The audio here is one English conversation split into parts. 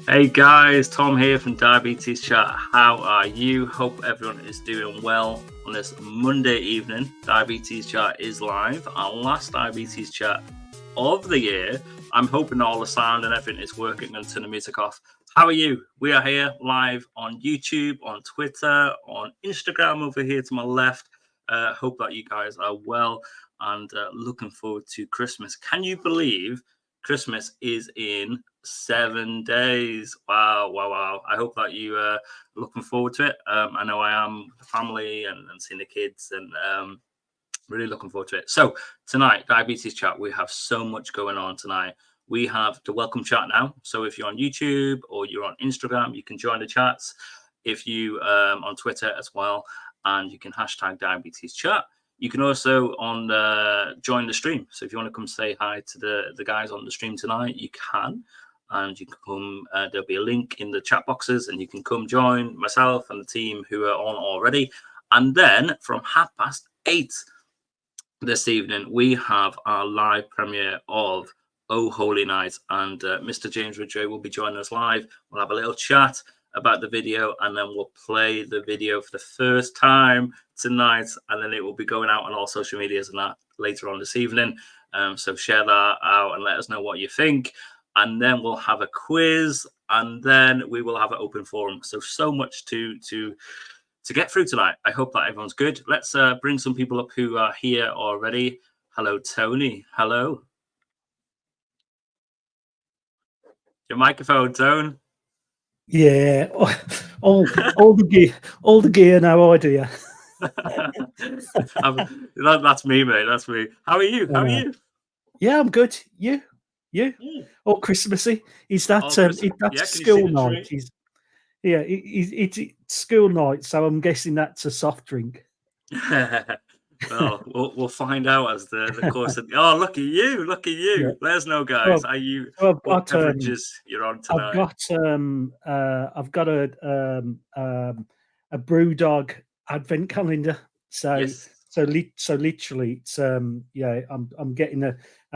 Hey guys, Tom here from Diabetes Chat. How are you? Hope everyone is doing well on this Monday evening. Diabetes Chat is live. Our last Diabetes Chat of the year. I'm hoping all the sound and everything is working and turn the music off. How are you? We are here live on YouTube, on Twitter, on Instagram over here to my left. Hope that you guys are well and looking forward to Christmas. Can you believe Christmas is in 7 days? Wow. I hope that you are looking forward to it. I know I am with the family and seeing the kids and really looking forward to it. So tonight, Diabetes Chat, we have so much going on tonight. We have the welcome chat now. So if you're on YouTube or you're on Instagram, you can join the chats. If you on Twitter as well, and you can hashtag Diabetes Chat. You can also join the stream. So if you want to come say hi to the guys on the stream tonight, you can. And you can come, there'll be a link in the chat boxes, and you can come join myself and the team who are on already. And then from 8:30 this evening, we have our live premiere of Oh Holy Night. And Mr. James Ridgway will be joining us live. We'll have a little chat about the video, and then we'll play the video for the first time tonight, and then it will be going out on all social medias and that later on this evening. So share that out and let us know what you think. And then we'll have a quiz, and then we will have an open forum. So much to get through tonight. I hope that everyone's good. Let's bring some people up who are here already. Hello, Tony. Hello. Your microphone, Tone. Yeah, all the gear now, I do. Yeah. That's me, mate. That's me. How are you? How are you? Yeah, I'm good. You? All Christmassy? Is that school night? It's school night, so I'm guessing that's a soft drink. Well, we'll find out as the course of. Oh, look at you! Yeah. Let us know, guys. Are you? What beverages you're on tonight? I've got a BrewDog advent calendar. So literally, it's I'm getting a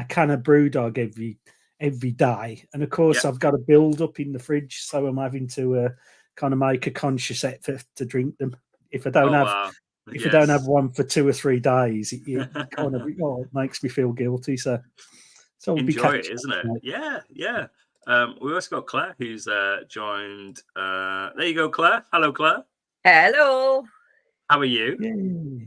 can of BrewDog every day, and of course I've got a build up in the fridge, so I'm having to kind of make a conscious effort to drink them. If I don't I don't have one for 2 or 3 days, it kind of it makes me feel guilty. So we'll enjoy it, isn't it? Yeah. We also got Claire who's joined. There you go, Claire. Hello, Claire. Hello. How are you?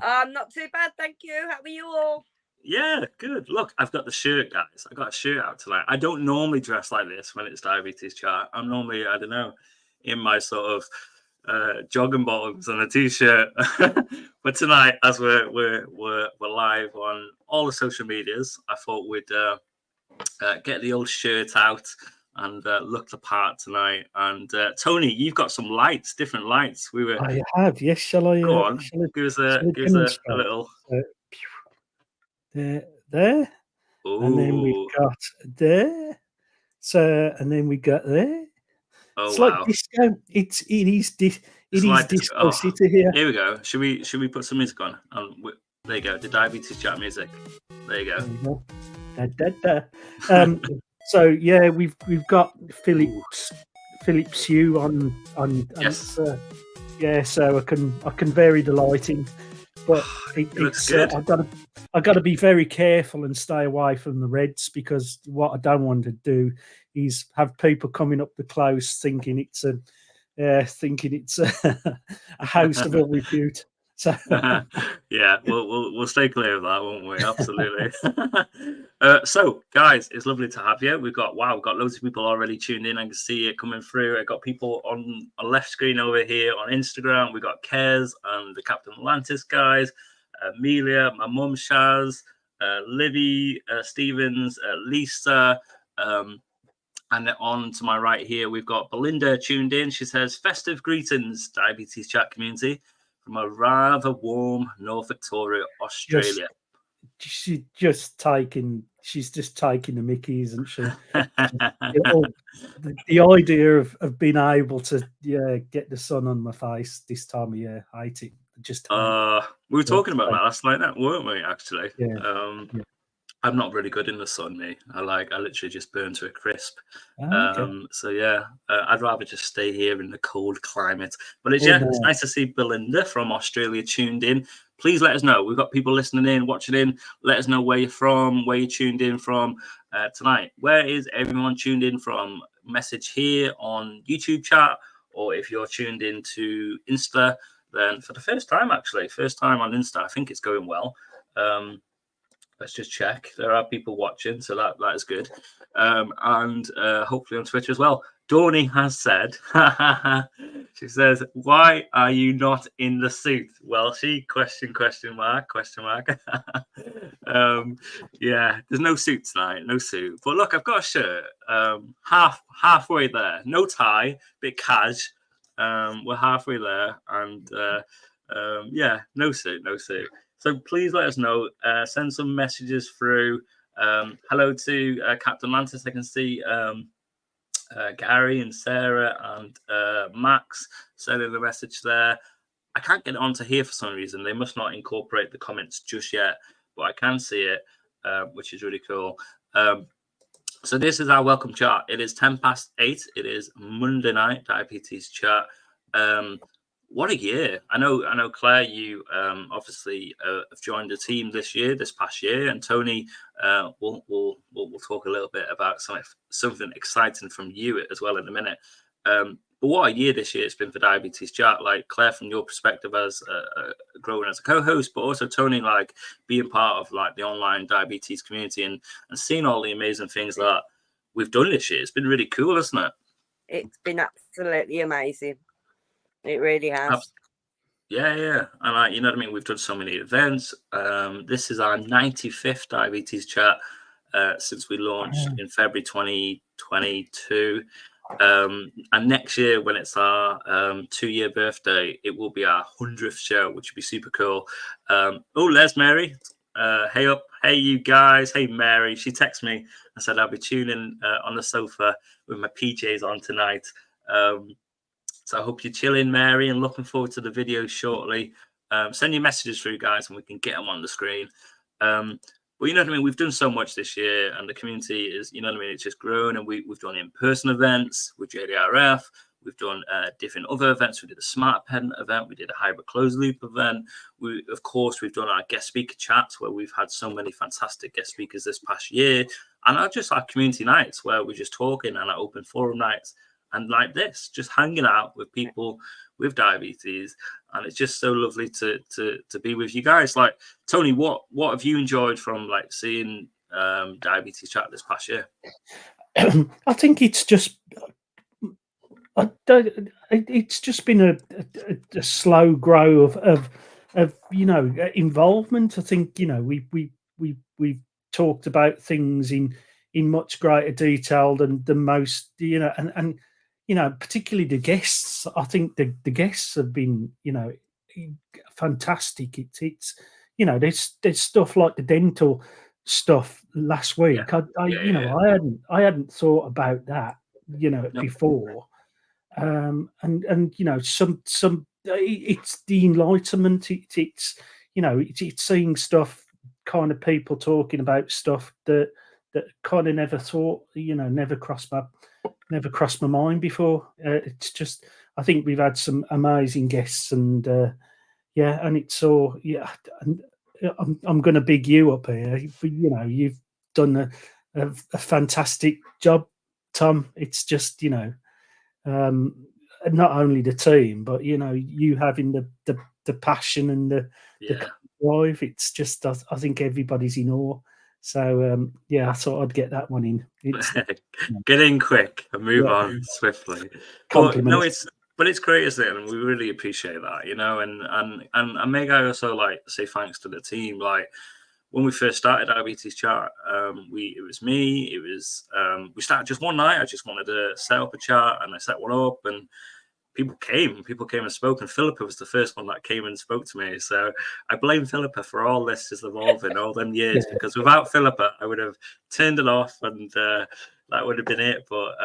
I'm not too bad, thank you. How are you all? Yeah, good. Look, I've got the shirt, guys. I got a shirt out tonight. I don't normally dress like this when it's Diabetes Chat. I'm normally, I don't know, in my sort of jogging bottoms and a t-shirt. But tonight, as we're live on all the social medias, I thought we'd get the old shirt out and look the part tonight. And Tony, you've got some lights, different lights. I have, yes. Shall I? Go on, give us a little. There. Ooh. And then we've got there. So, and then we got there. Oh, it's like disco. It is disco city here. Here we go. Should we put some music on? There you go. The Diabetes Chat music. There you go. So yeah, we've got Philips Hue on. Yes. So I can vary the lighting, but it looks good. I've got to be very careful and stay away from the reds, because what I don't want to do is have people coming up the close thinking it's a house of ill repute. So yeah, we'll stay clear of that, won't we? Absolutely. So guys, it's lovely to have you. We've got loads of people already tuned in. I can see it coming through. I got people on left screen over here on Instagram. We got Kez and the Captain Atlantis guys, Amelia, my mum Shaz, Livy, Stevens, Lisa, and on to my right here, we've got Belinda tuned in. She says, "Festive greetings, Diabetes Chat community, from a rather warm North Victoria, Australia." She's just taking the mickey, isn't she? The idea of being able to get the sun on my face this time of year, I hate it. We were talking about that last night, weren't we? Actually, I'm not really good in the sun, me. I literally just burn to a crisp. Okay. So yeah, I'd rather just stay here in the cold climate. But it's Oh, it's no. nice to see Belinda from Australia tuned in. Please let us know. We've got people listening in, watching in. Let us know where you're from, where you tuned in from tonight. Where is everyone tuned in from? Message here on YouTube chat, or if you're tuned in to Insta, then for the first time, actually, first time on Insta, I think it's going well. Let's just check. There are people watching, so that is good. And hopefully on Twitter as well. Dawny has said, she says, "Why are you not in the suit?" Well, she question mark. Yeah, there's no suit tonight, no suit. But look, I've got a shirt. Halfway there. No tie, bit cash. We're halfway there, and yeah, no suit. So please let us know. Send some messages through. Hello to Captain Lantis. I can see Gary and Sarah and Max sending the message there. I can't get it onto here for some reason. They must not incorporate the comments just yet, but I can see it, which is really cool. So this is our welcome chat. It is 8:10. It is Monday night, Diabetes Chat. What a year. I know, Claire, you obviously have joined the team this past year, and Tony, we'll talk a little bit about something exciting from you as well in a minute. But what a year this year it's been for Diabetes Chat. Like, Claire, from your perspective as growing as a co-host, but also Tony, like being part of like the online diabetes community and seeing all the amazing things that we've done this year. It's been really cool, isn't it? It's been absolutely amazing. It really has. Yeah. And you know what I mean? We've done so many events. This is our 95th Diabetes Chat since we launched in February 2022. And next year, when it's our 2-year birthday, it will be our 100th show, which would be super cool. Oh, there's Mary. Hey up. Hey, you guys. Hey, Mary. She texted me and said I'll be tuning on the sofa with my PJs on tonight. So I hope you're chilling, Mary, and looking forward to the video shortly. Send your messages through, guys, and we can get them on the screen. But you know what I mean? We've done so much this year, and the community is, you know what I mean? It's just grown, and we've done in-person events with JDRF. We've done different other events. We did a Smart Pen event. We did a hybrid closed loop event. Of course, we've done our guest speaker chats where we've had so many fantastic guest speakers this past year. And our community nights where we're just talking, and our open forum nights. And like this, just hanging out with people with diabetes, and it's just so lovely to be with you guys. Like, Tony, what have you enjoyed from like seeing Diabetes Chat this past year? I think it's just it's just been a slow grow of involvement. I think we've talked about things in much greater detail than most, and particularly the guests. I think the guests have been fantastic. It's there's stuff like the dental stuff last week. I hadn't thought about that before. And some it's the enlightenment. It's it's seeing stuff, kind of people talking about stuff that kind of never thought, never crossed my mind before. It's just, I think we've had some amazing guests, and and it's so, and I'm going to big you up here. You've done a fantastic job, Tom. It's just not only the team, but you having the passion and the drive. It's just, I think everybody's in awe. So I thought I'd get that one in. Get in quick and move on swiftly. But it's great, isn't it? And we really appreciate that, and Meg, I also like say thanks to the team. Like, when we first started Diabetes Chat, it was me. It was we started just one night. I just wanted to set up a chat, and I set one up, and people came and spoke. And Philippa was the first one that came and spoke to me. So I blame Philippa for all this is evolving all them years, because without Philippa, I would have turned it off, and that would have been it. But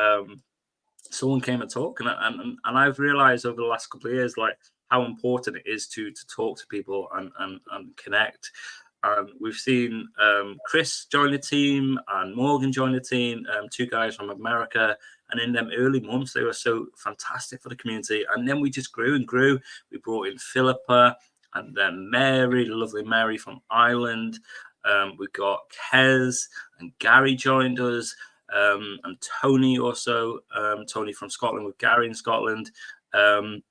someone came and talked, and I've realized over the last couple of years, like, how important it is to talk to people and connect. and we've seen Chris join the team and Morgan join the team, 2 guys from America. And in them early months, they were so fantastic for the community. And then we just grew and grew. We brought in Philippa and then Mary, the lovely Mary from Ireland. We got Kez and Gary joined us, and Tony also, Tony from Scotland with Gary in Scotland. And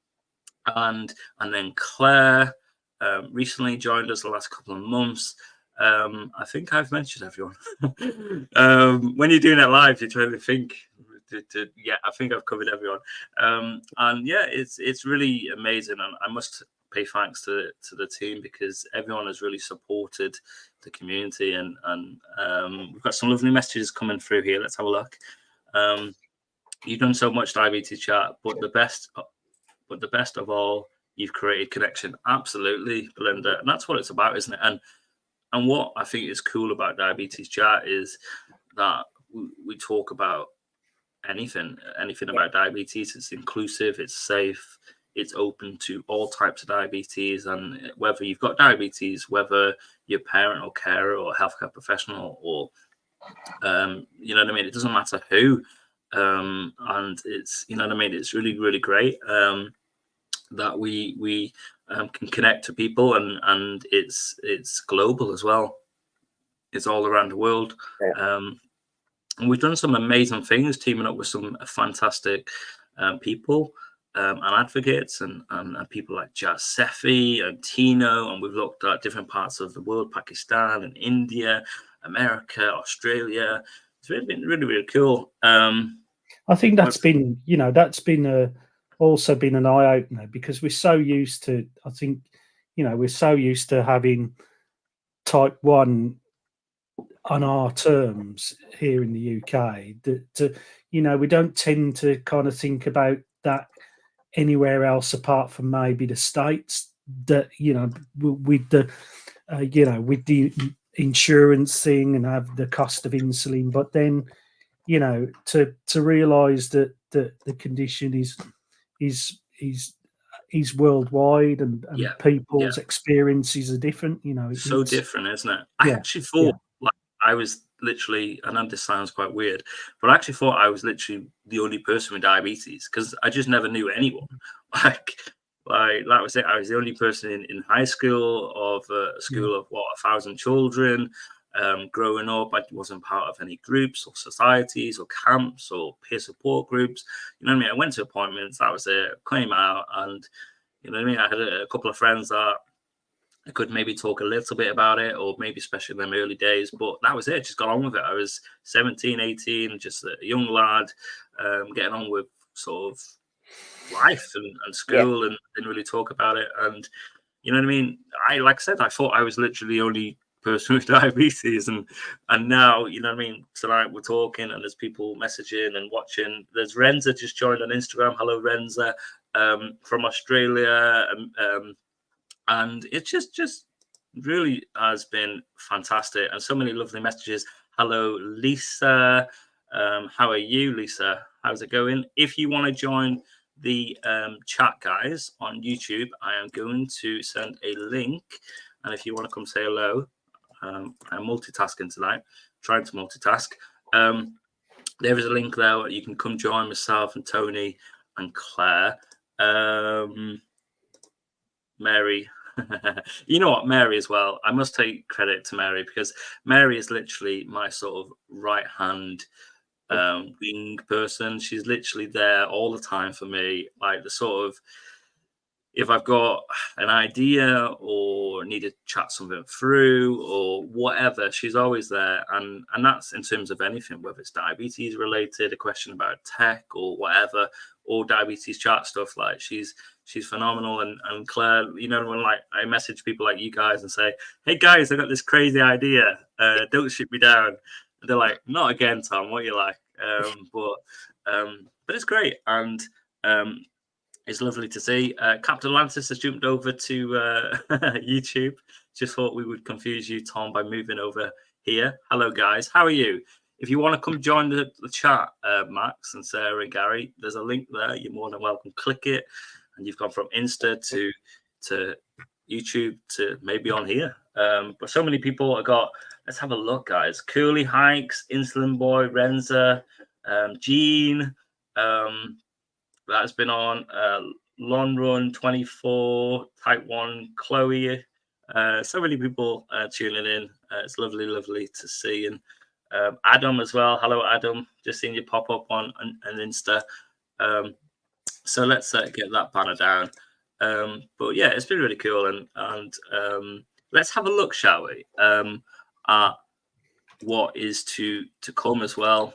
then Claire recently joined us the last couple of months. I think I've mentioned everyone. When you're doing it live, you're trying to think. Yeah, I think I've covered everyone. And yeah, it's really amazing, and I must pay thanks to the team, because everyone has really supported the community, and we've got some lovely messages coming through here. Let's have a look. You've done so much, Diabetes Chat, but the best of all, you've created connection. Absolutely, Belinda, and that's what it's about, isn't it? And what I think is cool about Diabetes Chat is that we talk about anything about diabetes. It's inclusive, it's safe, it's open to all types of diabetes, and whether you've got diabetes, whether you're a parent or carer or healthcare professional, or you know what I mean, it doesn't matter who, and it's, you know what I mean, it's really, really great that we can connect to people, and it's global as well. It's all around the world. And we've done some amazing things, teaming up with some fantastic people and advocates, and people like Jazz Sefi and Tino. And we've looked at different parts of the world, Pakistan and India, America, Australia. It's really been really, really cool. I think that's been, you know, also been an eye opener, because we're so used to, I think, you know, we're so used to having type 1 on our terms here in the UK that, you know, we don't tend to kind of think about that anywhere else apart from maybe the States, that, you know, with the, you know, with the insurance thing and have the cost of insulin. But then, you know, to realise that the condition is worldwide, and people's experiences are different. You know, it's so different, isn't it? I actually thought, like, I was literally, I know this sounds quite weird, but I actually thought I was literally the only person with diabetes, because I just never knew anyone. Like that was it. I was the only person in high school of a school of 1,000 children. Growing up, I wasn't part of any groups or societies or camps or peer support groups. You know what I mean? I went to appointments, that was it, came out, and you know what I mean? I had a couple of friends that I could maybe talk a little bit about it, or maybe especially in them early days, but that was it. Just got on with it. I was 17, 18, just a young lad, getting on with sort of life and school, and didn't really talk about it. And you know what I mean? Like I said, I thought I was literally the only person with diabetes, and now, you know what I mean, tonight we're talking, and there's people messaging and watching. There's Renza just joined on Instagram. Hello, Renza, from Australia. And it just really has been fantastic, and so many lovely messages. Hello, Lisa. How are you, Lisa? How's it going? If you want to join the chat, guys, on YouTube, I am going to send a link, and if you want to come say hello, I'm multitasking tonight, trying to multitask. There is a link there where you can come join myself and Tony and Claire. Mary. You know what, Mary as well. I must take credit to Mary, because Mary is literally my sort of right hand wing person. She's literally there all the time for me, like the sort of, if I've got an idea or need to chat something through or whatever, she's always there. And that's in terms of anything, whether it's diabetes related, a question about tech or whatever, or diabetes chat stuff. Like she's phenomenal. And Claire, you know, when like I message people like you guys and say, hey guys, I got this crazy idea, don't shoot me down. And they're like, not again, Tom, what you like? But it's great. And it's lovely to see. Captain Lantis has jumped over to YouTube. Just thought we would confuse you, Tom, by moving over here. Hello, guys. How are you? If you want to come join the chat, Max and Sarah and Gary, there's a link there. You're more than welcome. Click it, and you've gone from Insta to YouTube to maybe on here. But so many people have got. Let's have a look, guys. Curly Hikes, Insulin Boy, Renza, Gene. That has been on. Long Run 24, Type 1, Chloe. So many people tuning in. It's lovely to see. And Adam as well. Hello, Adam. Just seen you pop up on Insta. So let's get that banner down. But yeah, it's been really cool. And let's have a look, shall we, at what is to come as well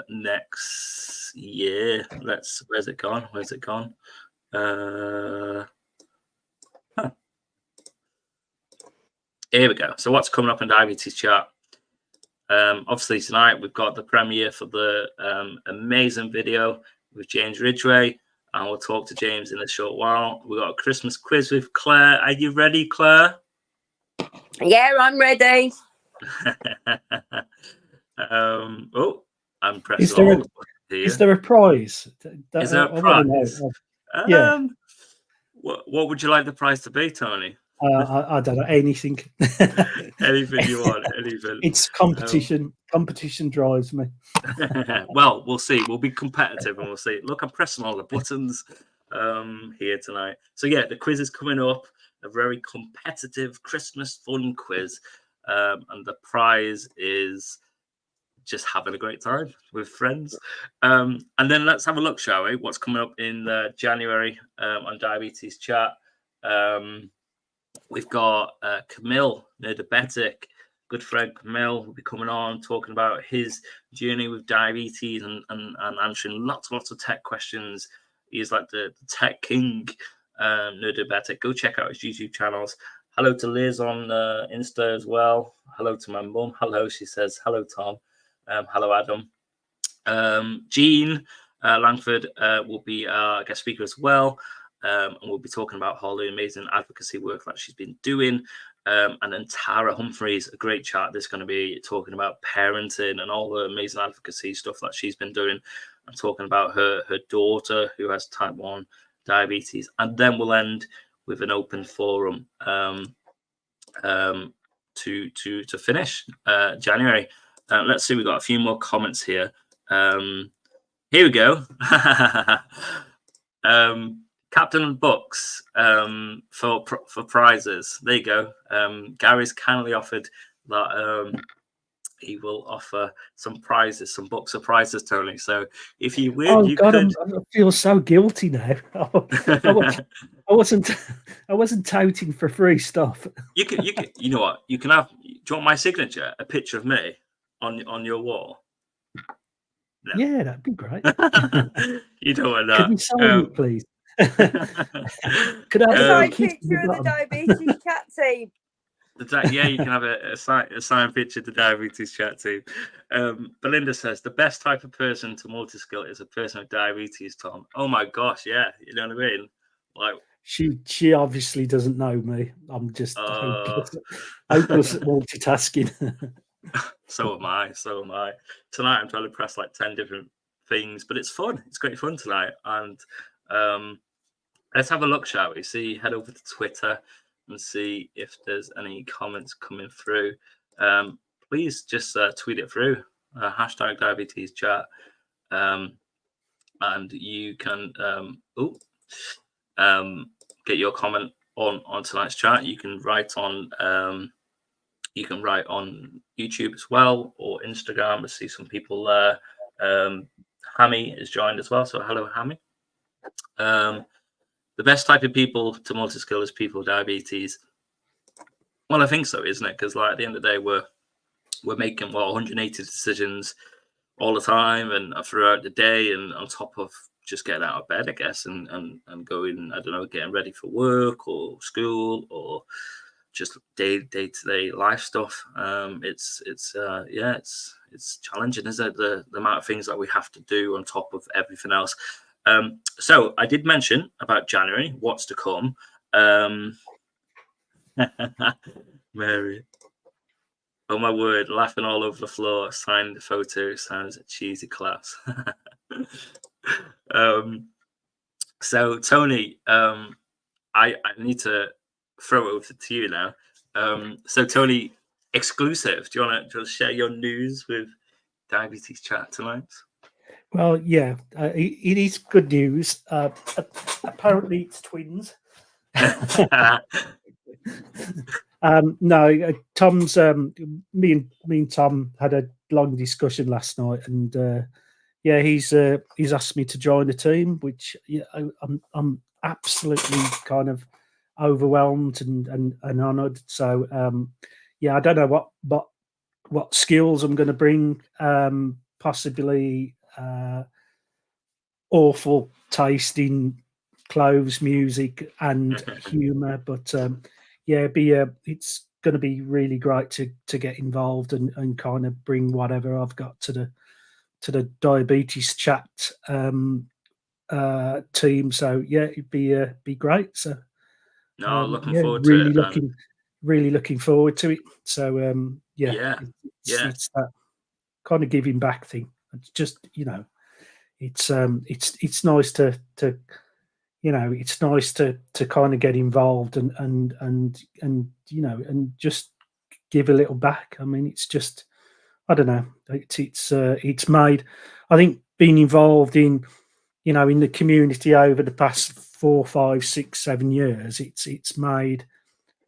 next year. Where's it gone? Here we go. So what's coming up in Diabetes Chat? Obviously tonight we've got the premiere for the amazing video with James Ridgway, and we'll talk to James in a short while. We've got a Christmas quiz with Claire. Are you ready, Claire? Yeah, I'm ready. Oh, I'm pressing. Is there a prize? Is there a prize? Yeah. What would you like the prize to be, Tony? I don't know, anything. Anything you want, anything. It's competition. Competition drives me. Well, we'll see. We'll be competitive and we'll see. Look, I'm pressing all the buttons here tonight. So yeah, the quiz is coming up. A very competitive Christmas fun quiz. And the prize is just having a great time with friends. And then let's have a look, shall we? What's coming up in January on Diabetes Chat. We've got Camille, Diabetic, good friend Camille, will be coming on talking about his journey with diabetes and answering lots of tech questions. He's like the tech king, Diabetic. Go check out his YouTube channels. Hello to Liz on Insta as well. Hello to my mum. Hello, she says. Hello, Tom. Hello, Adam. Jean Langford will be our guest speaker as well. And we'll be talking about all the amazing advocacy work that she's been doing. And then Tara Humphreys, a great chat. There's going to be talking about parenting and all the amazing advocacy stuff that she's been doing. I'm talking about her daughter who has type 1 diabetes. And then we'll end with an open forum to finish January. Let's see, we've got a few more comments here. Here we go. Captain Books for prizes. There you go. Gary's kindly offered that he will offer some prizes, some books of prizes, Tony. So if you would, you could. I feel so guilty now. I wasn't touting for free stuff. You know what? You can have. Do you want my signature? A picture of me on your wall. No. Yeah, that'd be great. You don't want that. Can you sign it, please? Could I have a picture of the Diabetes Chat team? Yeah, you can have a signed picture of the Diabetes Chat team. Belinda says the best type of person to multi-skill is a person with diabetes, Tom. Oh my gosh, yeah, you know what I mean? Like she obviously doesn't know me. I'm just hopeless at multitasking. So am I. Tonight I'm trying to press like 10 different things, but it's fun. It's great fun tonight. And let's have a look, shall we? Head over to Twitter and see if there's any comments coming through. Please just tweet it through, hashtag Diabetes Chat. And you can get your comment on tonight's chat. You can write on YouTube as well, or Instagram. I see some people there. Hammy is joined as well. So hello, Hammy. The best type of people to multi-skill is people with diabetes. Well, I think so, isn't it? Because like at the end of the day, we're making 180 decisions all the time and throughout the day, and on top of just getting out of bed, I guess, and going, I don't know, getting ready for work or school or just day-to-day life stuff. It's challenging, isn't it? The amount of things that we have to do on top of everything else. So I did mention about January, what's to come. Mary, oh my word, laughing all over the floor. Signed photo sounds cheesy class. So Tony, I need to throw it over to you now. So Tony, exclusive. Do you want to share your news with Diabetes Chat tonight? Well, yeah, it is good news. Apparently, it's twins. No, Tom's. Me and Tom had a long discussion last night, and yeah, he's asked me to join the team, which I'm absolutely kind of overwhelmed and honoured. So yeah, I don't know what skills I'm going to bring. Possibly awful taste in clothes, music, and humour, but yeah, it's going to be really great to get involved and kind of bring whatever I've got to the Diabetes Chat team. So yeah, it'd be great. So no, looking yeah, forward to it. Really looking forward to it. So yeah, it's that kind of giving back thing. It's just it's nice to it's nice to kind of get involved and and just give a little back. I mean, it's just I don't know. It's made. I think being involved in in the community over the past 4, 5, 6, 7 years, it's made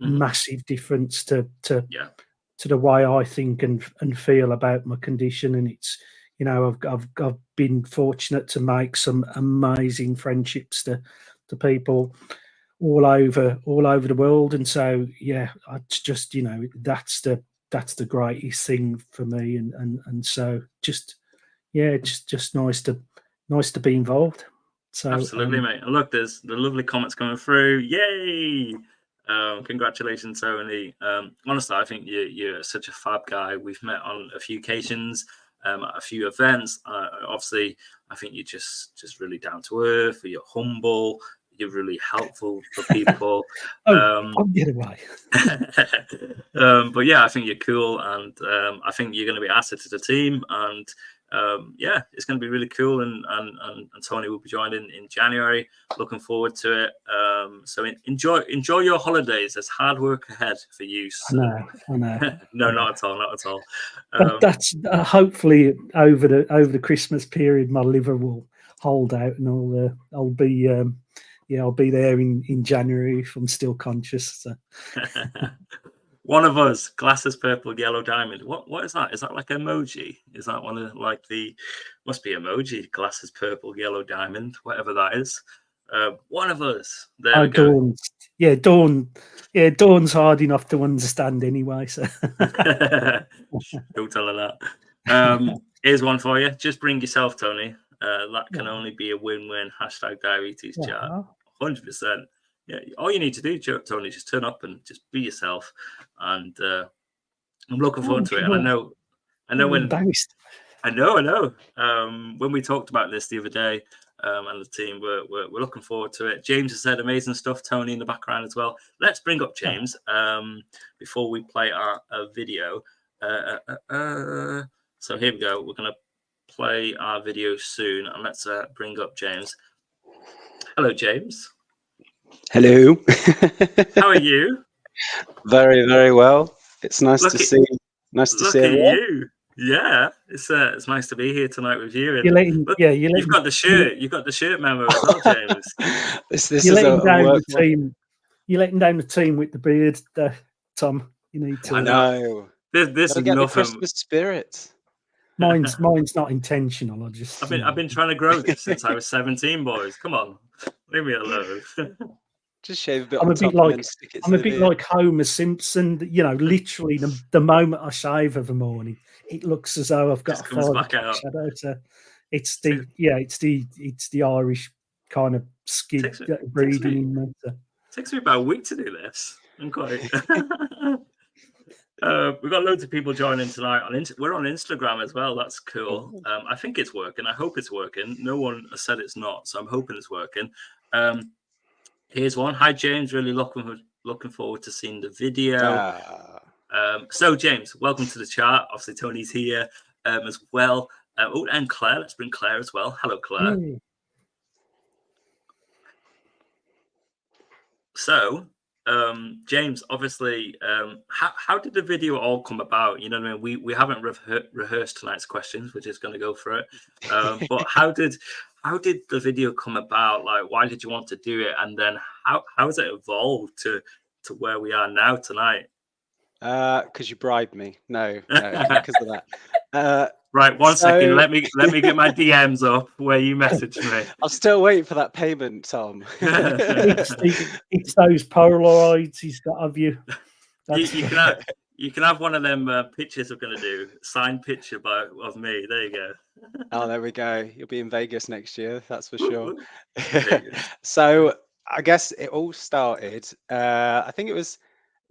a massive difference to the way I think and feel about my condition. And it's I've been fortunate to make some amazing friendships to people all over the world. And so yeah, it's just that's the greatest thing for me. And so just yeah, it's just nice to be involved. So absolutely, mate. And look, there's the lovely comments coming through. Yay! Congratulations, Tony. Honestly, I think you're such a fab guy. We've met on a few occasions, at a few events. Obviously, I think you're just really down to earth. You're humble. You're really helpful for people. I'll get away. But yeah, I think you're cool, and I think you're going to be asset to the team. And yeah, it's going to be really cool. And Tony will be joining in January. Looking forward to it. So enjoy your holidays. There's hard work ahead for you. So. I know. No, not at all. Not at all. That's hopefully over the Christmas period, my liver will hold out, and I'll be I'll be there in January if I'm still conscious. So. One of us, glasses, purple, yellow diamond. What is that? Is that like emoji? Is that one of like the must be emoji? Glasses, purple, yellow diamond, whatever that is. One of us. There we go. Dawn's hard enough to understand anyway. So don't tell her that. Here's one for you. Just bring yourself, Tony. That can only be a win-win. # diabetes chat. 100%. Yeah, all you need to do, Tony, is just turn up and just be yourself. And I'm looking forward to it. And I know when I know. When we talked about this the other day, and the team we're looking forward to it. James has said amazing stuff, Tony, in the background as well. Let's bring up James before we play our video. So here we go. We're gonna play our video soon, and let's bring up James. Hello, James. Hello. How are you? Very, very well. It's nice to see. Nice to see you. Yeah, it's nice to be here tonight with you. And you've got the shirt. You've got the shirt memo as well, James. this is a work the team. You're letting down the team with the beard, Tom. You need to. I know. This is nothing. The Christmas spirit. Mine's not intentional. I've been trying to grow this since I was 17, boys. Come on, leave me alone. Just shave a bit. I'm a bit like Homer Simpson. Literally the moment I shave every morning, it looks as though I've got a shadow. So it's the Irish kind of skin breeding in me. So. Takes me about a week to do this. I'm quite. We've got loads of people joining tonight. We're on Instagram as well. That's cool. I think it's working. I hope it's working. No one has said it's not, so I'm hoping it's working. Here's one. Hi, James. Really looking forward to seeing the video. So, James, welcome to the chat. Obviously, Tony's here as well. And Claire. Let's bring Claire as well. Hello, Claire. So, James, obviously, how did the video all come about? You know what I mean? We haven't rehearsed tonight's questions. We're just going to go for it. But how did the video come about? Like, why did you want to do it? And then how has it evolved to where we are now tonight? Because you bribed me. No, because of that. Right, one second. Let me get my DMs up where you messaged me. I'm still waiting for that payment, Tom. it's those Polaroids he's got of you. You can have one of them pictures we're going to do. Signed picture of me. There you go. Oh, there we go. You'll be in Vegas next year, that's for sure. So I guess it all started, I think it was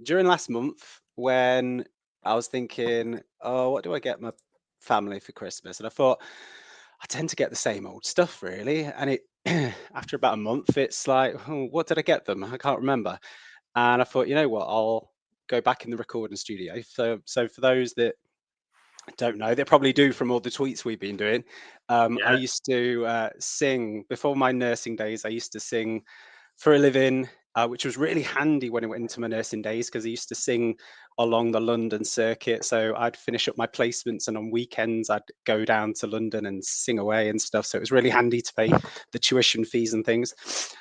during last month when I was thinking, oh, what do I get my family for Christmas? And I thought, I tend to get the same old stuff, really. And it after about a month, it's like, oh, what did I get them? I can't remember. And I thought, you know what, I'll go back in the recording studio. So for those that don't know, they probably do from all the tweets we've been doing. I used to sing before my nursing days. I used to sing for a living, which was really handy when I went into my nursing days, because I used to sing along the London circuit. So I'd finish up my placements, and on weekends I'd go down to London and sing away and stuff. So it was really handy to pay the tuition fees and things.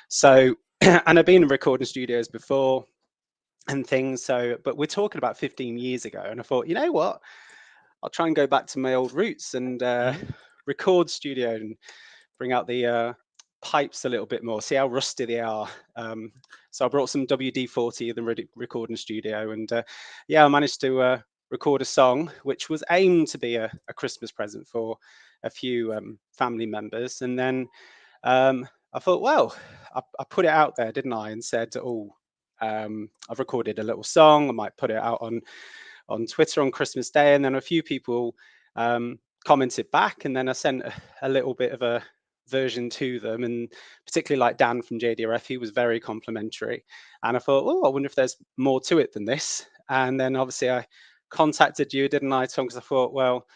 So, and I've been in recording studios before and things. So, but we're talking about 15 years ago. And I thought, you know what? I'll try and go back to my old roots and record studio and bring out the pipes a little bit more, see how rusty they are. So I brought some WD-40 in the recording studio, and I managed to record a song which was aimed to be a Christmas present for a few family members. And then I thought, well, I put it out there, didn't I, and said, oh, I've recorded a little song, I might put it out on Twitter on Christmas Day. And then a few people commented back, and then I sent a little bit of a version to them, and particularly like Dan from JDRF, he was very complimentary. And I thought, oh, I wonder if there's more to it than this. And then obviously I contacted you, didn't I, Tom? Because I thought, well,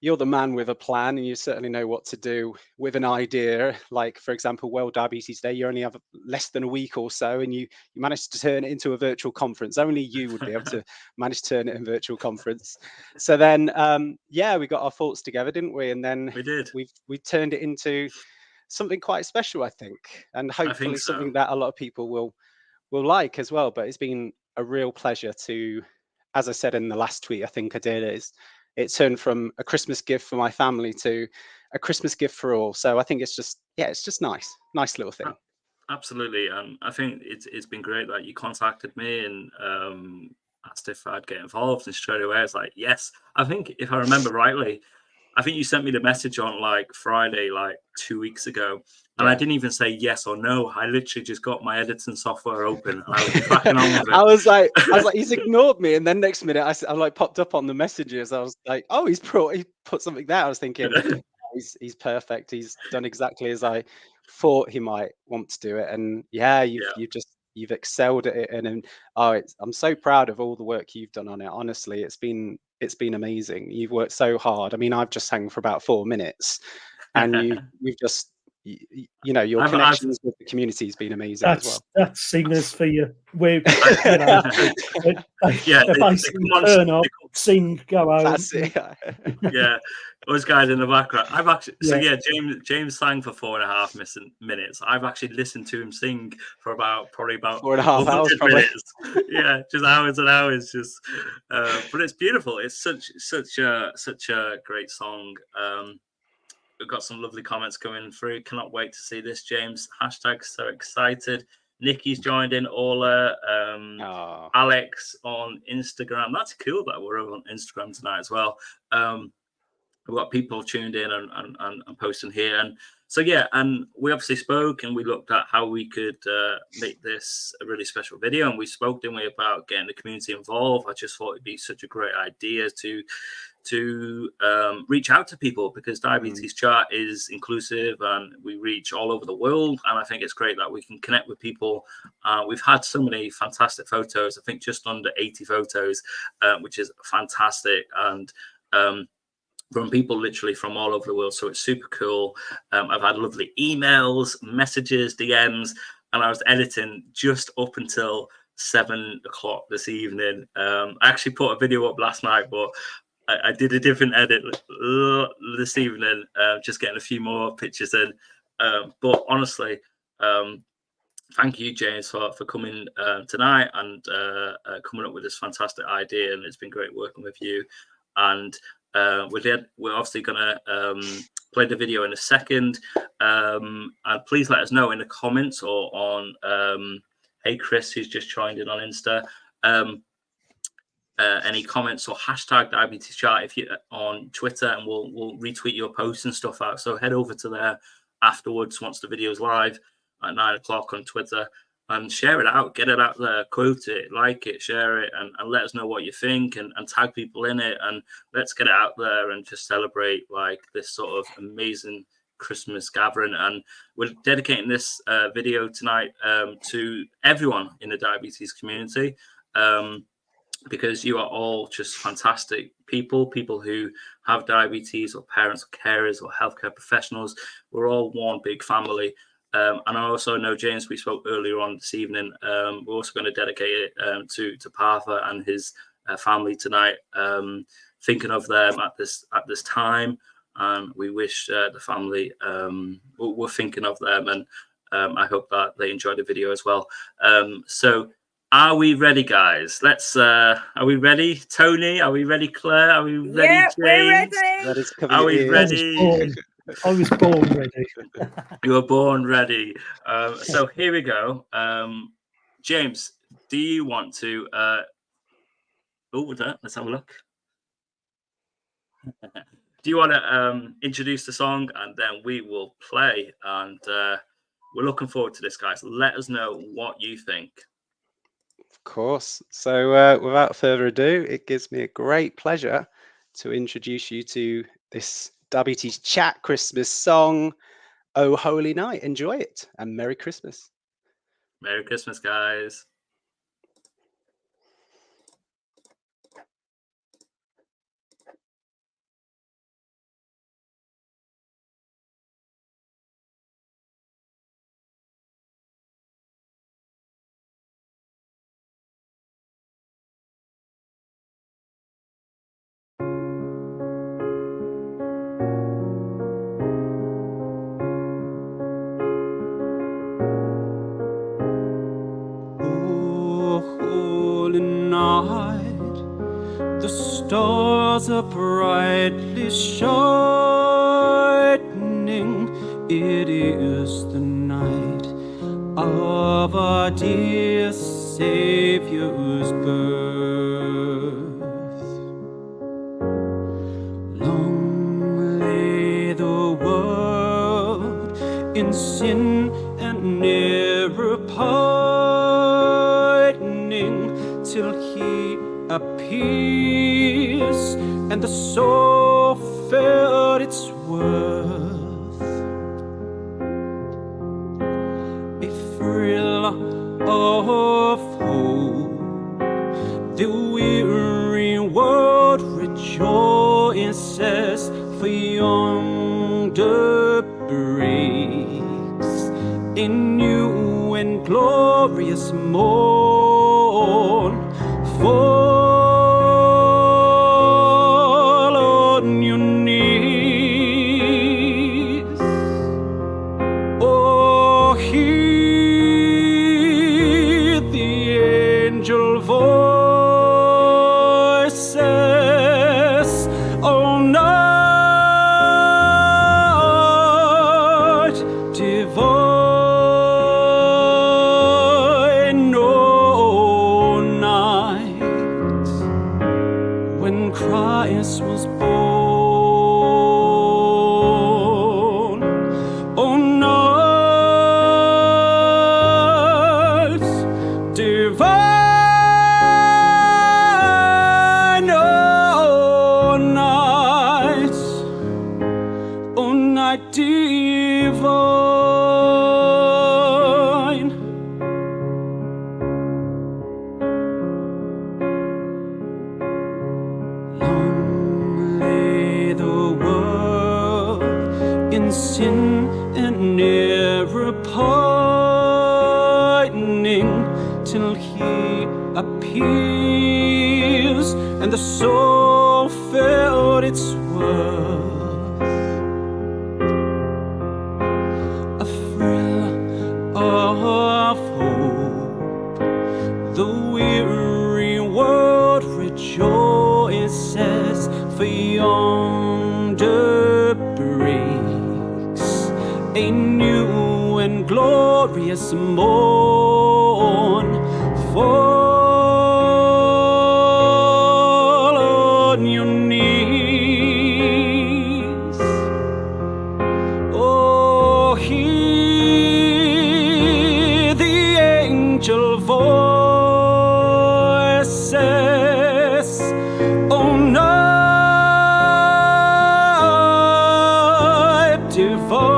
you're the man with a plan, and you certainly know what to do with an idea. Like, for example, World Diabetes Day, you only have less than a week or so, and you managed to turn it into a virtual conference. Only you would be able to manage to turn it in virtual conference. So then, we got our thoughts together, didn't we? And then we did. We turned it into something quite special, I think, and hopefully something that a lot of people will like as well. But it's been a real pleasure to, as I said in the last tweet, I think I did, is it turned from a Christmas gift for my family to a Christmas gift for all. So I think it's just nice little thing. Absolutely. And I think it's been great that you contacted me and asked if I'd get involved, and straight away I was like, yes. I think if I remember rightly, I think you sent me the message on like Friday, like 2 weeks ago. And I didn't even say yes or no. I literally just got my editing software open, and I was cracking on with it. I was like, he's ignored me. And then next minute, I like popped up on the messages. I was like, oh, he put something there. I was thinking, he's perfect. He's done exactly as I thought he might want to do it. And you've excelled at it. And I'm so proud of all the work you've done on it. Honestly, it's been amazing. You've worked so hard. I mean, I've just sang for about 4 minutes, and you've just, your connections with the community has been amazing as well. That's singers for you. They basically turn up, sing, go home. That's it. Yeah, those guys in the background. I've actually, James sang for 4.5 minutes. I've actually listened to him sing for probably about 4.5 hours minutes. Yeah, just hours and hours. Just, but it's beautiful. It's such a great song. We've got some lovely comments coming through. Cannot wait to see this, James. # so excited. Nikki's joined in. Ola, Alex on Instagram. That's cool that we're over on Instagram tonight as well. We've got people tuned in and posting here. And so, and we obviously spoke, and we looked at how we could make this a really special video. And we spoke, didn't we, about getting the community involved. I just thought it'd be such a great idea to reach out to people, because Diabetes Chat is inclusive and we reach all over the world. And I think it's great that we can connect with people. We've had so many fantastic photos. I think just under 80 photos, which is fantastic. And from people literally from all over the world. So it's super cool. I've had lovely emails, messages, DMs, and I was editing just up until 7 o'clock this evening. I actually put a video up last night, but I did a different edit this evening, just getting a few more pictures in. But honestly, thank you, James, for coming tonight and coming up with this fantastic idea. And it's been great working with you. And we're obviously going to play the video in a second. And please let us know in the comments or on, hey, Chris, who's just joined in on Insta, any comments or hashtag Diabetes Chat if you on Twitter, and we'll retweet your posts and stuff out. So head over to there afterwards once the video's live at 9 o'clock on Twitter, and share it out, get it out there, quote it, like it, share it, and let us know what you think, and tag people in it, and let's get it out there and just celebrate like this sort of amazing Christmas gathering. And we're dedicating this video tonight to everyone in the diabetes community, because you are all just fantastic people who have diabetes, or parents or carers or healthcare professionals. We're all one big family. And I also know, James, we spoke earlier on this evening, we're also going to dedicate it to Partha and his family tonight, thinking of them at this time. And we wish the family, we're thinking of them, and I hope that they enjoy the video as well. So are we ready, guys? Let's, are we ready? Tony, are we ready? Claire, are we ready? Yeah, James? we're ready. Are we ready? I was born ready. You were born ready. So here we go. James, do you want to... let's have a look. Do you want to introduce the song, and then we will play? And we're looking forward to this, guys. Let us know what you think. Of course. So without further ado, it gives me a great pleasure to introduce you to this Diabetes Chat Christmas song, Oh Holy Night. Enjoy it, and Merry Christmas. Merry Christmas, guys. The stars are brightly shining. It is the night of our dear Saviour's birth. Long lay the world in sin and error pining, till He appears, and the soul felt its worth. A thrill of hope, the weary world rejoices, for yonder breaks a new and glorious morn. Fall on your knees, oh, hear the angel voices all night, divine, all night. When Christ was born, oh, night divine, oh, night divine. Long lay the world in sin and error pining, till He heals, and the soul felt its worth. A thrill of hope, the weary world rejoices, for yonder breaks a new and glorious morn. Fall on your knees, oh, hear the angel voices, oh, night divine,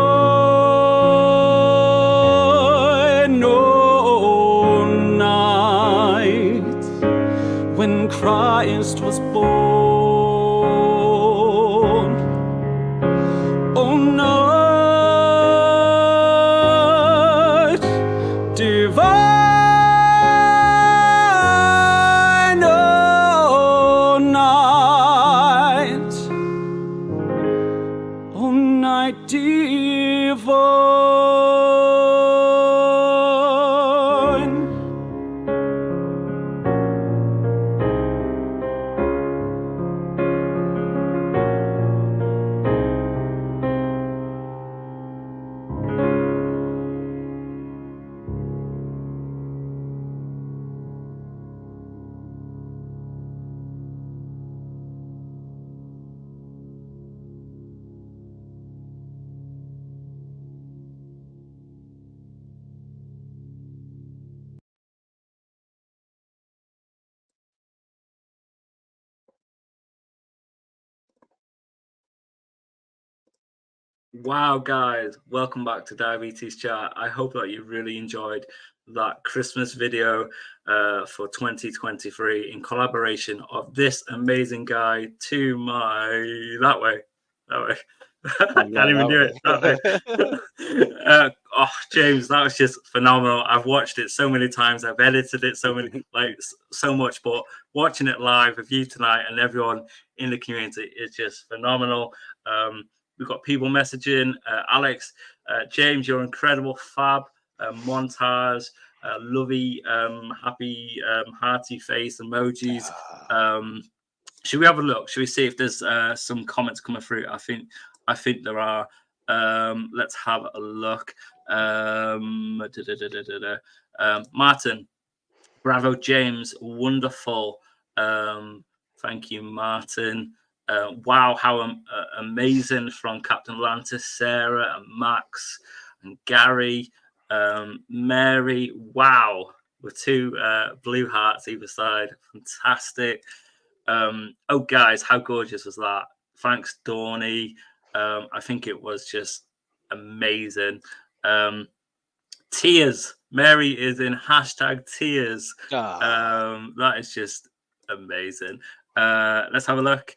oh, night when Christ was born, oh, night divine, oh, night, oh, night divine. Wow, guys, welcome back to Diabetes Chat. I hope that you really enjoyed that Christmas video for 2023 in collaboration of this amazing guy to my that way. I can't even do it that way. Oh, James, that was just phenomenal. I've watched it so many times. I've edited it so much, but watching it live with you tonight and everyone in the community is just phenomenal. We've got people messaging. Alex, James, you're incredible. Fab, Montaz, Lovey, happy, hearty face emojis. Should we have a look? Should we see if there's some comments coming through? I think there are. Let's have a look. Martin, bravo, James, wonderful. Thank you, Martin. Wow, how amazing from Captain Lantis, Sarah and Max and Gary, Mary. Wow, with two blue hearts either side. Fantastic. Oh, guys, how gorgeous was that? Thanks, Dawny. I think it was just amazing. Tears. Mary is in hashtag tears. That is just amazing. Let's have a look.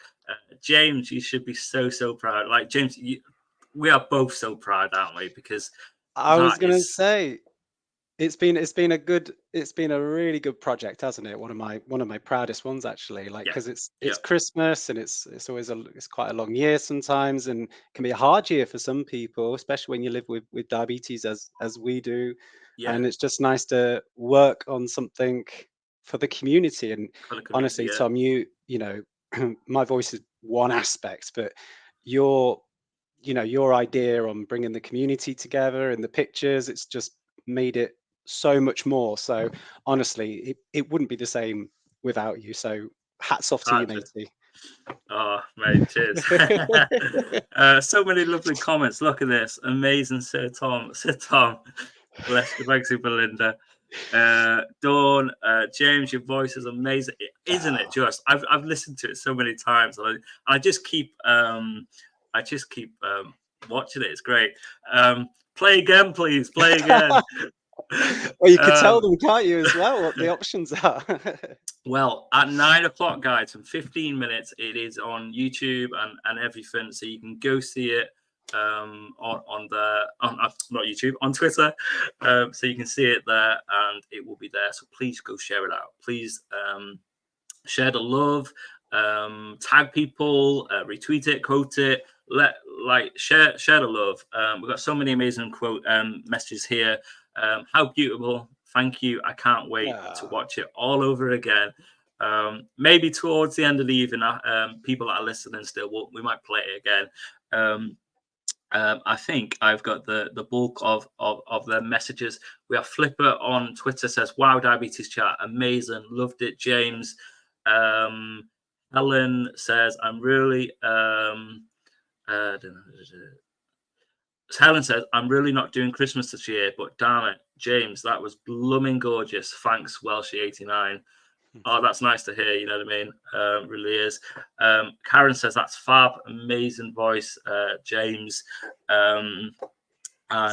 James, you should be so proud. Like, James, we are both so proud, aren't we? Because I was going to say, it's been a really good project, hasn't it? One of my proudest ones, actually. Like, because it's Christmas and it's always it's quite a long year sometimes, and can be a hard year for some people, especially when you live with diabetes as we do. Yeah. And it's just nice to work on something for the community. And honestly, Tom, you know, my voice is one aspect, but your idea on bringing the community together and the pictures, it's just made it so much more. So honestly, it wouldn't be the same without you. So hats off to you, matey. Oh, mate, cheers. So many lovely comments. Look at this. Amazing, Sir Tom. Bless you, thanks, Belinda. Dawn, James, your voice is amazing, isn't it? Just I've listened to it so many times, and I just keep watching it. It's great. Play again, please. Play again. Well, you can tell them, can't you, as well, what the options are? Well, at 9 o'clock, guys, in 15 minutes, it is on YouTube and everything, so you can go see it. on not YouTube, on Twitter, so you can see it there, and it will be there. So please go share it out. Please share the love, tag people, retweet it, quote it, share the love. We've got so many amazing quote messages here. How beautiful! Thank you. I can't wait to watch it all over again. Maybe towards the end of the evening, people that are listening still, we might play it again. I think I've got the bulk of their messages. We have Flipper on Twitter says, "Wow, Diabetes Chat, amazing, loved it." James, Helen says, "I'm really." Helen says, "I'm really not doing Christmas this year, but damn it, James, that was blooming gorgeous. Thanks, Welshie89." Oh, that's nice to hear. You know what I mean? Really is. Karen says, "That's fab, amazing voice, James." And,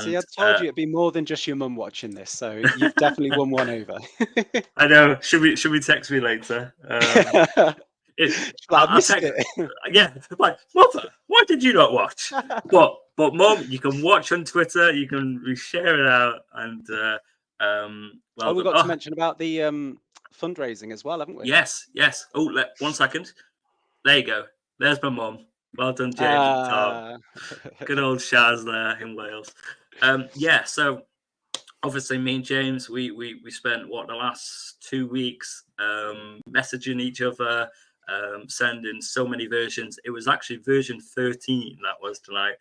see, I told you it'd be more than just your mum watching this, so you've definitely won one over. I know. Should we text me later? I missed it. Yeah, like, mother, why did you not watch? But mum, you can watch on Twitter. You can share it out, and we've got to mention about the fundraising as well, haven't we? Yes. Oh, 1 second. There you go. There's my mum. Well done, James and Tom. Good old Shaz there in Wales. Yeah, so obviously me and James, we spent the last 2 weeks messaging each other, sending so many versions. It was actually version 13 that was tonight.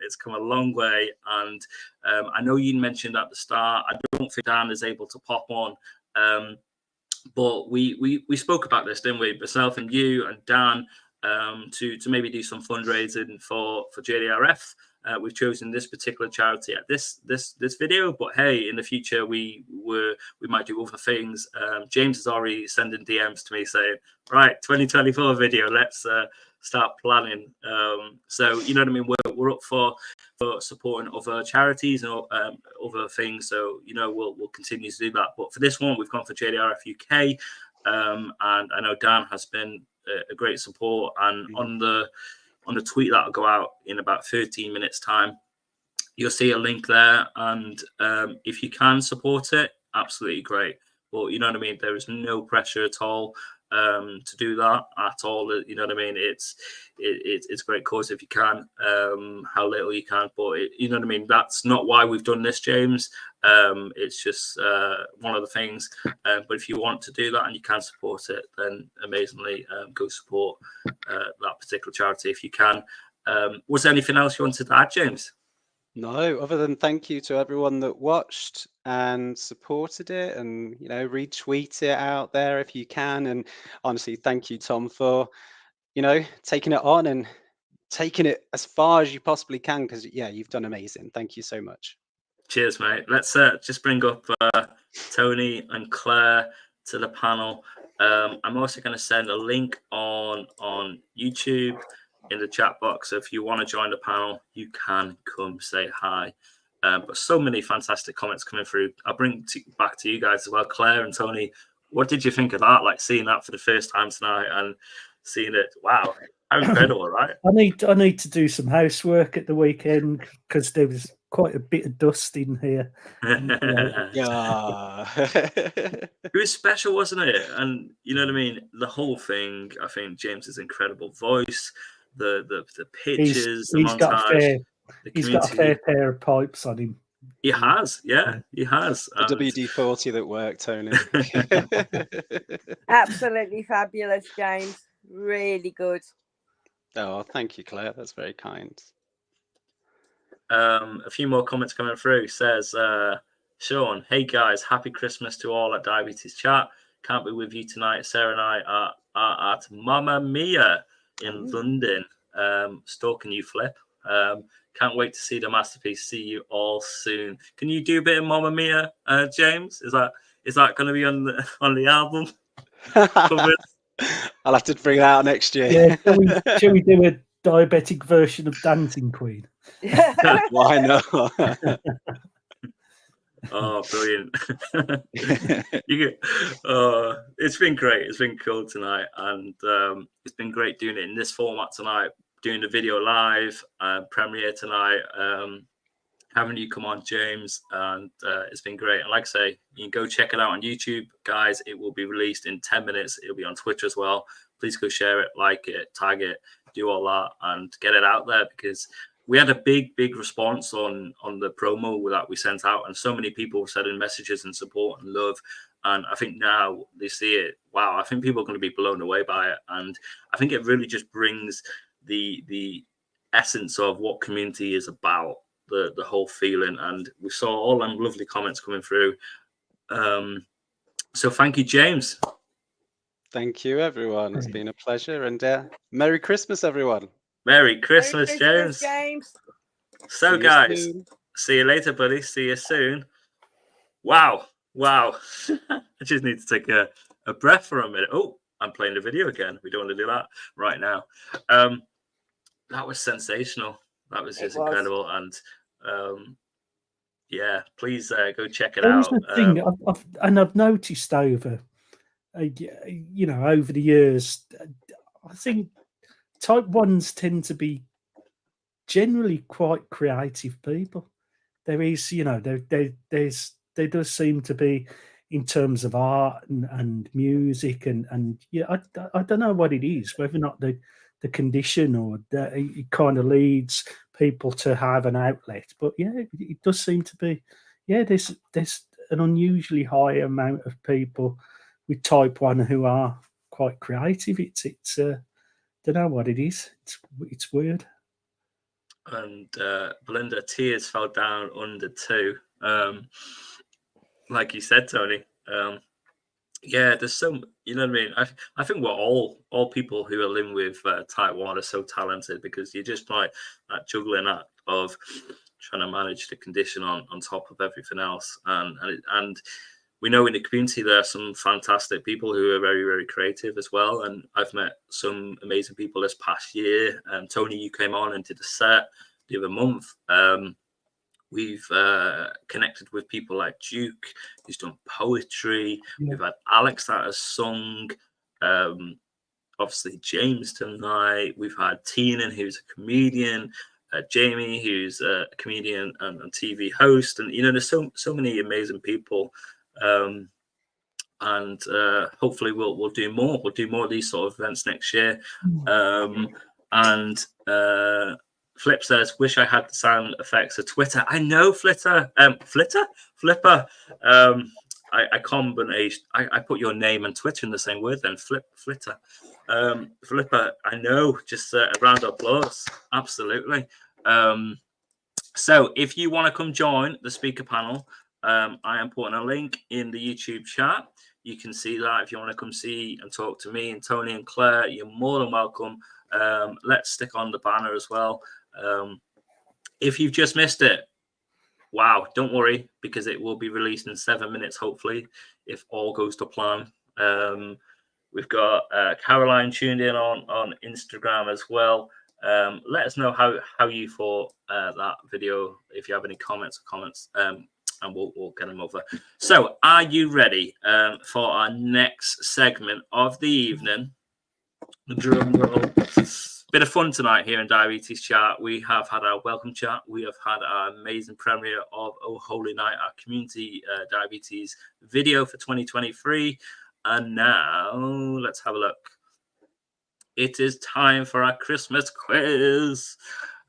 It's come a long way, and I know you mentioned at the start, I don't think Dan is able to pop on, but we spoke about this, didn't we? Myself and you and Dan, to maybe do some fundraising for JDRF. We've chosen this particular charity at this video, but hey, in the future we might do other things. James is already sending DMs to me saying, right, 2024 video, let's start planning. So you know what I mean, we're up for supporting other charities and other things, so you know we'll continue to do that. But for this one, we've gone for JDRF UK, and I know Dan has been a great support, and on the tweet that'll go out in about 13 minutes time, you'll see a link there, and if you can support it, absolutely great. But you know what I mean, there is no pressure at all to do that at all. You know what I mean, it's a great cause if you can, how little you can, but you know what I mean, that's not why we've done this, James. It's just one of the things, but if you want to do that and you can support it, then amazingly, go support that particular charity if you can. Was there anything else you wanted to add, James? No, other than thank you to everyone that watched and supported it, and you know, retweet it out there if you can. And honestly, thank you, Tom, for taking it on and taking it as far as you possibly can, because yeah, you've done amazing. Thank you so much. Cheers, mate. Let's just bring up Tony and Claire to the panel. I'm also going to send a link on YouTube in the chat box. So if you want to join the panel, you can come say hi. But so many fantastic comments coming through. I'll bring back to you guys as well. Claire and Tony, what did you think of that? Like seeing that for the first time tonight and seeing it. Wow, how incredible, right? I need to do some housework at the weekend because there was quite a bit of dust in here. Yeah. It was special, wasn't it? And you know what I mean? The whole thing, I think James's incredible voice, the pictures, the montage. He's got a fair pair of pipes on him. He has, yeah, he has. The WD-40 that worked, Tony. Absolutely fabulous, James. Really good. Oh, thank you, Claire. That's very kind. A few more comments coming through. Says Sean, hey guys, happy Christmas to all at Diabetes Chat. Can't be with you tonight. Sarah and I are at Mamma Mia in London. Stalking you, Flip. Can't wait to see the masterpiece. See you all soon. Can you do a bit of Mamma Mia, James? Is that going to be on the album? I'll have to bring it out next year. Yeah, shall we do a diabetic version of Dancing Queen? Why not? Oh, brilliant. It's been great. It's been cool tonight, and it's been great doing it in this format tonight. doing the video live premiere tonight. Having you come on, James, and it's been great. And like I say, you can go check it out on YouTube, guys. It will be released in 10 minutes. It'll be on Twitter as well. Please go share it, like it, tag it, do all that, and get it out there, because we had a big response on the promo that we sent out, and so many people sending messages and support and love. And I think now they see it. Wow, I think people are going to be blown away by it, and I think it really just brings the essence of what community is about. The whole feeling, and we saw all them lovely comments coming through. So thank you, James. Thank you, everyone. It's been a pleasure, and Merry Christmas, everyone. Merry Christmas, James. So, guys, see you later, buddy. See you soon. Wow. I just need to take a breath for a minute. Oh, I'm playing the video again. We don't want to do that right now. That was sensational. That was just incredible. And yeah, please go check it out. The thing I've noticed over the years, I think type 1s tend to be generally quite creative people. There is, there does seem to be, in terms of art and music and yeah, I don't know what it is, whether or not the condition or it kind of leads people to have an outlet. But yeah, it does seem to be, there's an unusually high amount of people with type 1 who are quite creative. It's don't know what it is. It's weird. And Belinda, tears fell down under 2. Like you said, Tony. Yeah, there's some, you know what I mean? I think we're all people who are living with type 1 are so talented, because you're just like that juggling act of trying to manage the condition on top of everything else. And we know in the community there are some fantastic people who are very, very creative as well. And I've met some amazing people this past year. Tony, you came on and did a set the other month. We've connected with people like Duke, who's done poetry. Yeah. We've had Alex that has sung. Obviously, James tonight. We've had Tina, who's a comedian. Jamie, who's a comedian and TV host. And, there's so many amazing people. And hopefully we'll do more. We'll do more of these sort of events next year. Flip says, wish I had the sound effects of Twitter. I know, Flipper. Flipper. I combination. I put your name and Twitter in the same word then. Flipper. Flipper. I know. Just a round of applause. Absolutely. So if you want to come join the speaker panel, I am putting a link in the YouTube chat. You can see that if you want to come see and talk to me and Tony and Claire, you're more than welcome. Let's stick on the banner as well. If you've just missed it, wow, don't worry, because it will be released in 7 minutes, hopefully, if all goes to plan. We've got Caroline tuned in on Instagram as well. Let us know how you thought that video, if you have any comments, and we'll get them over. So are you ready for our next segment of the evening? The drum roll. Bit of fun tonight here in Diabetes Chat. We have had our welcome chat. We have had our amazing premiere of Oh Holy Night, our community diabetes video for 2023. And now let's have a look. It is time for our Christmas quiz.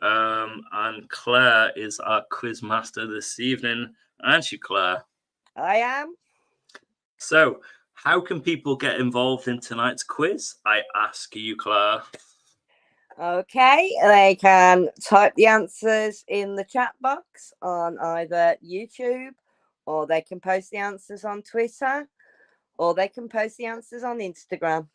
And Claire is our quiz master this evening. Aren't you, Claire? I am. So, how can people get involved in tonight's quiz? I ask you, Claire. Okay, they can type the answers in the chat box on either YouTube, or they can post the answers on Twitter, or they can post the answers on Instagram.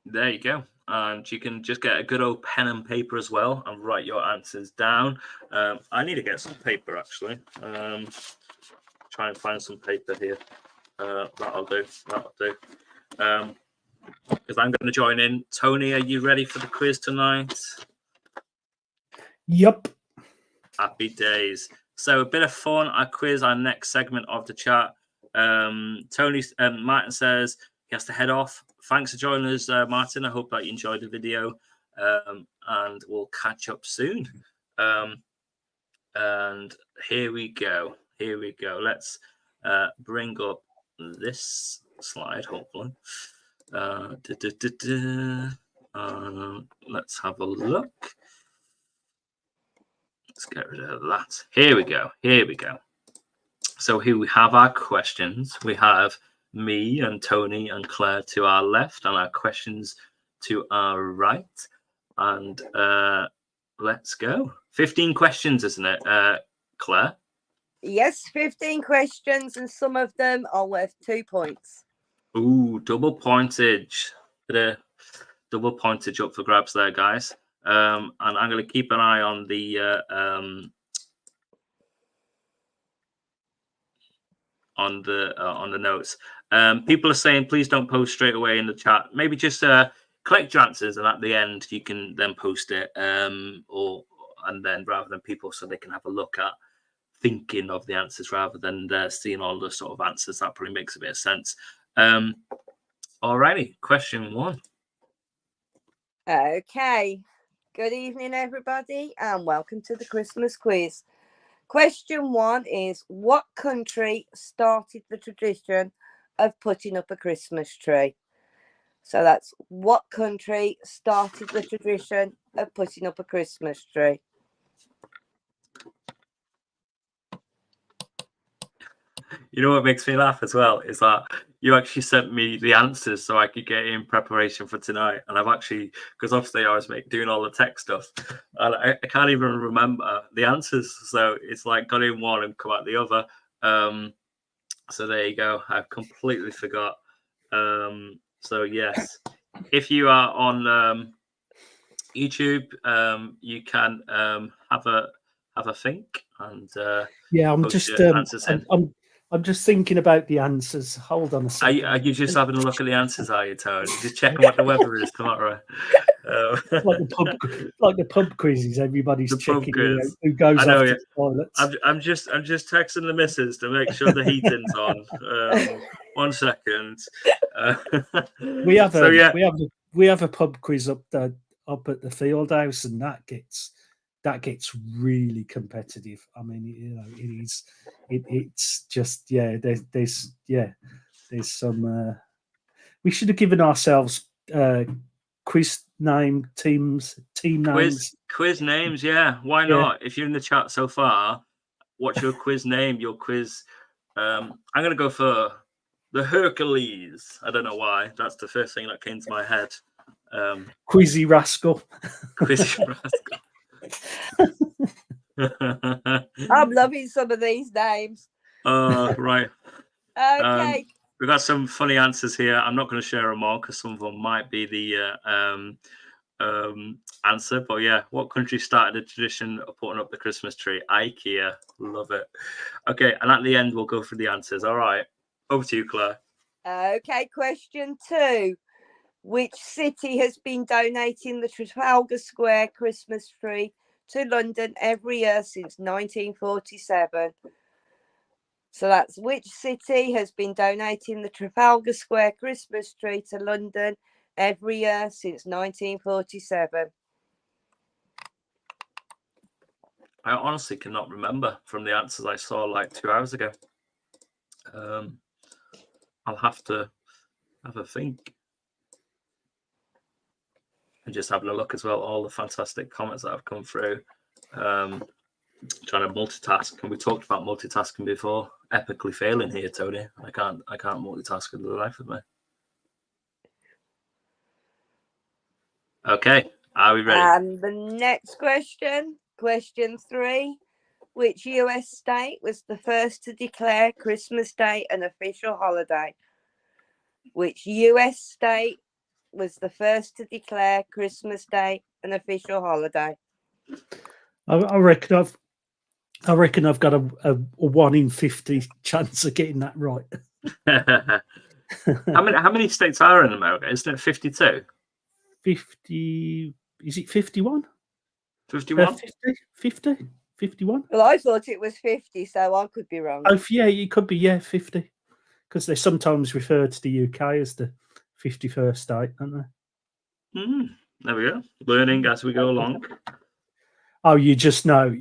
There you go. And you can just get a good old pen and paper as well and write your answers down. I need to get some paper, actually. Try and find some paper here. That'll do. Because I'm going to join in. Tony, are you ready for the quiz tonight? Yep. Happy days. So a bit of fun. I quiz our next segment of the chat. Tony Martin says he has to head off. Thanks for joining us, Martin. I hope that you enjoyed the video. and we'll catch up soon. And here we go. Let's bring up this slide, hopefully. Let's have a look. Let's get rid of that. Here we go. So here we have our questions. We have me and Tony and Claire to our left, and our questions to our right. And let's go. 15 questions, isn't it, Claire? Yes, 15 questions, and some of them are worth 2 points. Ooh, double pointage. Double pointage up for grabs there, guys. And I'm going to keep an eye on the notes. People are saying please don't post straight away in the chat. Maybe just collect your answers, and at the end you can then post it, and then rather than people, so they can have a look at thinking of the answers rather than seeing all the sort of answers. That probably makes a bit of sense. Alrighty, question 1. Okay. Good evening, everybody, and welcome to the Christmas quiz. Question 1 is, what country started the tradition of putting up a Christmas tree? So that's, what country started the tradition of putting up a Christmas tree? You know what makes me laugh as well is that you actually sent me the answers so I could get in preparation for tonight. And I've actually, because obviously I was doing all the tech stuff, and I can't even remember the answers. So it's like got in one and come out the other. So there you go. I've completely forgot. So yes, if you are on YouTube, you can have a think and yeah, I'm just I'm just thinking about the answers. Hold on a second. Are you just having a look at the answers, are you, Tony? Just checking what the weather is tomorrow. like the pub quizzes, everybody's checking who goes off to the toilets. I'm just texting the missus to make sure the heating's on. 1 second. We have a pub quiz up at the field house, and that gets really competitive. I mean, you know, it's just there's some. We should have given ourselves quiz team names. Quiz names, yeah. Why not? If you're in the chat so far, what's your quiz name? Your quiz. I'm gonna go for the Hercules. I don't know why. That's the first thing that came to my head. Quizzy Rascal. Quizzy Rascal. I'm loving some of these names. Right. Okay. We've got some funny answers here. I'm not going to share them all because some of them might be the answer. But yeah, what country started the tradition of putting up the Christmas tree? IKEA. Love it. Okay, and at the end we'll go through the answers. All right. Over to you, Claire. Okay, question 2. Which city has been donating the Trafalgar Square Christmas tree to London every year since 1947? So that's, which city has been donating the Trafalgar Square Christmas tree to London every year since 1947? I honestly cannot remember from the answers I saw like 2 hours ago. I'll have to have a think. And just having a look as well, all the fantastic comments that have come through. Trying to multitask, and we talked about multitasking before. Epically failing here, Tony. I can't multitask for the life of me. Okay, are we ready? And the next question, question 3. Which US state was the first to declare Christmas Day an official holiday? Which US state was the first to declare Christmas Day an official holiday? I reckon I've got a 1 in 50 chance of getting that right. How many states are in America? Isn't it 52? 50? Is it 51? 51? 50? 51? Well, I thought it was 50, so I could be wrong. Oh, yeah, it could be, 50. Because they sometimes refer to the UK as the 51st state, don't they? There we go. Learning as we go along. Oh, you just know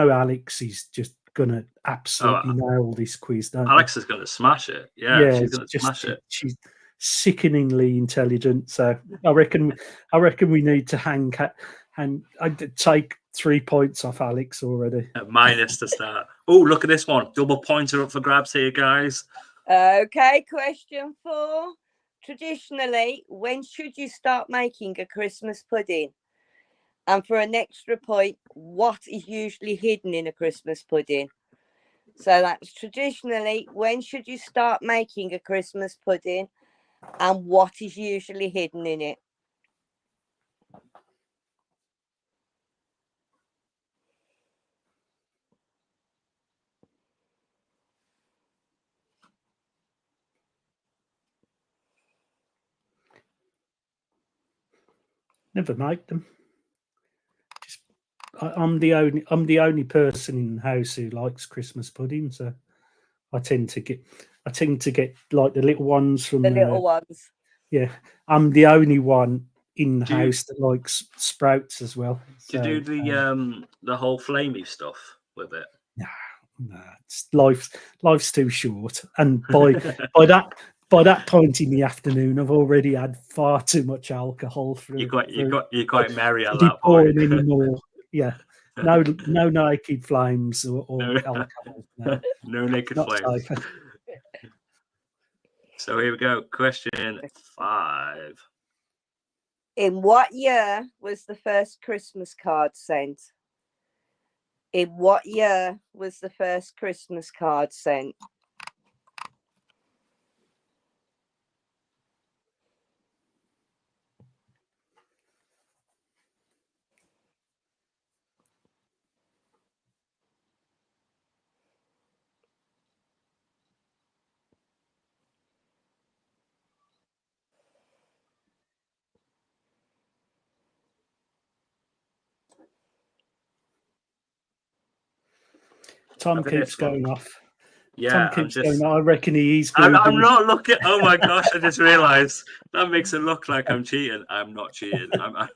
Alex is just gonna absolutely nail this quiz, don't Alex you? is gonna smash it. Yeah, she's gonna smash it. She's sickeningly intelligent. So I reckon we need to I'd take 3 points off Alex already. Minus to start. Oh, look at this one. Double pointer up for grabs here, guys. Okay, question 4. Traditionally, when should you start making a Christmas pudding? And for an extra point, what is usually hidden in a Christmas pudding? So that's traditionally, when should you start making a Christmas pudding? And what is usually hidden in it? Never make them. I'm the only person in the house who likes Christmas pudding, so I tend to get like the little ones from the little ones. Yeah, I'm the only one in the house that likes sprouts as well. Do you do the whole flamey stuff with it? No, it's life's too short, and by that point in the afternoon, I've already had far too much alcohol. You're quite merry at that point. Anymore. Yeah, no naked flames or alcohol. No naked flames. Safe. So here we go. Question 5. In what year was the first Christmas card sent? In what year was the first Christmas card sent? Tom keeps going off. Yeah, Tom keeps going. I reckon he's. I'm not looking. Oh my gosh! I just realised that makes it look like I'm cheating. I'm not cheating. I'm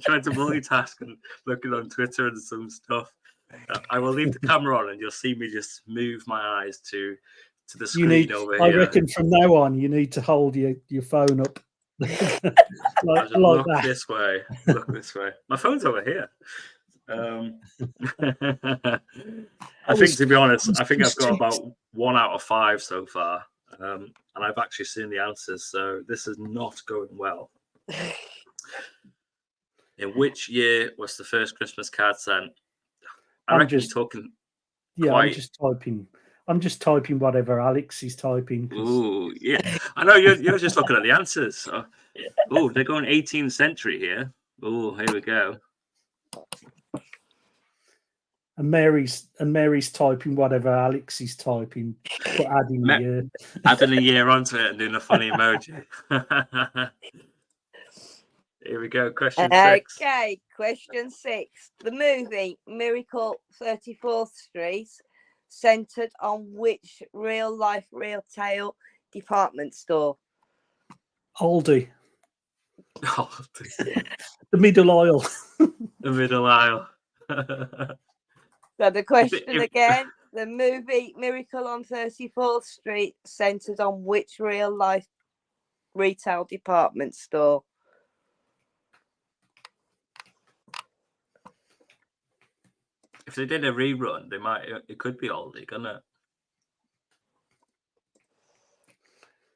trying to multitask and looking on Twitter and some stuff. I will leave the camera on, and you'll see me just move my eyes to the screen over here. I reckon from now on, you need to hold your phone up. look that. This way. Look this way. My phone's over here. I think, to be honest, I've got about 1 out of 5 so far, and I've actually seen the answers, so this is not going well. In which year was the first Christmas card sent? I'm just talking. Yeah, I'm just typing whatever Alex is typing. Ooh, yeah, I know you're just looking at the answers. So. Oh, they're going 18th century here. Oh, here we go. And Mary's typing whatever Alex is typing, but adding a year onto it and doing a funny emoji. Here we go. Question 6. Okay, question 6. The movie Miracle 34th Street centered on which real tale department store? Aldi. The middle aisle. The middle aisle. So the question again, the movie Miracle on 34th Street centered on which real life retail department store? If they did a rerun, it could be Aldi, couldn't it?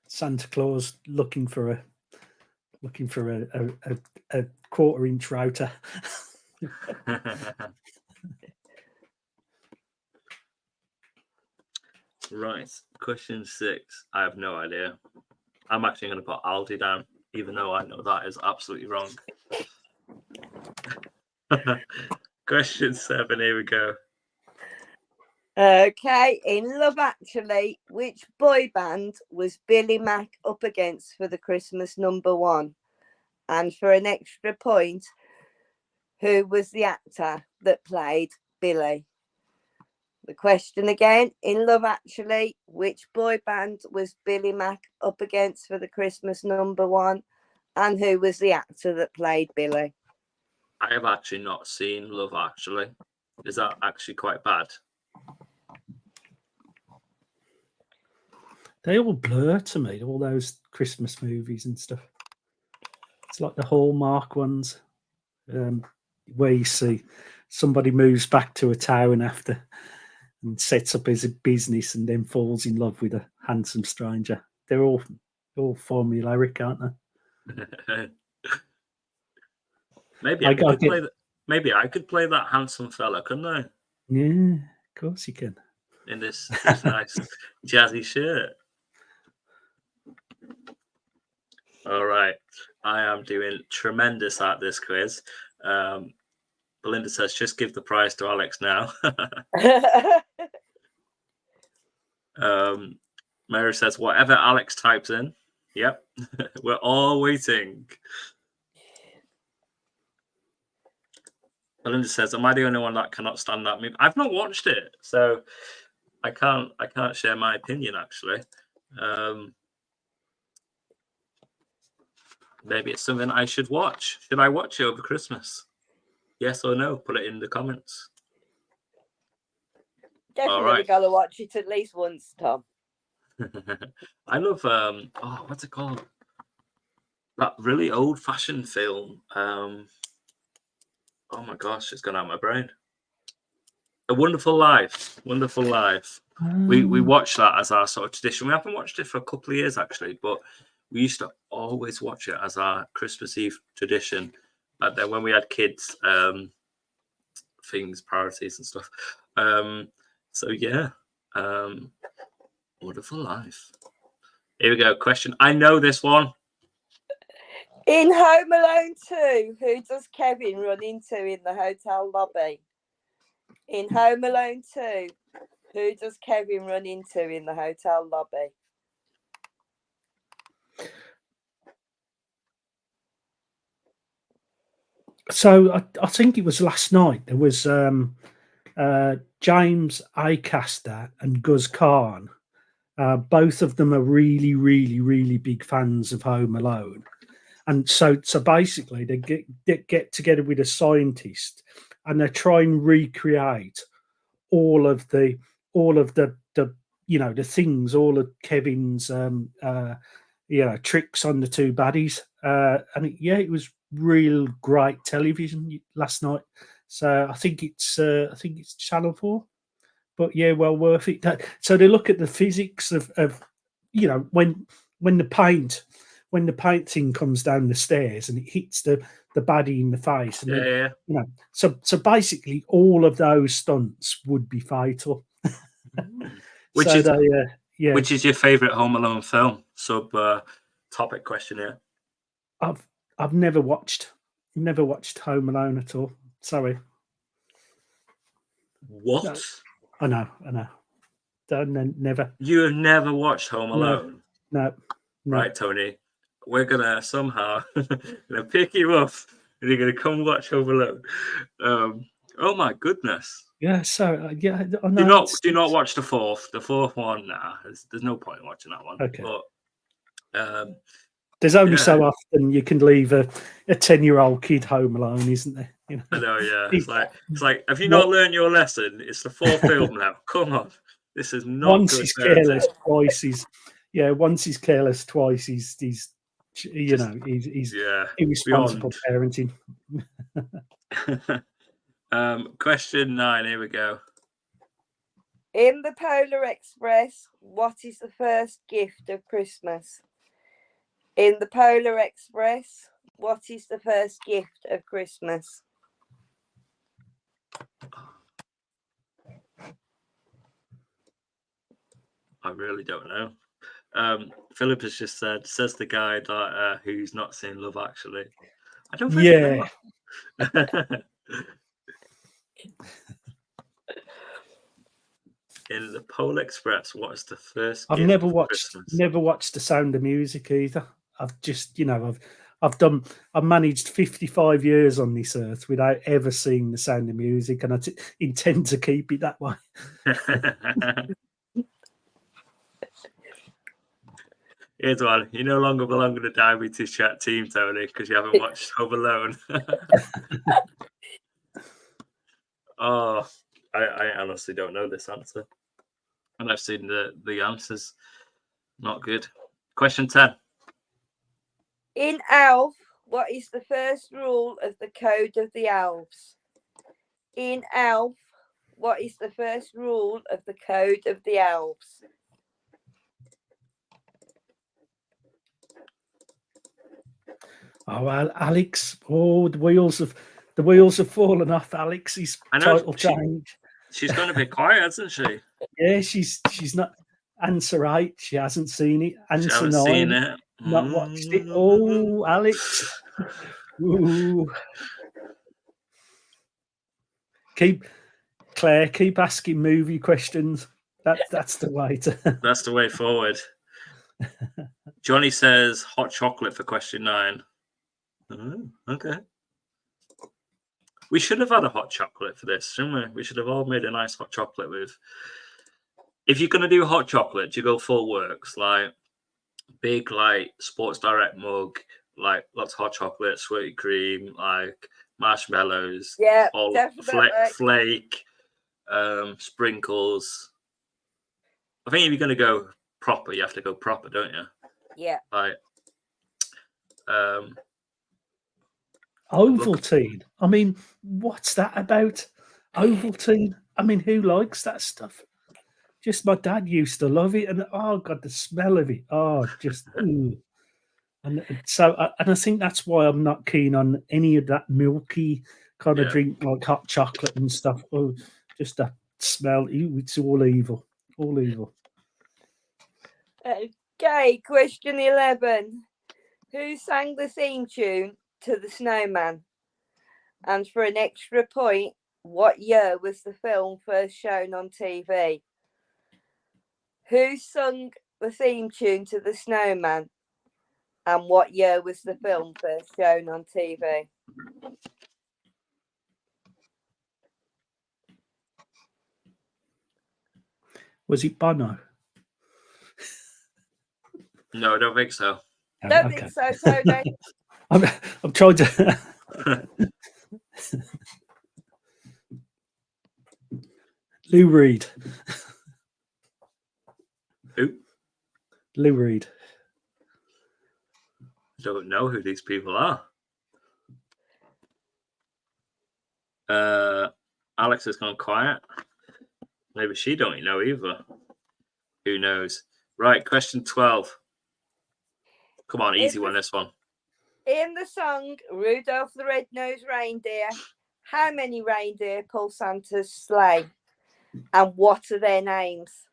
Santa Claus looking for a 1/4-inch router. Right, question 6. I have no idea. I'm actually going to put Aldi down, even though I know that is absolutely wrong. Question 7. Here we go. Okay, in Love Actually, which boy band was Billy Mack up against for the Christmas #1? And for an extra point, who was the actor that played Billy? The question again, in Love Actually, which boy band was Billy Mack up against for the Christmas #1? And who was the actor that played Billy? I have actually not seen Love Actually. Is that actually quite bad? They all blur to me, all those Christmas movies and stuff. It's like the Hallmark ones, where you see somebody moves back to a town after and sets up as a business and then falls in love with a handsome stranger. They're all formulaic, aren't they? Maybe I could play that. Maybe I could play that handsome fella, couldn't I? Yeah, of course you can. In this nice jazzy shirt. All right, I am doing tremendous at this quiz. Belinda says, just give the prize to Alex now. Mary says, whatever Alex types in. Yep, we're all waiting. Belinda says, am I the only one that cannot stand that movie? I've not watched it, so I can't share my opinion, actually. Maybe it's something I should watch. Should I watch it over Christmas? Yes or no? Put it in the comments. Definitely gotta watch it at least once, Tom. I love what's it called? That really old-fashioned film. Oh my gosh, it's gone out of my brain. A Wonderful Life. Wonderful Life. We watched that as our sort of tradition. We haven't watched it for a couple of years actually, but we used to always watch it as our Christmas Eve tradition. And then when we had kids, things, priorities and stuff. So yeah, Wonderful Life. Here we go. Question. I know this one. In Home Alone 2, who does Kevin run into in the hotel lobby? In Home Alone 2, who does Kevin run into in the hotel lobby? So I think it was last night. There was James Acaster and Guz Khan. Both of them are really, really, really big fans of Home Alone. And so basically they get together with a scientist and they try and recreate all of the the things, all of Kevin's tricks on the two baddies. And it was real great television last night. So I think it's Channel 4. But yeah, well worth it. So they look at the physics of when the paint thing comes down the stairs and it hits the baddie in the face, and then, so basically all of those stunts would be fatal. Which is your favorite Home Alone film? Topic question here. I've never watched Home Alone at all. Sorry. What? No. I know. Never. You have never watched Home Alone? No. Right, Tony. We're gonna somehow gonna pick you up, and you're gonna come watch Home Alone. Oh my goodness. Yeah. So yeah. Do not watch the fourth. The fourth one. Nah, there's no point in watching that one. Okay. But there's only so often you can leave a 10-year-old kid home alone, isn't there? I know, yeah. It's like, have you not learned your lesson? It's the fourth film now. Come on, this is not. Once he's careless, twice he's once he's careless, twice he's irresponsible parenting. Question 9. Here we go. In the Polar Express, what is the first gift of Christmas? In the Polar Express, what is the first gift of Christmas? I really don't know. Philip has just says the guy that who's not seen Love Actually. I don't think In the Polar Express, what is the first? I've never watched The Sound of Music either. I've just I've managed 55 years on this earth without ever seeing The Sound of Music, and I intend to keep it that way. Here's one. You no longer belong in the Diabetes Chat team, Tony, because you haven't watched Home Alone. Oh, I honestly don't know this answer. And I've seen the answers. Not good. Question 10. In Elf, what is the first rule of the Code of the Elves? In Elf, what is the first rule of the Code of the Elves? Oh, Alex! Oh, the wheels have fallen off Alex's title change. She's going to be quiet, hasn't she? Yeah, she's not. Answer 8. She hasn't seen it. Answer 9. Seen it. Not watched it. Oh, Alex! Ooh. Keep asking movie questions. That's the way to. That's the way forward. Johnny says hot chocolate for question 9. Oh, okay. We should have had a hot chocolate for this, shouldn't we? We should have all made a nice hot chocolate with. If you're going to do hot chocolate, do you go full works? Like big, like Sports Direct mug, like lots of hot chocolate, sweaty cream, like marshmallows, Yeah, all flake, sprinkles. I think if you're going to go proper, you have to go proper, don't you? Yeah. Like, Ovaltine. I mean, what's that about? Ovaltine. I mean, who likes that stuff? Just my dad used to love it, and oh god, the smell of it. Oh, just ooh. And so, and I think that's why I'm not keen on any of that milky kind of drink, like hot chocolate and stuff. Oh, just that smell. Ew, it's all evil. All evil. Okay, question 11. Who sang the theme tune to The Snowman? And for an extra point, what year was the film first shown on TV? Who sung the theme tune to The Snowman? And what year was the film first shown on TV? Was it Bono? No, I don't think so. Don't think so, Tony. I'm trying to. Lou Reed. Who? Lou Reed. I don't know who these people are. Alex has gone quiet. Maybe she don't know either. Who knows? Right, question 12. Come on, easy one, this one. In the song Rudolph the Red-Nosed Reindeer, how many reindeer pull Santa's sleigh? And what are their names?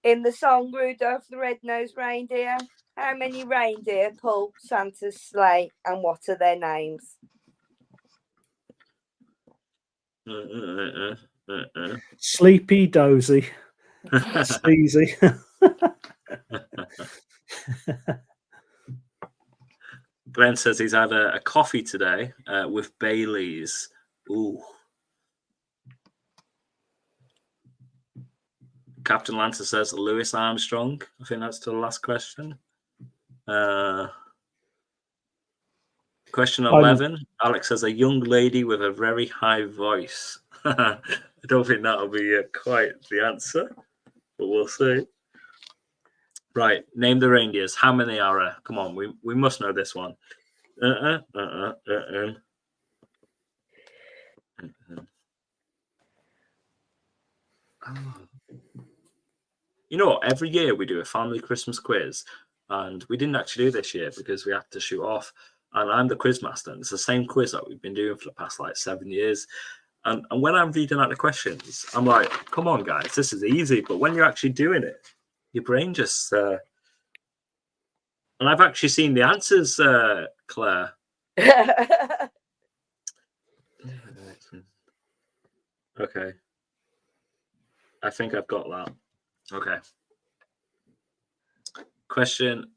In the song Rudolph the Red-Nosed Reindeer, how many reindeer pull Santa's sleigh? And what are their names? Sleepy Dozy. That's easy. Glenn says he's had a coffee today with Bailey's. Ooh. Captain Lancer says Louis Armstrong. I think that's the last question. Question 11. Alex says a young lady with a very high voice. I don't think that'll be quite the answer, but we'll see. Right, name the reindeers. How many are there? Come on, we must know this one. You know what? Every year we do a family Christmas quiz, and we didn't actually do this year because we had to shoot off. And I'm the quiz master, and it's the same quiz that we've been doing for the past like 7 years. And when I'm reading out the questions, I'm like, come on, guys, this is easy. But when you're actually doing it, your brain just... And I've actually seen the answers, Claire. Okay. I think I've got that. Okay. Question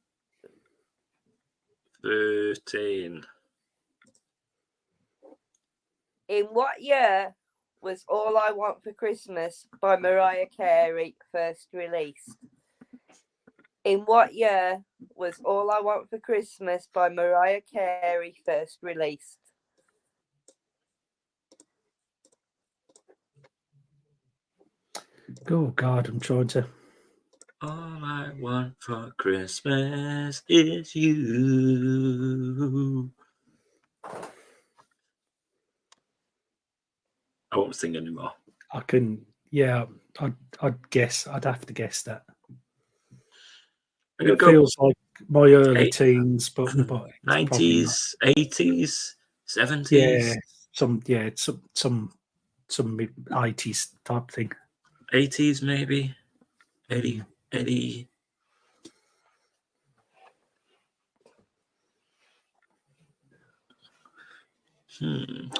13. In what year was All I Want for Christmas by Mariah Carey first released? In what year was All I Want for Christmas by Mariah Carey first released? Oh God, I'm trying to. All I want for Christmas is you. I won't sing anymore. I can. Yeah, I'd guess. I'd have to guess that. It feels like my early teens, but 90s, 80s, 70s. Yeah, some mid 80s type thing. 80s maybe. 80.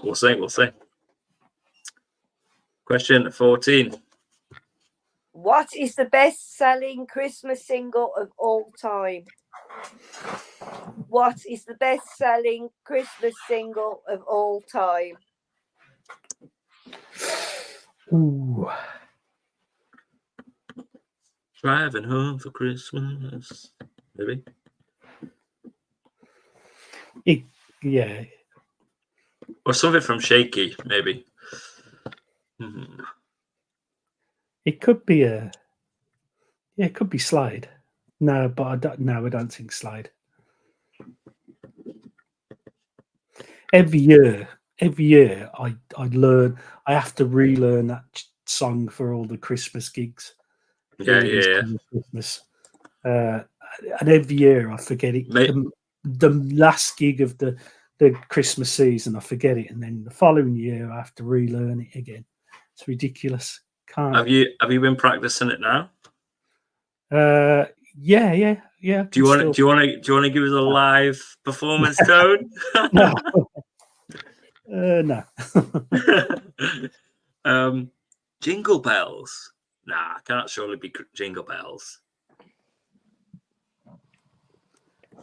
We'll see. Question 14. What is the best-selling Christmas single of all time? What is the best-selling Christmas single of all time? Ooh. Driving home for Christmas, maybe. Yeah. Or something from Shaky, maybe. It could be it could be Slide. No, but I don't think Slide. Every year I learn. I have to relearn that song for all the Christmas gigs. Yeah. Christmas, and every year I forget it. The last gig of the Christmas season, I forget it, and then the following year I have to relearn it again. It's ridiculous. Have you been practicing it now? Yeah. Do you want to give us a live performance, Toad? No. No. Jingle bells. Nah, can't surely be Jingle Bells.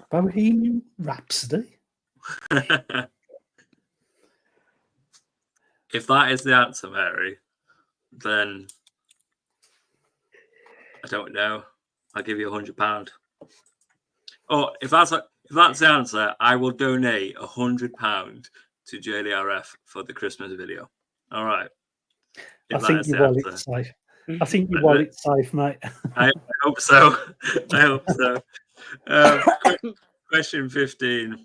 Bohemian Rhapsody. If that is the answer, Mary, then I don't know. I'll give you £100. Oh, if that's the answer, I will donate £100 to JDRF for the Christmas video. All right. I think your wallet's safe. I think your wallet's safe, mate. I hope so. Question 15.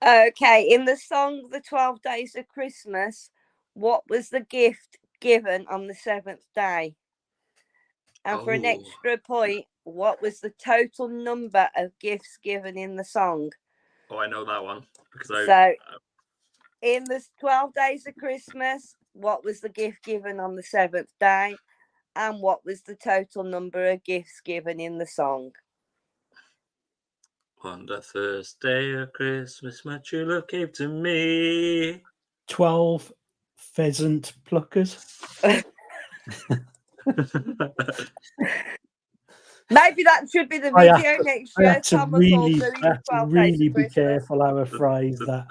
Okay, in the song "The 12 Days of Christmas," what was the gift given on the 7th day? And for an extra point, what was the total number of gifts given in the song? Oh, I know that one. In the 12 Days of Christmas, what was the gift given on the 7th day? And what was the total number of gifts given in the song? On the first day of Christmas, my true love gave to me 12 pheasant pluckers. Maybe that should be the video next year. I have to really be careful how I phrase that.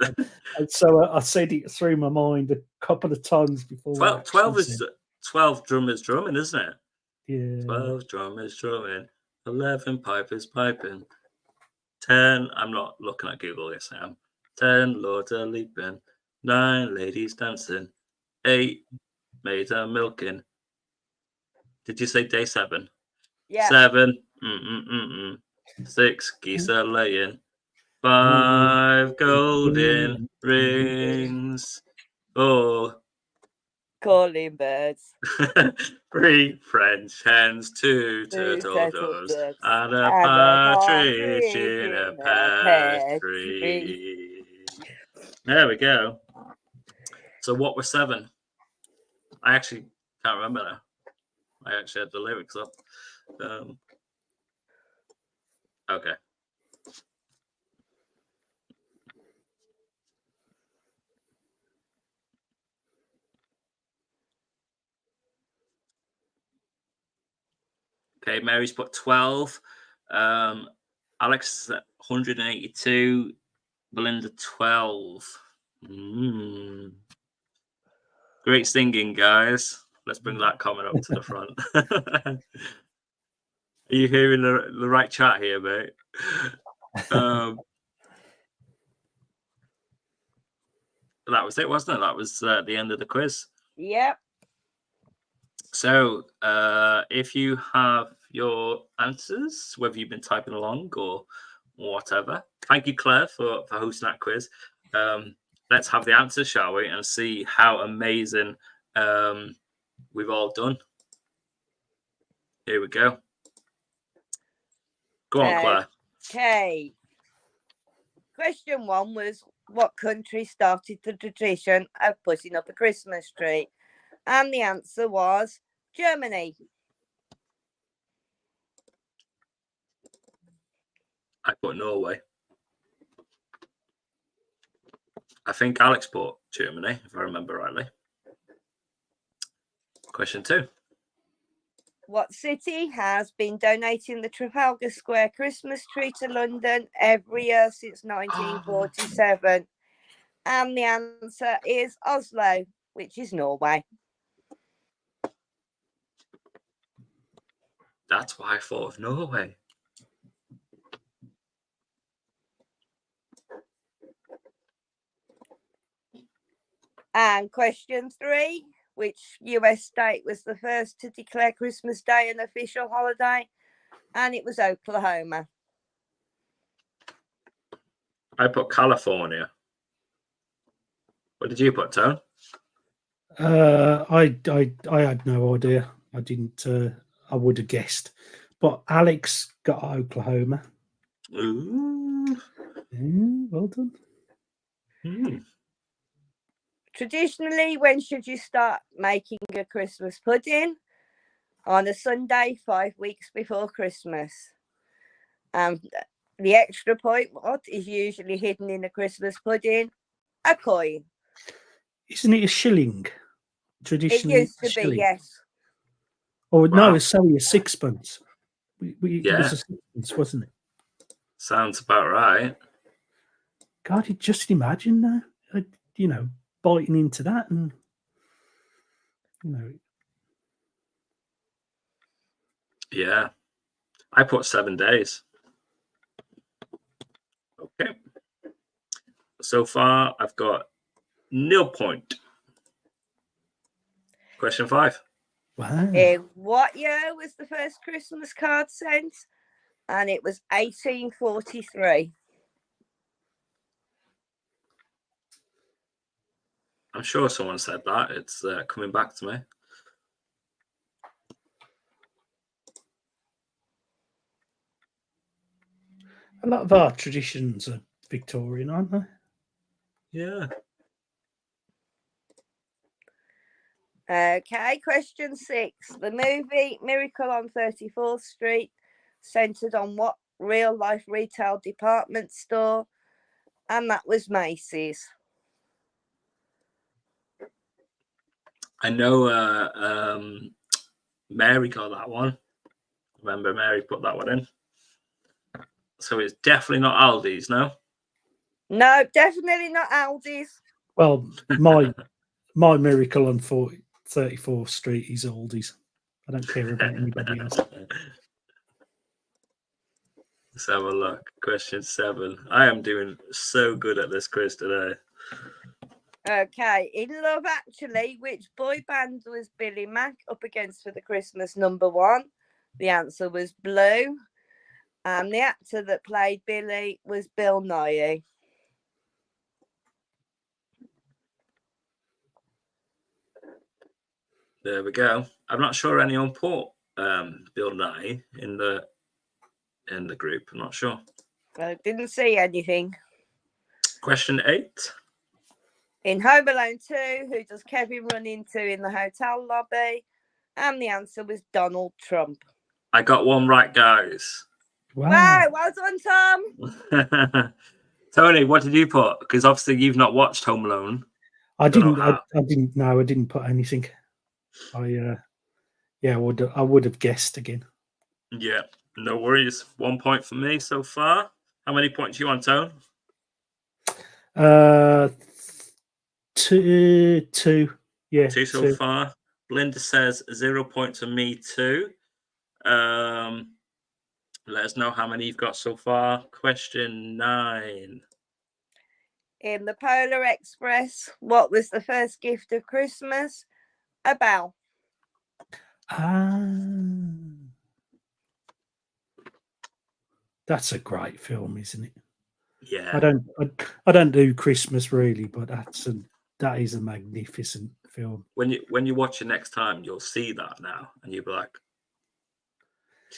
And so I said it through my mind a couple of times before. 12 is 12 drummers drumming, isn't it? Yeah. 12 drummers drumming, 11 pipers piping, 10. I'm not looking at Google, yes I am. 10 lords are leaping, 9 ladies dancing, 8 maids are milking. Did you say day 7? Yeah. 7. 6 geese are laying, 5 golden rings, 4 calling birds, 3 French hens, 2 turtle doves, and a partridge in a pear tree. There we go. So what was 7? I actually can't remember now. I actually had the lyrics up. Okay. Okay, Mary's put 12. Alex 182. Belinda 12. Great singing, guys. Let's bring that comment up to the front. Are you hearing the right chat here, mate? That was it, wasn't it? That was the end of the quiz. Yep. So if you have your answers, whether you've been typing along or whatever, thank you, Claire, for hosting that quiz. Let's have the answers, shall we, and see how amazing we've all done. Here we go. Go on, Claire. Okay. Question 1 was, what country started the tradition of putting up a Christmas tree? And the answer was Germany. I put Norway. I think Alex put Germany, if I remember rightly. Question 2. What city has been donating the Trafalgar Square Christmas tree to London every year since 1947? And the answer is Oslo, which is Norway. That's why I thought of Norway. And question 3, which US state was the first to declare Christmas Day an official holiday? And it was Oklahoma. I put California. What did you put, Tone? I had no idea. I didn't. I would have guessed, but Alex got Oklahoma. Ooh. Well done. Traditionally, when should you start making a Christmas pudding? On a Sunday, 5 weeks before Christmas. The extra point, what is usually hidden in a Christmas pudding? A coin. Isn't it a shilling? Traditionally, it used to be, yes. Oh no, it's only a sixpence. It was a sixpence, wasn't it? Sounds about right. God, just imagine now, biting into that and, Yeah. I put 7 days. Okay. So far, I've got 0 point. Question 5. Wow. In what year was the first Christmas card sent? And it was 1843. I'm sure someone said that. It's coming back to me. A lot of our traditions are Victorian, aren't they? Yeah. Okay, question 6. The movie Miracle on 34th Street centered on what real-life retail department store? And that was Macy's. I know Mary got that one. Remember, Mary put that one in. So it's definitely not Aldi's, no? No, definitely not Aldi's. Well, my Miracle on 34th Street is Aldi's. I don't care about anybody else. Let's have a look. Question 7. I am doing so good at this quiz today. Okay, in Love Actually, which boy band was Billy Mack up against for the Christmas #1? The answer was Blue. And the actor that played Billy was Bill Nighy. There we go. I'm not sure anyone put Bill Nighy in the group. I'm not sure. I didn't see anything. Question 8. In Home Alone 2, who does Kevin run into in the hotel lobby? And the answer was Donald Trump. I got one right, guys. Wow, well done, Tom. Tony, what did you put? Because obviously you've not watched Home Alone. I didn't. I didn't. No, I didn't put anything. I would have guessed again. Yeah, no worries. 1 point for me so far. How many points you on, Tone? 2. Yeah, 2 so 2. far. Belinda says 0 points for me too. Let us know how many you've got so far. Question 9. In the Polar Express, what was the first gift of Christmas? A bell. That's a great film, isn't it? Yeah. I don't do Christmas really, but that is a magnificent film. When you watch it next time, you'll see that now, and you'll be like,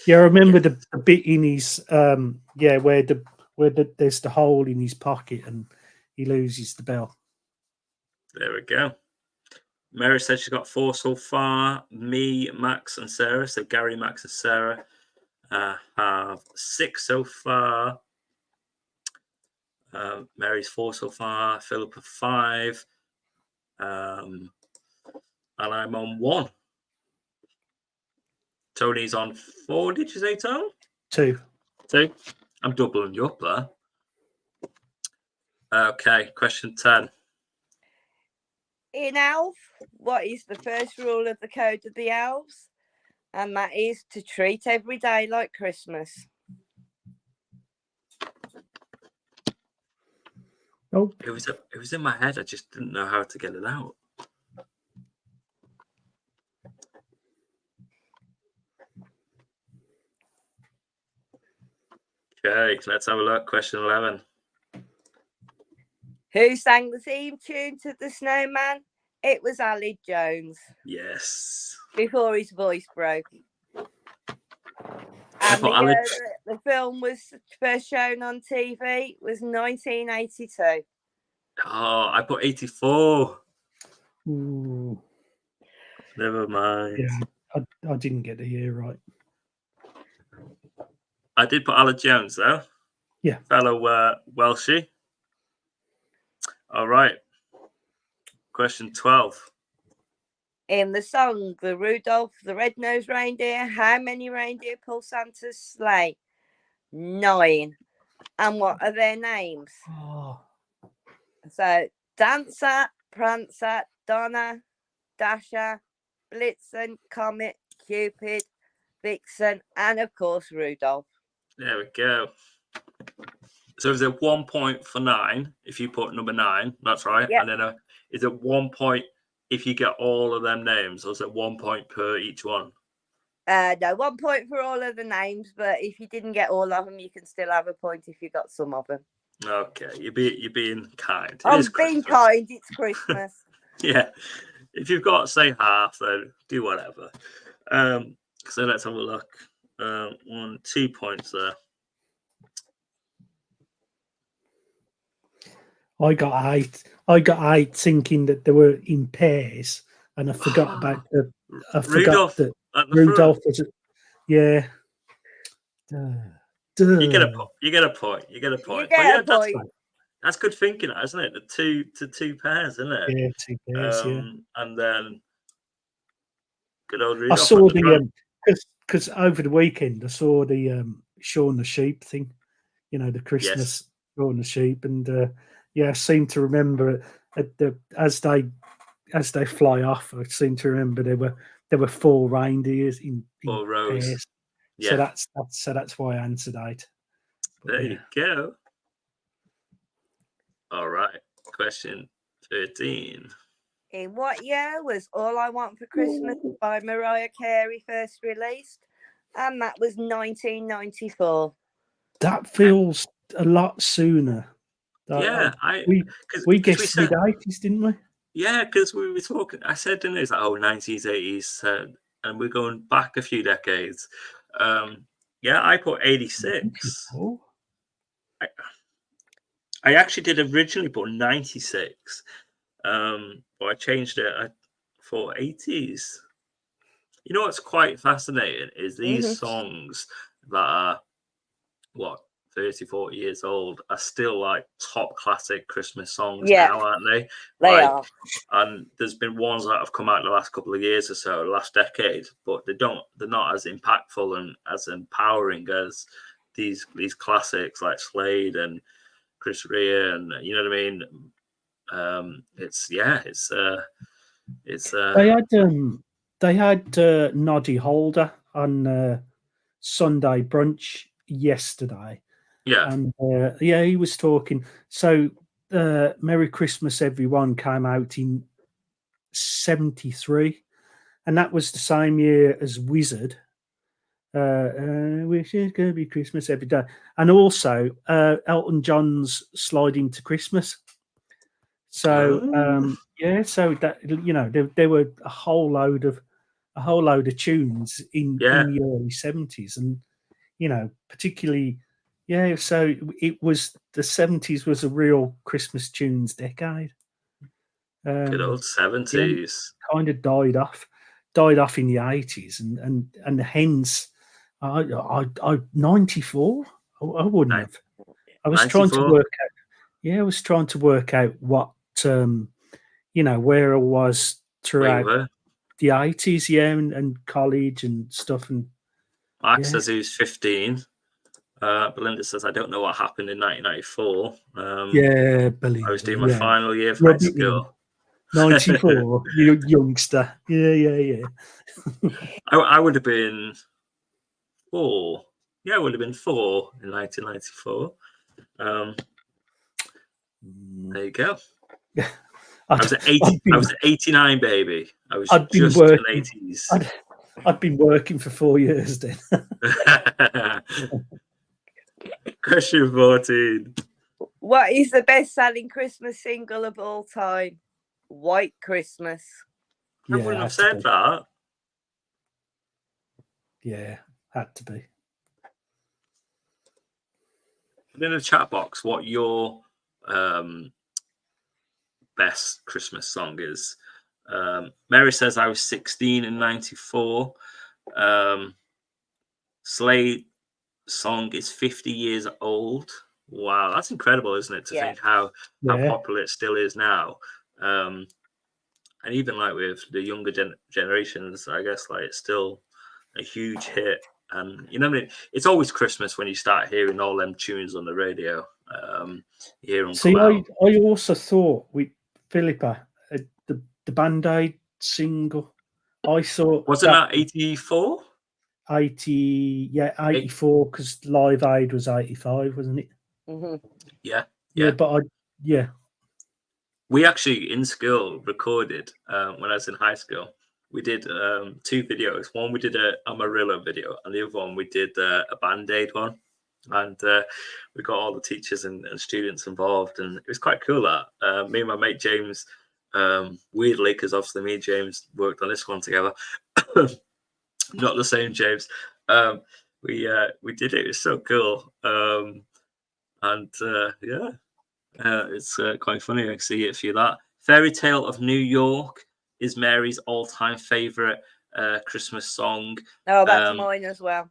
yeah, I remember the bit in his where there's the hole in his pocket and he loses the bell. There we go. Mary said she's got 4 so far. Me, Max, and Sarah. So Gary, Max, and Sarah have 6 so far. Mary's 4 so far. Philip 5. And I'm on 1. Tony's on 4. Did you say, Tony? 2. I'm doubling you up there. Okay, question 10. In Elf, what is the first rule of the Code of the Elves? And that is to treat every day like Christmas. Oh, It was in my head. I just didn't know how to get it out. Okay, let's have a look. Question 11. Who sang the theme tune to The Snowman? It was Ali Jones. Yes. Before his voice broke. And the year that the film was first shown on TV was 1982. Oh, I put 84. ooh. Never mind. Yeah, I didn't get the year right. I did put Ali Jones, though. Yeah. Fellow Welshie. All right. Question 12. In the song, the Rudolph the Red-Nosed Reindeer, how many reindeer pull Santa's sleigh? 9. And what are their names? Oh. So, Dancer, Prancer, Donna, Dasher, Blitzen, Comet, Cupid, Vixen, and of course, Rudolph. There we go. So is it 1 point for 9 if you put number 9? That's right. Yep. And then is it 1 point if you get all of them names, or is it 1 point per each one? No, 1 point for all of the names, but if you didn't get all of them, you can still have a point if you got some of them. Okay, you're being kind. I'm being kind. It's Christmas. Yeah, if you've got say half, then do whatever. So let's have a look. 2 points there. I got 8. I got 8 thinking that they were in pairs, and I forgot about the. I forgot that Rudolph was. Yeah. You get a point. You get a point. You get a point. You get a point. That's good thinking, isn't it? The two pairs, isn't it? Yeah, 2 pairs. Yeah. And then good old Rudolph. I saw the because over the weekend I saw the Shaun the Sheep thing. You know, the Christmas Shaun the Sheep, and I seem to remember as they fly off. I seem to remember there were 4 reindeers in 4 rows. Pairs. Yeah. So that's why I answered 8. But there you go. All right. Question 13. In what year was All I Want for Christmas by Mariah Carey first released? And that was 1994. That feels a lot sooner. Yeah, we guessed mid-80s, didn't we? Yeah, because we were talking. I said, didn't I? It's like, 90s, 80s, and we're going back a few decades. I put 86. Oh. I actually did originally put 96, but I changed it. I thought 80s. You know what's quite fascinating is these songs that are 30, 40 years old are still like top classic Christmas songs now, aren't they? They are. And there's been ones that have come out in the last couple of years or so, the last decade, but they're not as impactful and as empowering as these classics like Slade and Chris Rea, and you know what I mean. They had Noddy Holder on Sunday brunch yesterday. Yeah. And he was talking. So Merry Christmas Everyone came out in 73, and that was the same year as Wizard. Wish it's gonna be Christmas every day, and also Elton John's Slide Into Christmas. So so that there were a whole load of tunes in the early 70s, and particularly so it was the 70s was a real Christmas tunes decade. Good old 70s. Kind of died off in the 80s, and hence I 94. I wouldn't have. I was 94. Trying to work out. Yeah, I was trying to work out what where I was throughout the 80s, and college and stuff. And Max says he was 15. Belinda says, I don't know what happened in 1994. Belinda. I was doing my final year of high school. 94, you youngster. Yeah. I would have been 4. Yeah, I would have been 4 in 1994. There you go. I was at 80. I was at 89, baby. I was just in the 80s. I'd been working for 4 years then. Question 14. What is the best-selling Christmas single of all time? White Christmas. I wouldn't have said that. Yeah, had to be. Put in the chat box what your best Christmas song is. Mary says I was 16 in 94. Slade song is 50 years old. Wow, that's incredible, isn't it? To think how popular it still is now. And even like with the younger generations, I guess like it's still a huge hit. And it's always Christmas when you start hearing all them tunes on the radio. You hear them. See, I also thought with Philippa, the Band-Aid single. I thought wasn't that 84? 84, because Live Aid was 85, wasn't it? Mm-hmm. Yeah. But we actually in school recorded when I was in high school. We did 2 videos. One we did a Amarillo video, and the other one we did a Band-Aid one. And we got all the teachers and students involved, and it was quite cool. That me and my mate James, weirdly, because obviously me and James worked on this one together. Not the same James. We did it. It was so cool. It's quite funny. I see it for you. That Fairy Tale of New York is Mary's all-time favorite Christmas song. Oh, that's mine as well.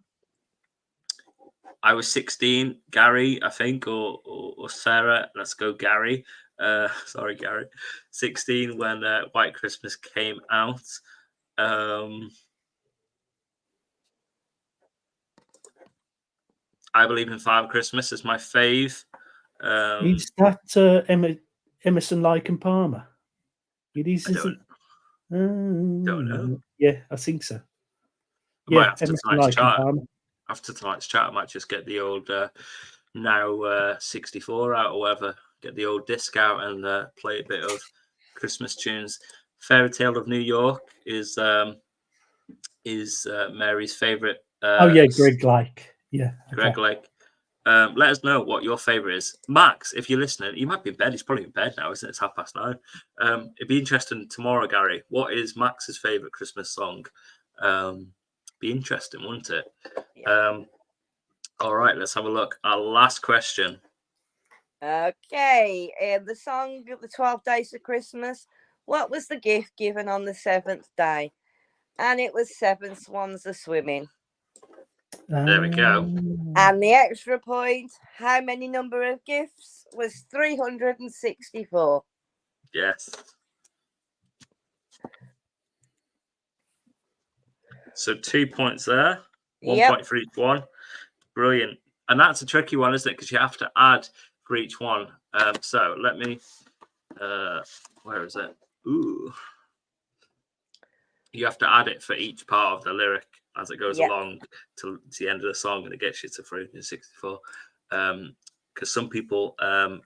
I was 16, Gary, I think, or Sarah. Let's go, Gary. Sorry, Gary. 16 when White Christmas came out. I Believe in Father Christmas is my fave. Is that Emerson, Lake and Palmer? It is, isn't it? Don't know. Yeah, I think so. After tonight's chat, I might just get the old now 64 out or whatever. Get the old disc out and play a bit of Christmas tunes. Fairy Tale of New York is Mary's favorite. Greg Lake. Yeah, Greg Lake. Let us know what your favorite is. Max, if you're listening, you might be in bed. He's probably in bed now, isn't it? It's 9:30. It'd be interesting tomorrow, Gary. What is Max's favorite Christmas song? Be interesting, wouldn't it? Yeah. All right, let's have a look. Our last question. Okay, the song of the 12 Days of Christmas. What was the gift given on the 7th day? And it was 7 swans a swimming. There we go. And the extra point, how many number of gifts? Was 364. Yes. So 2 points there. 1 point for each one. Brilliant. And that's a tricky one, isn't it? Because you have to add for each one. So let me, where is it? Ooh. You have to add it for each part of the lyric. as it goes along to the end of the song, and it gets you to 364. Because some people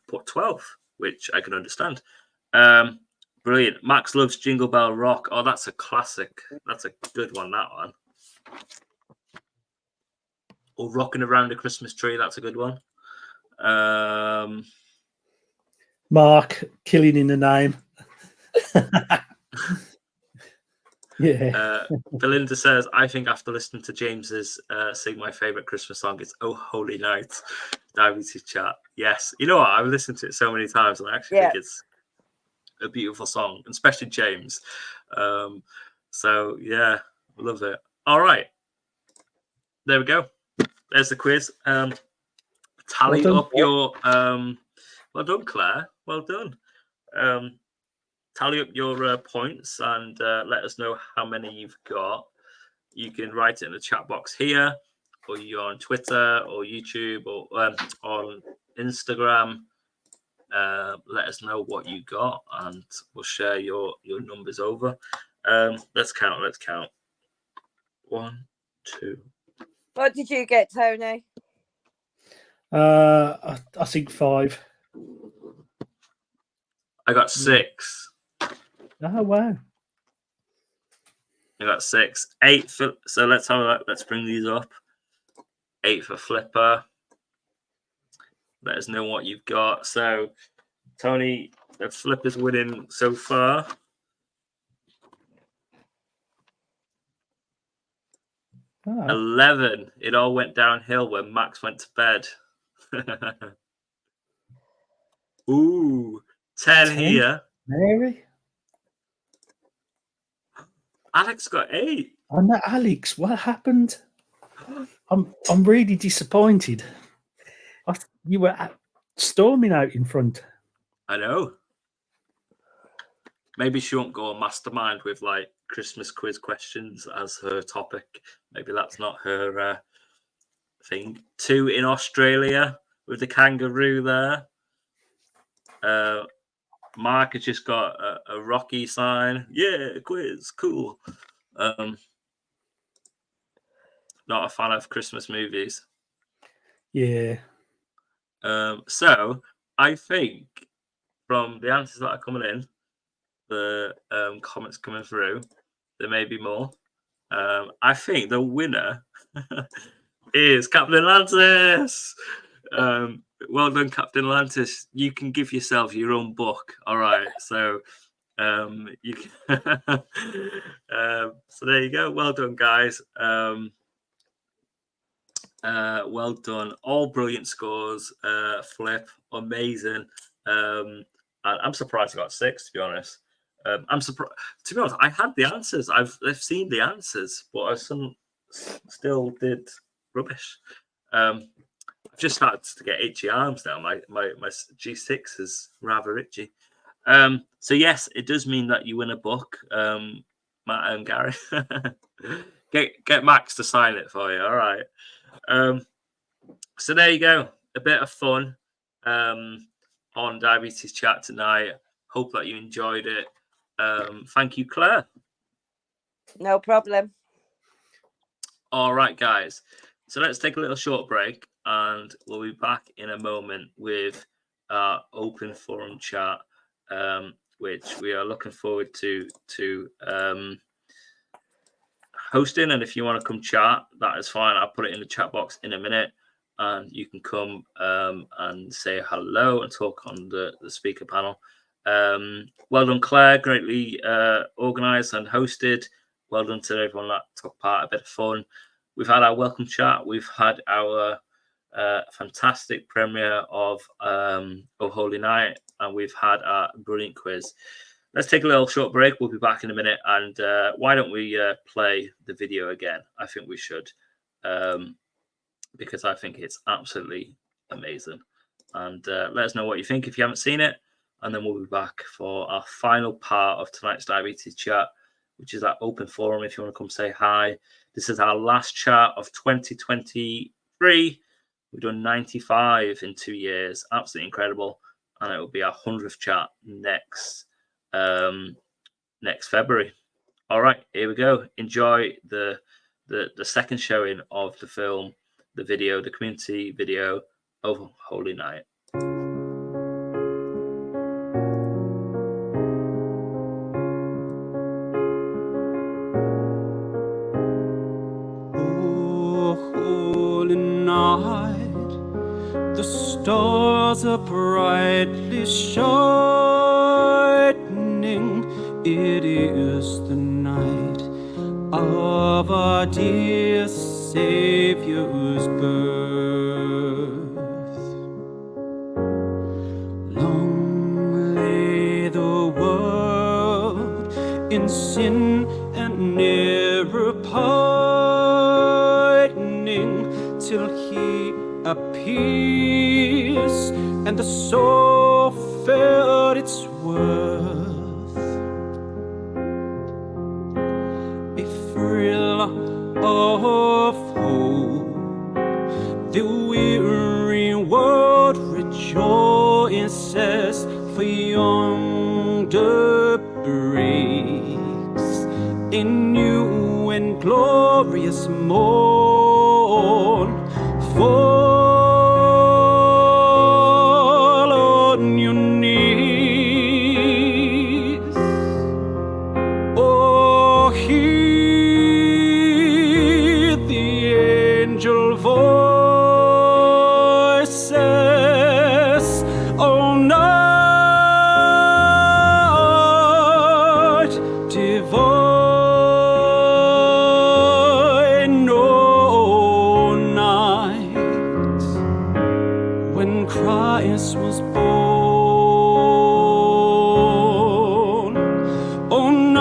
put 12, which I can understand. Brilliant. Max loves Jingle Bell Rock. Oh, that's a classic. That's a good one, that one. Or Rocking Around a Christmas Tree. That's a good one. Mark, Killing in the Name. Yeah. Belinda says, I think after listening to James's sing my favourite Christmas song, it's Oh Holy Night. Diabetes Chat. Yes. You know what? I've listened to it so many times, and I actually think it's a beautiful song, especially James. So, yeah, love it. All right. There we go. There's the quiz. Tally up your... well done, Claire. Well done. Tally up your points and let us know how many you've got. You can write it in the chat box here, or you're on Twitter or YouTube or on Instagram. Let us know what you got, and we'll share your numbers over. Let's count. 1, 2. What did you get, Tony? I think 5. I got 6. Oh wow! I got 6. 8 for, so let's have a look. Let's bring these up. 8 for Flipper. Let us know what you've got. So, Tony, the Flipper's winning so far. Oh. 11. It all went downhill when Max went to bed. Ooh, 10 here. Mary? Alex got 8. Oh no, Alex, what happened? I'm really disappointed. You were storming out in front. I know. Maybe she won't go on Mastermind with like Christmas quiz questions as her topic. Maybe that's not her thing. 2 in Australia with the kangaroo there. Mark has just got a Rocky sign. Yeah, quiz, cool. Not a fan of Christmas movies. Yeah. So I think from the answers that are coming in, the comments coming through, there may be more. I think the winner is Captain Atlantis. Well done, Captain Atlantis. You can give yourself your own book. All right. So you can so there you go. Well done, guys. Well done. All brilliant scores. Flip, amazing. I'm surprised I got 6, to be honest. I'm surprised. To be honest, I had the answers. I've seen the answers, but I still did rubbish. I've just started to get itchy arms now. My G6 is rather itchy. So yes, it does mean that you win a book, Matt and Gary. Get Max to sign it for you. All right. So there you go. A bit of fun on Diabetes Chat tonight. Hope that you enjoyed it. Thank you, Claire. No problem. All right, guys. So let's take a little short break, and we'll be back in a moment with our open forum chat, which we are looking forward to hosting. And if you want to come chat, that is fine. I'll put it in the chat box in a minute, and you can come and say hello and talk on the speaker panel. Well done, Claire. Greatly organised and hosted. Well done to everyone that took part. A bit of fun. We've had our welcome chat. We've had our fantastic premiere of Oh Holy Night, and we've had our brilliant quiz. Let's take a little short break. We'll be back in a minute. And why don't we play the video again? I think we should, because I think it's absolutely amazing. And let us know what you think if you haven't seen it. And then we'll be back for our final part of tonight's Diabetes Chat, which is that open forum if you want to come say hi. This is our last chat of 2023. We've done 95 in 2 years. Absolutely incredible. And it will be our 100th chat next February. All right, here we go. Enjoy the the second showing of the film, the video, the community video of Holy Night. Oh, holy night, the stars are brightly shining. It is the night of our dear Saviour's birth. Long lay the world in sin and error pining, till He appears and the soul felt its worth. A thrill of hope, the weary world rejoices, for yonder breaks a new and glorious morn. Fall on your knees, oh, hear the angel voices, oh, night divine, oh, night when Christ was born, oh, night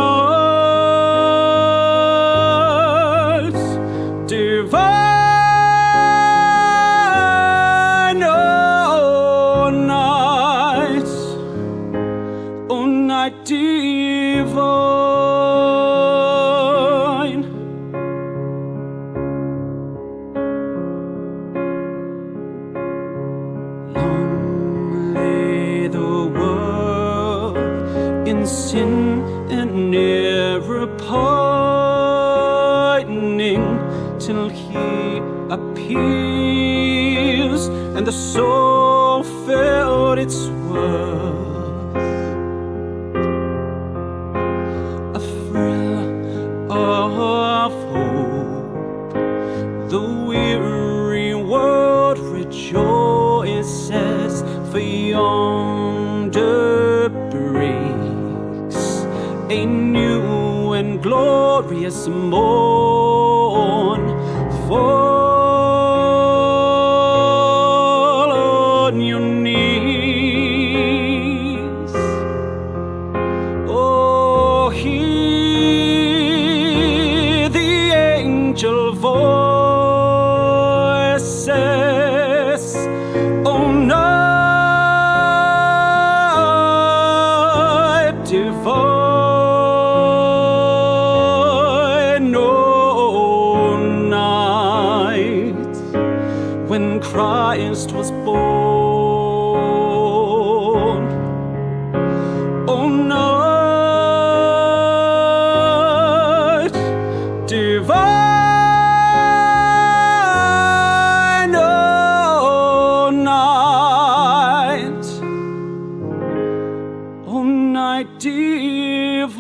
divine, oh, night, oh, night divine. Long lay the world in sin and error pining, till He appears and the soul felt its worth. A thrill of hope, the weary world rejoices, for yonder breaks a new and glorious morn. Fall on your knees, oh, hear the angel voices, oh, night divine, oh, night when Christ was born, oh, night divine, oh, night, oh, night divine.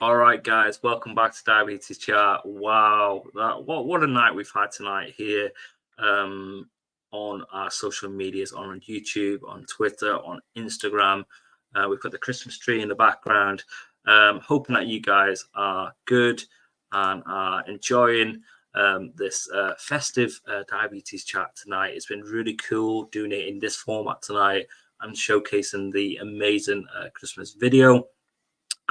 All right, guys, welcome back to Diabetes Chat. Wow, what a night we've had tonight here on our social medias, on YouTube, on Twitter, on Instagram. We've got the Christmas tree in the background. Hoping that you guys are good and are enjoying this festive Diabetes Chat tonight. It's been really cool doing it in this format tonight and showcasing the amazing Christmas video.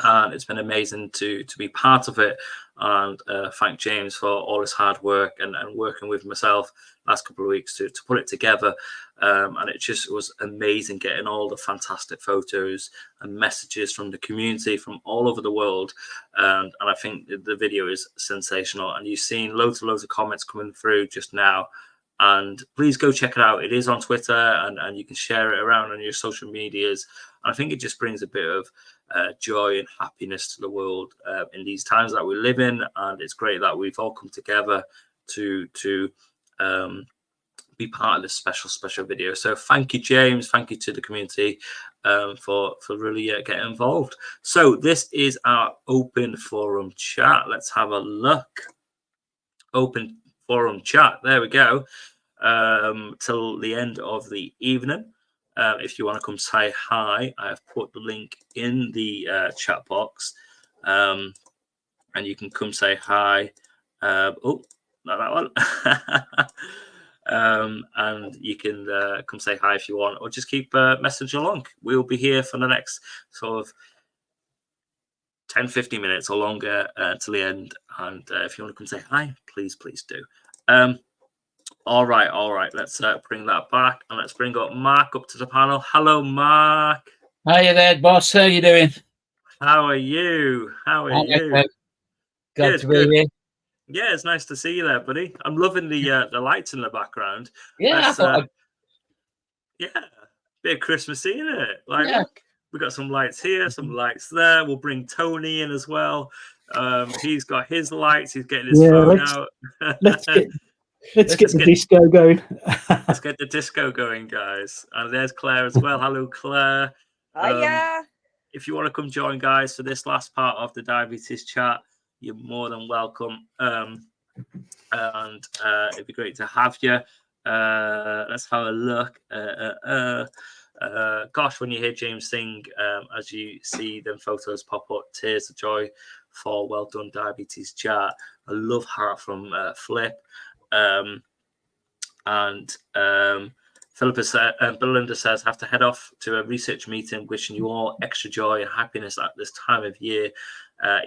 And it's been amazing to be part of it, and thank James for all his hard work and working with myself last couple of weeks to put it together. And it just was amazing getting all the fantastic photos and messages from the community from all over the world. And I think the video is sensational, and you've seen loads of comments coming through just now. And please go check it out. It is on Twitter, and you can share it around on your social medias. And I think it just brings a bit of joy and happiness to the world in these times that we live in. And it's great that we've all come together to be part of this special video. So thank you, James. Thank you to the community for really getting involved. So this is our open forum chat. Let's have a look. Open forum chat. There we go. Till the end of the evening. If you want to come say hi, I have put the link in the chat box, and you can come say hi. Oh, not that one. And you can come say hi if you want, or just keep messaging along. We'll be here for the next sort of 10-15 minutes or longer till the end. And if you want to come say hi, please do. All right. Let's bring that back, and let's bring up Mark up to the panel. Hello, Mark. Hiya there, boss. How you doing? How are you? Okay. Glad to be here. Yeah, it's nice to see you there, buddy. I'm loving the lights in the background. Yeah, yeah, bit of Christmassy, isn't it? Like, look, we got some lights here, some lights there. We'll bring Tony in as well. He's got his lights. He's getting his phone out. Let's get the disco going. Let's get the disco going, guys. And there's Claire as well. Hello, Claire. Hiya. If you want to come join, guys, for this last part of the Diabetes Chat, you're more than welcome. And it'd be great to have you. Let's have a look. Gosh, when you hear James sing, as you see them photos pop up, tears of joy for well done Diabetes Chat. I love heart from Flip. Belinda says, have to head off to a research meeting, wishing you all extra joy and happiness at this time of year.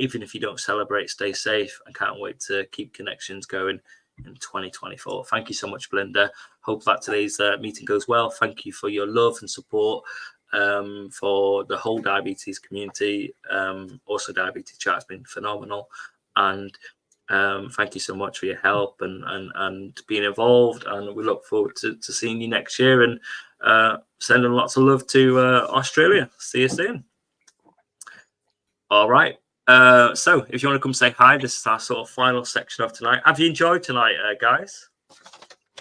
Even if you don't celebrate, stay safe, and can't wait to keep connections going in 2024. Thank you so much, Belinda. Hope that today's meeting goes well. Thank you for your love and support for the whole diabetes community. Also, Diabetes Chat has been phenomenal. And thank you so much for your help and being involved, and we look forward to seeing you next year, and sending lots of love to Australia. See you soon. All right, so if you want to come say hi, this is our sort of final section of tonight. Have you enjoyed tonight, guys?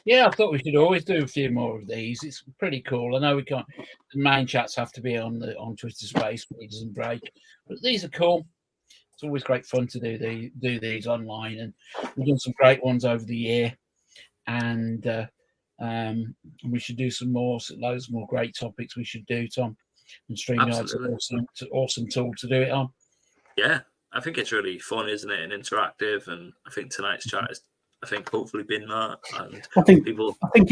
Yeah, I thought we should always do a few more of these. It's pretty cool. I know we can't, the main chats have to be on Twitter Space, it doesn't break, but these are cool. It's always great fun to do these online, and we've done some great ones over the year, and we should do some more. Loads more great topics we should do, Tom. And StreamYard's an awesome tool to do it on. Yeah, I think it's really fun, isn't it, and interactive. And I think tonight's chat has, hopefully been that. And I think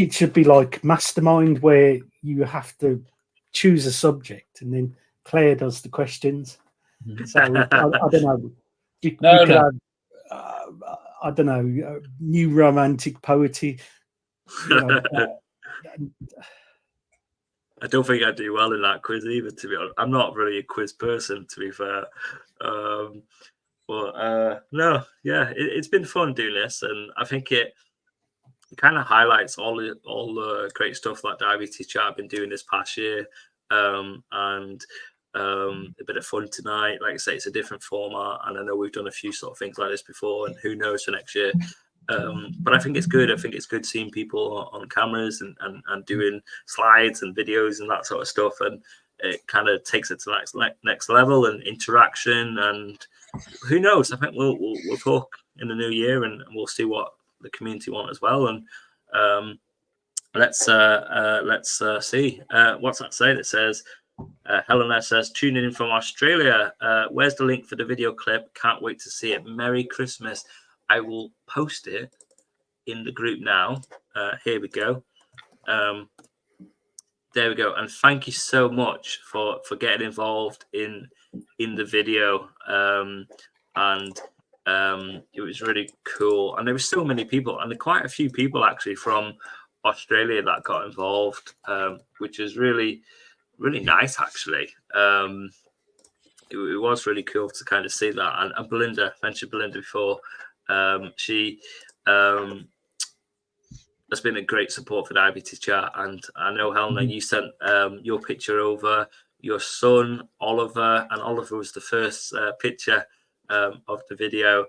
it should be like Mastermind, where you have to choose a subject, and then Claire does the questions. So I don't know. You could have, I don't know, new romantic poetry. You know, I don't think I do well in that quiz either, to be honest. I'm not really a quiz person, to be fair. No, yeah, it's been fun doing this, and I think it kind of highlights all the great stuff that Diabetes Chat have been doing this past year, and a bit of fun tonight. Like I say, it's a different format, and I know we've done a few sort of things like this before, and who knows for next year. But I think it's good. I think it's good seeing people on cameras and doing slides and videos and that sort of stuff, and it kind of takes it to the next level and interaction, and who knows? I think we'll talk in the new year, and we'll see what the community want as well. And let's see. What's that saying? It says, Helena says, tuning in from Australia. Where's the link for the video clip? Can't wait to see it. Merry Christmas. I will post it in the group now. Here we go. There we go. And thank you so much for getting involved in the video. And it was really cool. And there were so many people, and there were quite a few people actually from Australia that got involved, which is really, really nice actually. It was really cool to kind of see that. And Belinda, mentioned Belinda before, she has been a great support for Diabetes Chat. And I know, Helena, you sent your picture over, your son, Oliver, and Oliver was the first picture of the video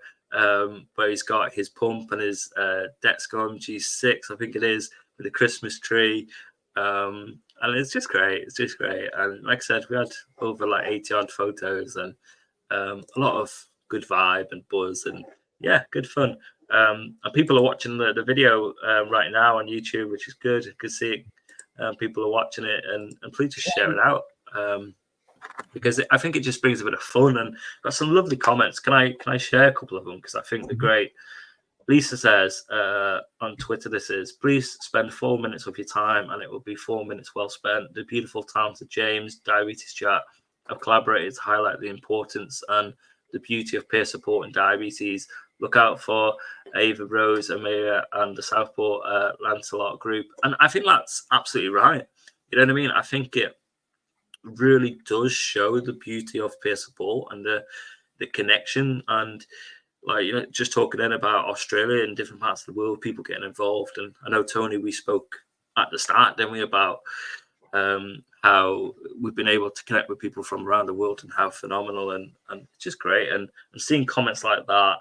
where he's got his pump and his Dexcom G6, I think it is, with a Christmas tree. And it's just great. It's just great. And like I said, we had over like 80 odd photos and a lot of good vibe and buzz and yeah, good fun. And people are watching the video right now on YouTube, which is good. You can see it. People are watching it, and please just share it out because I think it just brings a bit of fun. And got some lovely comments. Can I share a couple of them because I think they're great. Lisa says on Twitter, this is, please spend 4 minutes of your time and it will be 4 minutes well spent. The beautiful, talented James, Diabetes Chat have collaborated to highlight the importance and the beauty of peer support in diabetes. Look out for Ava, Rose, Amira, and the Southport Lancelot group. And I think that's absolutely right. You know what I mean? I think it really does show the beauty of peer support and the connection. And like, you know, just talking then about Australia and different parts of the world, people getting involved. And I know, Tony, we spoke at the start, didn't we, about how we've been able to connect with people from around the world and how phenomenal and just great. And seeing comments like that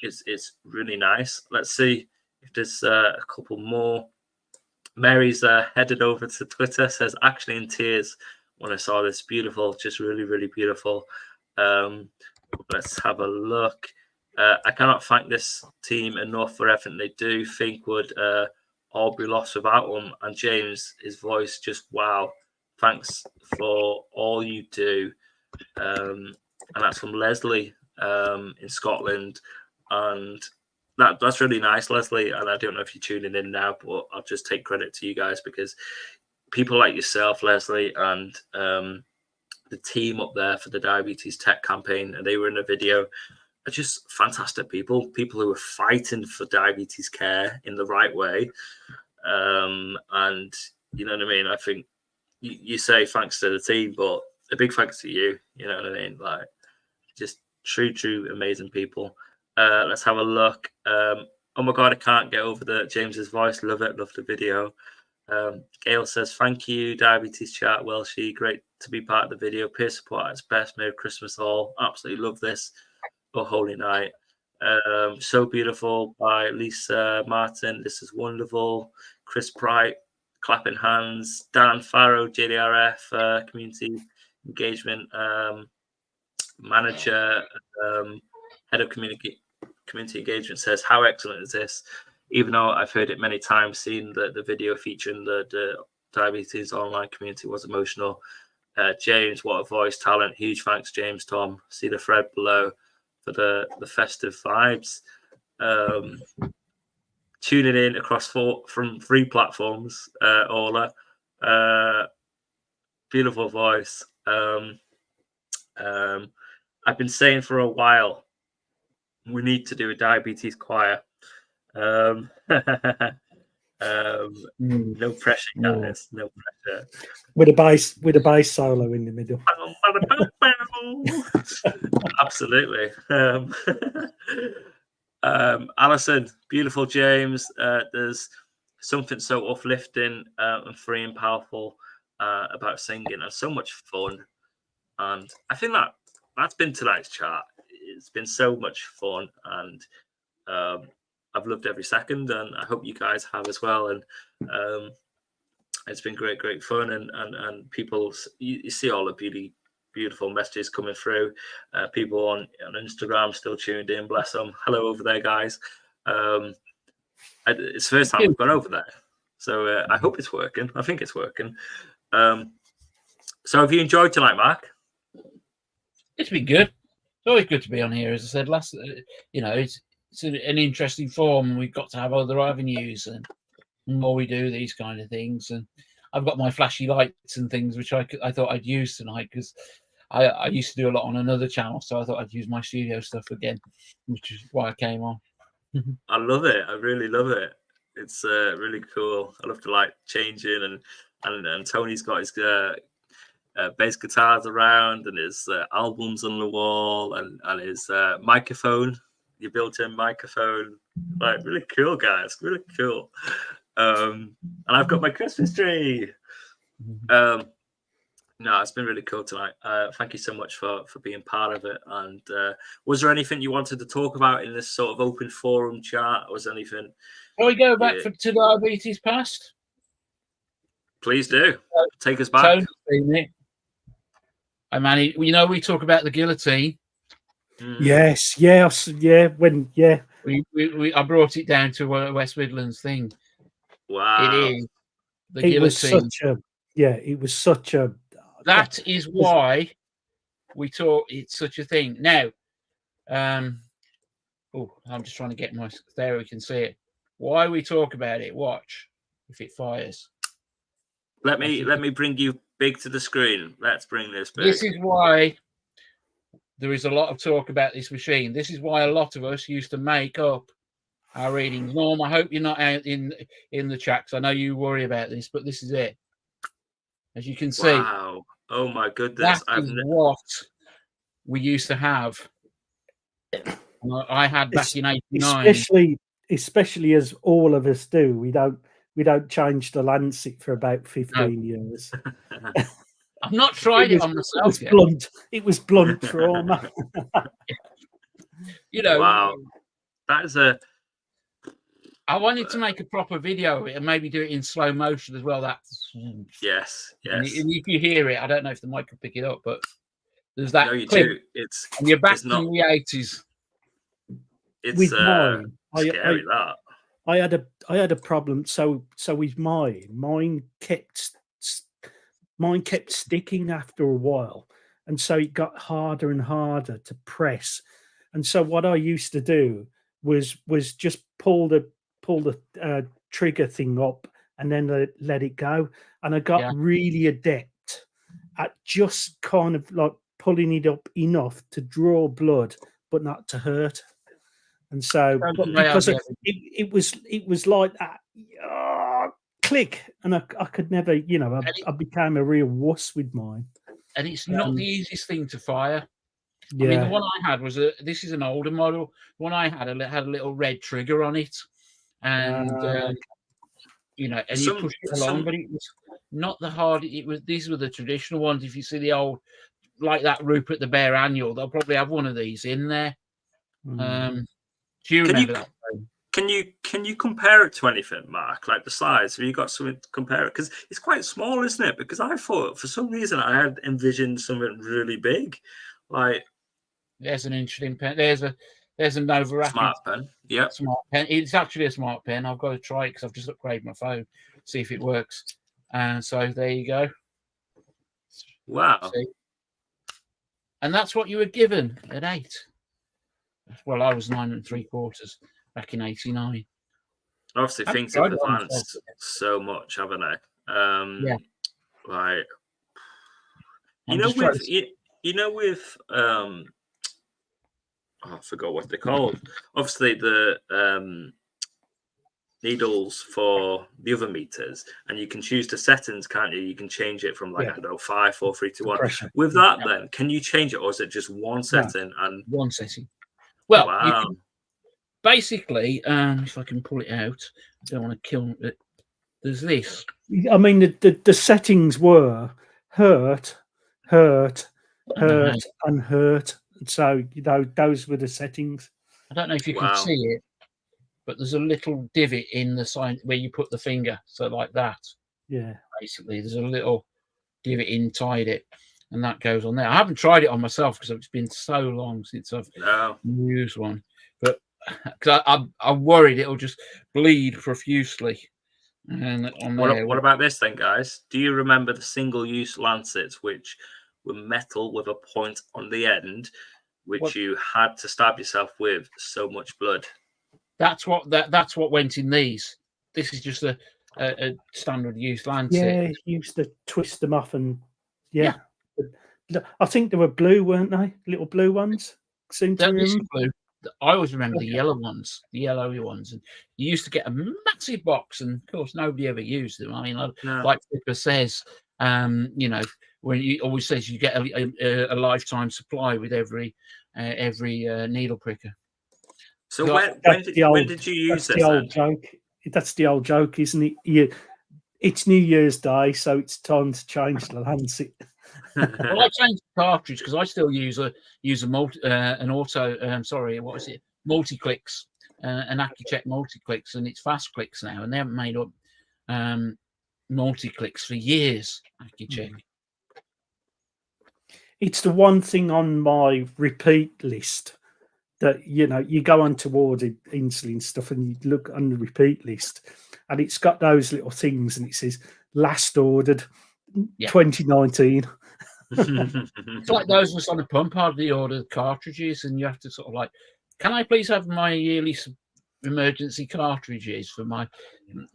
is really nice. Let's see if there's a couple more. Mary's headed over to Twitter, says, actually in tears when I saw this. Beautiful, just really, really beautiful. Let's have a look. I cannot thank this team enough for everything they do. Think would all be lost without them. And James, his voice, just wow. Thanks for all you do. And that's from Leslie in Scotland. And that's really nice, Leslie. And I don't know if you're tuning in now, but I'll just take credit to you guys because people like yourself, Leslie, and the team up there for the Diabetes Tech campaign, and they were in a video, are just fantastic people who are fighting for diabetes care in the right way. And you know what I mean? I think you say thanks to the team, but a big thanks to you. You know what I mean? Like, just true, amazing people. Let's have a look. Oh my God, I can't get over the James's voice. Love it. Love the video. Gail says, thank you, Diabetes Chat, Welshie. Great to be part of the video. Peer support at its best. Merry Christmas all. Absolutely love this. Oh, holy night. So beautiful by Lisa Martin. This is wonderful. Chris Bright, clapping hands. Dan Farrow, JDRF, community engagement manager, head of community engagement, says, how excellent is this? Even though I've heard it many times, seeing the video featuring the diabetes online community was emotional. James, what a voice, talent. Huge thanks, James, Tom. See the thread below for the festive vibes. Tuning in across from 3 platforms, Ola. Beautiful voice. I've been saying for a while, we need to do a diabetes choir. No pressure, guys. No pressure. With a bass solo in the middle. Absolutely. Alison, beautiful, James. There's something so uplifting and free and powerful about singing, and so much fun. And I think that's been tonight's chat. It's been so much fun, and I've loved every second, and I hope you guys have as well. And it's been great fun, and people, you see all the beauty beautiful messages coming through. People on Instagram still tuned in. Bless them. Hello over there, guys. It's the first time we've gone over there, so I hope it's working. I think it's working. So have you enjoyed tonight, Mark? It's been good. It's always good to be on here. As I said last, it's an interesting form. We've got to have other avenues, and the more we do these kind of things, and I've got my flashy lights and things which I thought I'd use tonight, because I used to do a lot on another channel, so I thought I'd use my studio stuff again, which is why I came on. I love it. I really love it. It's really cool. I love to like changing, and Tony's got his bass guitars around, and his albums on the wall, and his microphone, your built-in microphone. Like, really cool, guys. Really cool. And I've got my Christmas tree. No, it's been really cool tonight. Thank you so much for being part of it. And was there anything you wanted to talk about in this sort of open forum chat? Was there anything? Can we go back to Diabetes Past? Please do. Take us back. Tony's seen it. I mean, we talk about the guillotine. Yes, yeah. I brought it down to a West Midlands thing. Wow. It is the guillotine. It was such a. That is why we thought it's such a thing. Now, I'm just trying to get there. We can see it. Why we talk about it? Watch if it fires. Let me bring you big to the screen. Let's bring this big. This is why there is a lot of talk about this machine. This is why a lot of us used to make up our readings. Norm, I hope you're not out in the chat, because I know you worry about this, but this is it. As you can see. Wow. Oh my goodness. That is what we used to have. I had back in '89. Especially as all of us do. We don't change the Lancet for about 15 years. I've not tried it on myself yet. It was blunt for all my Wow. That is a. I wanted to make a proper video of it and maybe do it in slow motion as well. Yes. And if you hear it, I don't know if the mic will pick it up, but there's that. No, you clip, do. And you're back in the 80s. It's with mine. scary. I had a problem. So with mine kept sticking after a while, and so it got harder and harder to press. And so what I used to do was just pull the trigger thing up and then let it go. And I got really adept at just kind of like pulling it up enough to draw blood, but not to hurt. And so, because it was like that, click, and I could never, I became a real wuss with mine. And it's not the easiest thing to fire. Yeah. I mean, the one I had was this is an older model. The one I had had a little red trigger on it, and and you push it along, but it was not the hard. These were the traditional ones. If you see the old, like that Rupert the Bear Annual, they'll probably have one of these in there. Do you remember that? Can you compare it to anything, Mark? Like the size? Have you got something to compare it? Because it's quite small, isn't it? Because I thought for some reason I had envisioned something really big. Like there's an interesting pen. There's a Nova Rapid smart pen. Yeah, smart pen. It's actually a smart pen. I've got to try it because I've just upgraded my phone, see if it works. And so there you go. Wow. See? And that's what you were given at 8. Well, I was 9 3/4 back in '89. Obviously, things have advanced so much, haven't they? Yeah. Like, with I forgot what they're called. Obviously, the needles for the other meters, and you can choose the settings, can't you? You can change it from 5, 4, 3, 2, 1. Pressure. With that, then can you change it, or is it just one setting? No, and one setting. Well, wow. You can, basically, if I can pull it out, I don't want to kill it. There's this. I mean, the settings were hurt, and hurt. So those were the settings. I don't know if you can see it, but there's a little divot in the side where you put the finger. So like that. Yeah. Basically, there's a little divot inside it, and that goes on there. I haven't tried it on myself because it's been so long since I've used one, but because I'm worried it'll just bleed profusely. And on there. What about this then, guys? Do you remember the single-use lancets, which were metal with a point on the end, which you had to stab yourself with so much blood? That's what went in these. This is just a standard use lancet. Yeah, you used to twist them off, and yeah. I think they were blue, weren't they? Little blue ones. Seem to remember. Blue. I always remember the yellow ones, the yellowy ones, and you used to get a massive box, and of course nobody ever used them. I mean, like Pippa says, you know, when he always says you get a lifetime supply with every needle pricker. So when did you use this? Old joke. That's the old joke, isn't it? It's New Year's Day, so it's time to change the lancet. Well, I changed the cartridge because I still use an multi-clicks, an AccuCheck multi-clicks, and it's fast clicks now, and they haven't made up multi-clicks for years. AccuCheck. It's the one thing on my repeat list that, you know, you go on to order insulin stuff and you look on the repeat list, and it's got those little things, and it says last ordered 2019. It's like those was on a pump. Hardly ordered cartridges, and you have to sort of like, can I please have my yearly emergency cartridges for my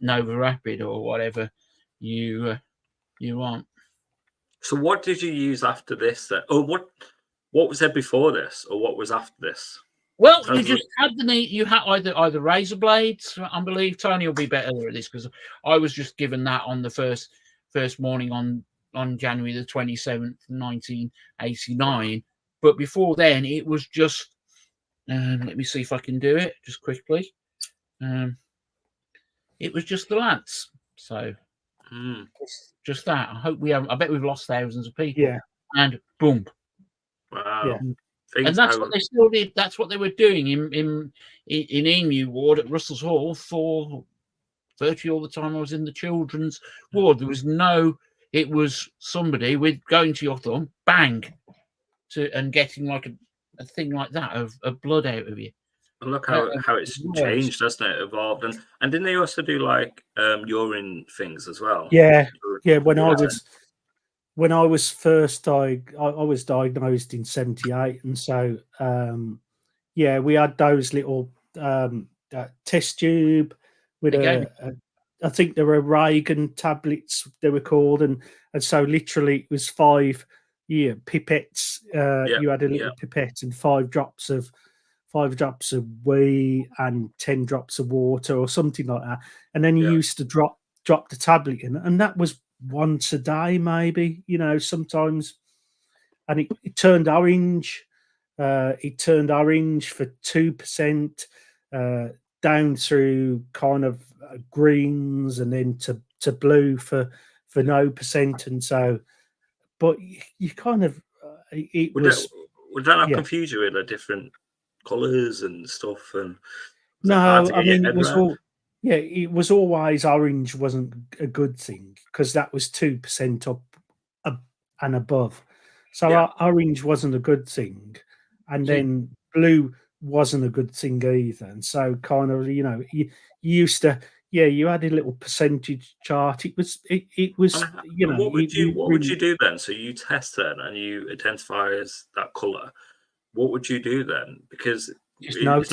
Nova Rapid or whatever you want. So what did you use after this then? Or what was there before this, or what was after this? Well, you just had you had either razor blades. I believe Tony will be better at this because I was just given that on the first morning on January the 27th, 1989. But before then, it was just, let me see if I can do it just quickly. It was just the Lance. So just that. I bet we've lost thousands of people. Yeah. And boom. Wow. Yeah. And that's what they still did. That's what they were doing in Emu Ward at Russell's Hall for virtually all the time I was in the children's ward. There was it was somebody with going to your thumb, bang, and getting like a thing like that of blood out of you. And look how it's changed, hasn't it? Evolved. And didn't they also do like urine things as well? Yeah. When I was first I was diagnosed in 78, and so we had those little test tube with I think there were Reagan tablets they were called, and so literally it was 5 pipettes. You had a little pipette and 5 drops of wee and 10 drops of water or something like that, and then you used to drop the tablet in, and that was once a day, maybe, you know, sometimes, and it turned orange. It turned orange for 2%, down through kind of greens, and then to blue for no percent. And so, but you kind of would that not confuse you with the different colours and stuff? And no, I mean it was all. Yeah, it was always orange wasn't a good thing because that was 2% up and above. So orange wasn't a good thing, and then blue wasn't a good thing either. And so kind of, you know, you used to, you had a little percentage chart. It was, you know. What would you do then? So you test then and you identify as that colour. What would you do then? Because it's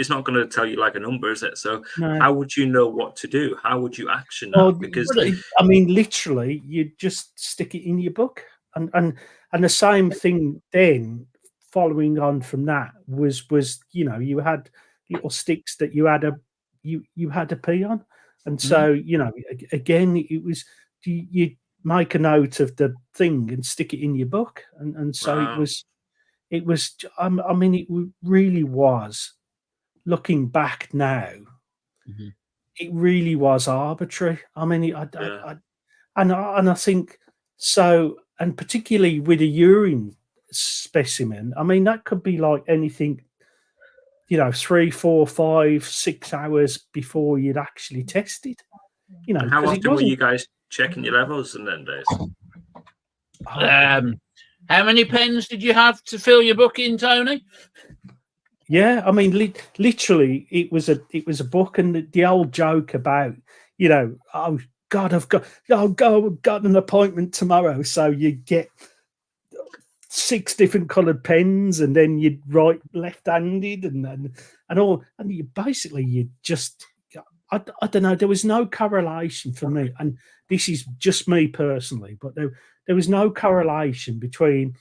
not going to tell you like a number, is it? So how would you know what to do? How would you action that? Well, because I mean, literally, you just stick it in your book, and the same thing then. Following on from that was you know, you had little sticks that you had to pee on, and so you know, again, it was you make a note of the thing and stick it in your book, and so it was. I mean, it really was. Looking back now, it really was arbitrary. I mean, I think so, and particularly with a urine specimen. I mean, that could be like anything, you know, 3, 4, 5, 6 hours before you'd actually tested. You know, and how often were you guys checking your levels in them days? How many pens did you have to fill your book in, Tony? Yeah, I mean, literally, it was a book, and the old joke about, you know, oh God, I've got an appointment tomorrow, so you get 6 different coloured pens, and then you'd write left-handed, and all, and you just, I don't know, there was no correlation for me, and this is just me personally, but there was no correlation between,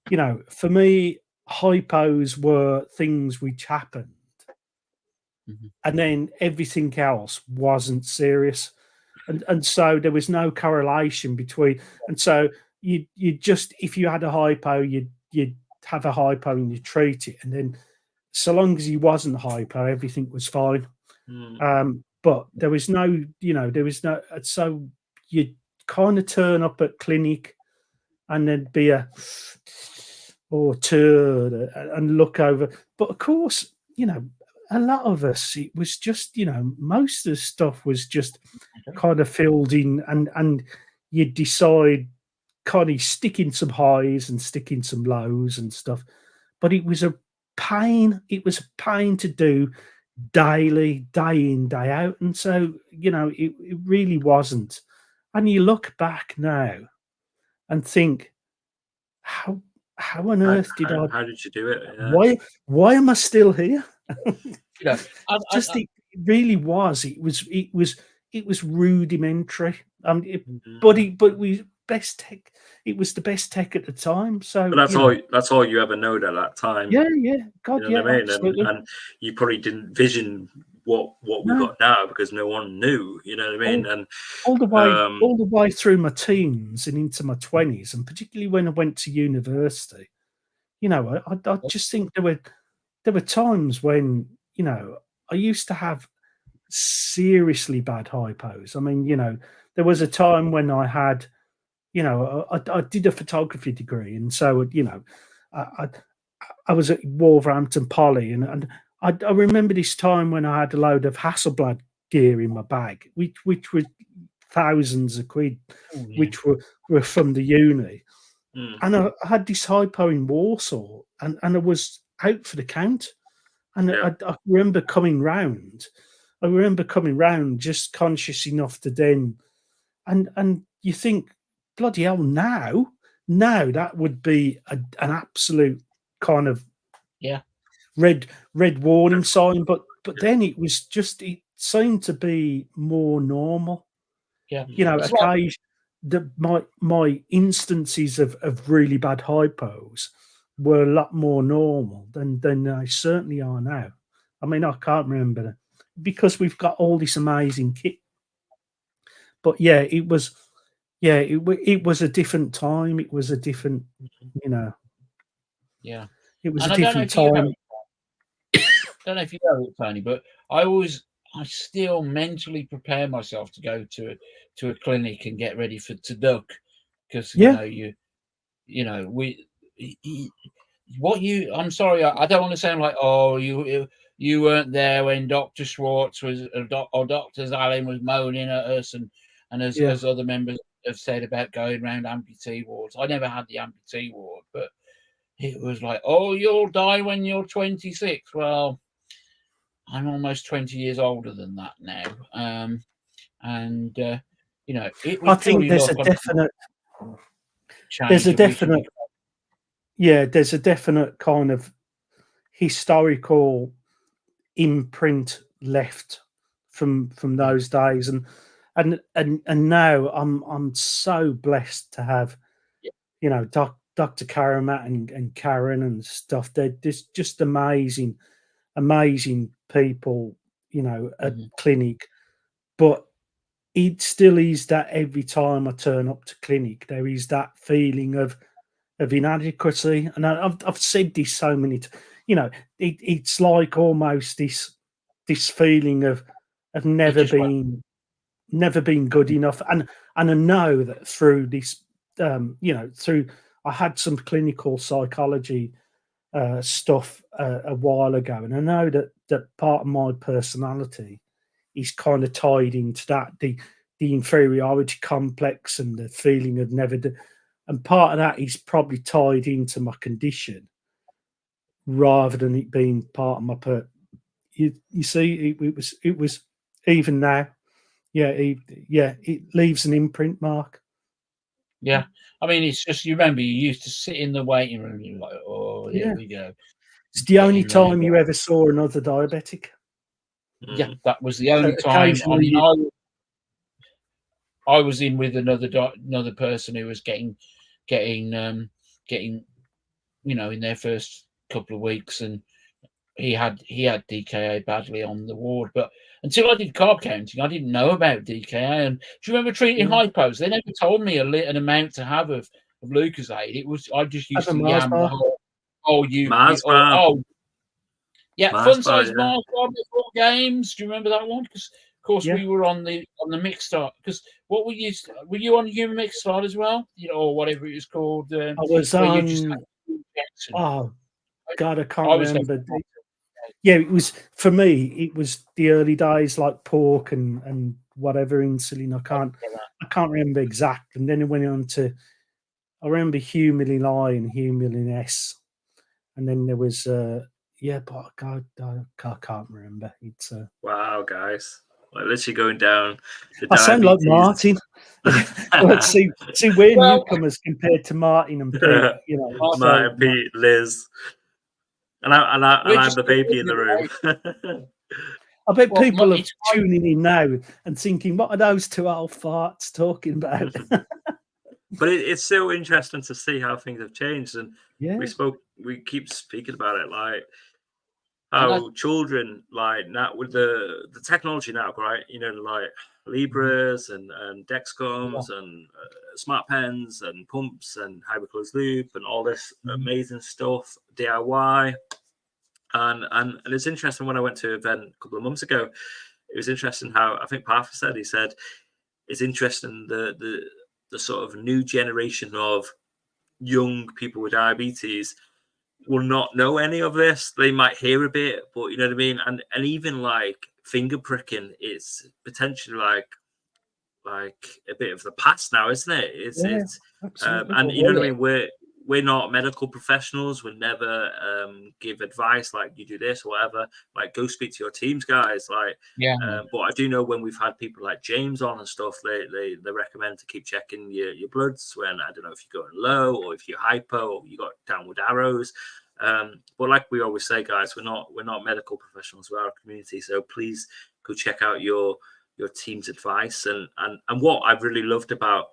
you know, for me, hypos were things which happened, and then everything else wasn't serious, and so there was no correlation between, and so you just, if you had a hypo, you'd have a hypo and you treat it, and then so long as you wasn't hypo, everything was fine. But there was no, you know, so you'd kind of turn up at clinic, and there'd be a or turn and look over. But of course, you know, a lot of us, it was just, you know, most of the stuff was just kind of filled in, and you decide kind of sticking some highs and sticking some lows and stuff. But it was a pain. It was a pain to do daily, day in, day out. And so, you know, it really wasn't. And you look back now and think, how on earth did how did you do it? Yeah. Why am I still here? You know, it really was. It was rudimentary. But we best tech. It was the best tech at the time. So but that's all you ever knowed at that time. Yeah. God, you know yeah, what I mean? absolutely. And you probably didn't vision what we got now, because no one knew. You know what I mean? And all the way through my teens and into my 20s, and particularly when I went to university, you know, I just think there were times when, you know, I used to have seriously bad hypos. I mean, you know, there was a time when I had, you know, I did a photography degree, and so, you know, I was at Wolverhampton Poly, and I remember this time when I had a load of Hasselblad gear in my bag, which were thousands of quid, which were from the uni. And I had this hypo in Warsaw, and I was out for the count. And I remember coming round. Just conscious enough to then, and you think, bloody hell, now that would be an absolute kind of red warning sign. But then it was just, it seemed to be more normal. Yeah, you know, my instances of really bad hypos were a lot more normal than they certainly are now. I mean, I can't remember, because we've got all this amazing kit. But yeah, it was a different time. It was a different, you know. Yeah, it was a different time. I don't know if you know it, Tony, but I still mentally prepare myself to go to a clinic and get ready to duck, because I'm sorry, I don't want to sound like, oh, you weren't there when Dr. Schwartz was or Dr. Zalin was moaning at us, and as other members have said about going around amputee wards. I never had the amputee ward, but it was like, oh, you'll die when you're 26. Well, I'm almost 20 years older than that now. You know, it was, I think there's a definite kind of historical imprint left from those days, and now I'm so blessed to have, you know, Dr. Karamat and Karen and stuff. They're just amazing people, you know, at clinic. But it still is that every time I turn up to clinic, there is that feeling of inadequacy. And I've said this so many times, you know, it's like almost this feeling of never being good enough. And I know that through this, you know, I had some clinical psychology stuff a while ago, and I know that part of my personality is kind of tied into that, the inferiority complex and the feeling of never and part of that is probably tied into my condition rather than it being part of my you see, it was even now. Yeah, it leaves an imprint, Mark. Yeah, I mean, it's just, you remember, you used to sit in the waiting room and you're like, oh, here we go. It's the only time you ever saw another diabetic. Yeah, that was the only time. I mean, I was in with another person who was getting, you know, in their first couple of weeks, and he had DKA badly on the ward. But until I did carb counting, I didn't know about DKA. And do you remember treating hypos? They never told me an amount to have of Lucozade. It was, I just used to yam the whole. Yeah, fun size Mars bar before games. Do you remember that one? Because of course we were on the mixed start. Because what we used, were you on human mixed start as well? You know, or whatever it was called. I was on. Oh God, I can't remember. Yeah, it was, for me, it was the early days, like pork and whatever insulin. I can't remember exact. And then it went on to, I remember Humulin I and Humulin S, and then there was but God, I can't remember. It's wow, guys, like literally going down. I sound like Martin. see we're newcomers compared to Martin and Pete. You know, Martin, Pete, Liz. And I'm the baby in the room. I bet people are tuning in now and thinking, what are those two old farts talking about? But it's so interesting to see how things have changed. And we keep speaking about it, like how children, like now with the technology now, right? You know, like Libras and Dexcoms and smart pens and pumps and hyperclosed loop and all this amazing stuff, DIY. And it's interesting, when I went to an event a couple of months ago, it was interesting how, I think Parth said, he said it's interesting the sort of new generation of young people with diabetes will not know any of this. They might hear a bit, but you know what I mean? And even like finger pricking, it's potentially like a bit of the past now, isn't it? It's and you know what I mean? We're not medical professionals. We never give advice like you do this or whatever. Like, go speak to your teams, guys. Like, but I do know when we've had people like James on and stuff, they recommend to keep checking your bloods when, I don't know, if you're going low or if you're hypo or you got downward arrows. But like we always say, guys, we're not medical professionals. We're our community, so please go check out your team's advice. And what I've really loved about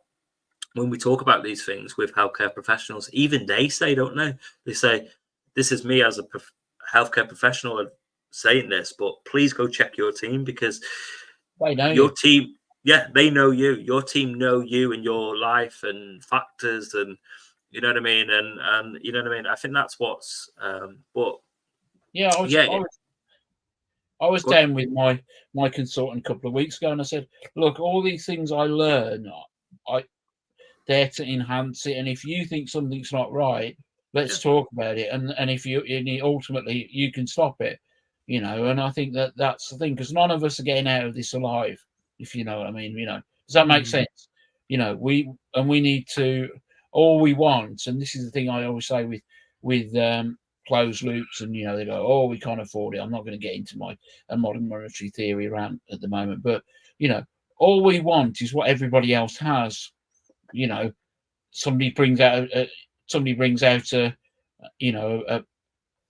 when we talk about these things with healthcare professionals, even they say, don't they? They say, this is me as a healthcare professional saying this, but please go check your team, because your team, they know you. Your team know you and your life and factors, and you know what I mean? And you know what I mean? I think that's what's I was down with my consultant a couple of weeks ago, and I said, look, all these things I learn, there to enhance it, and if you think something's not right, let's talk about it, and if ultimately you can stop it, you know. And I think that's the thing, because none of us are getting out of this alive, if you know what I mean. You know, does that make sense? You know, we need to, all we want, and this is the thing I always say with closed loops, and you know, they go, oh, we can't afford it. I'm not going to get into a modern monetary theory around at the moment, but you know, all we want is what everybody else has. You know, somebody brings out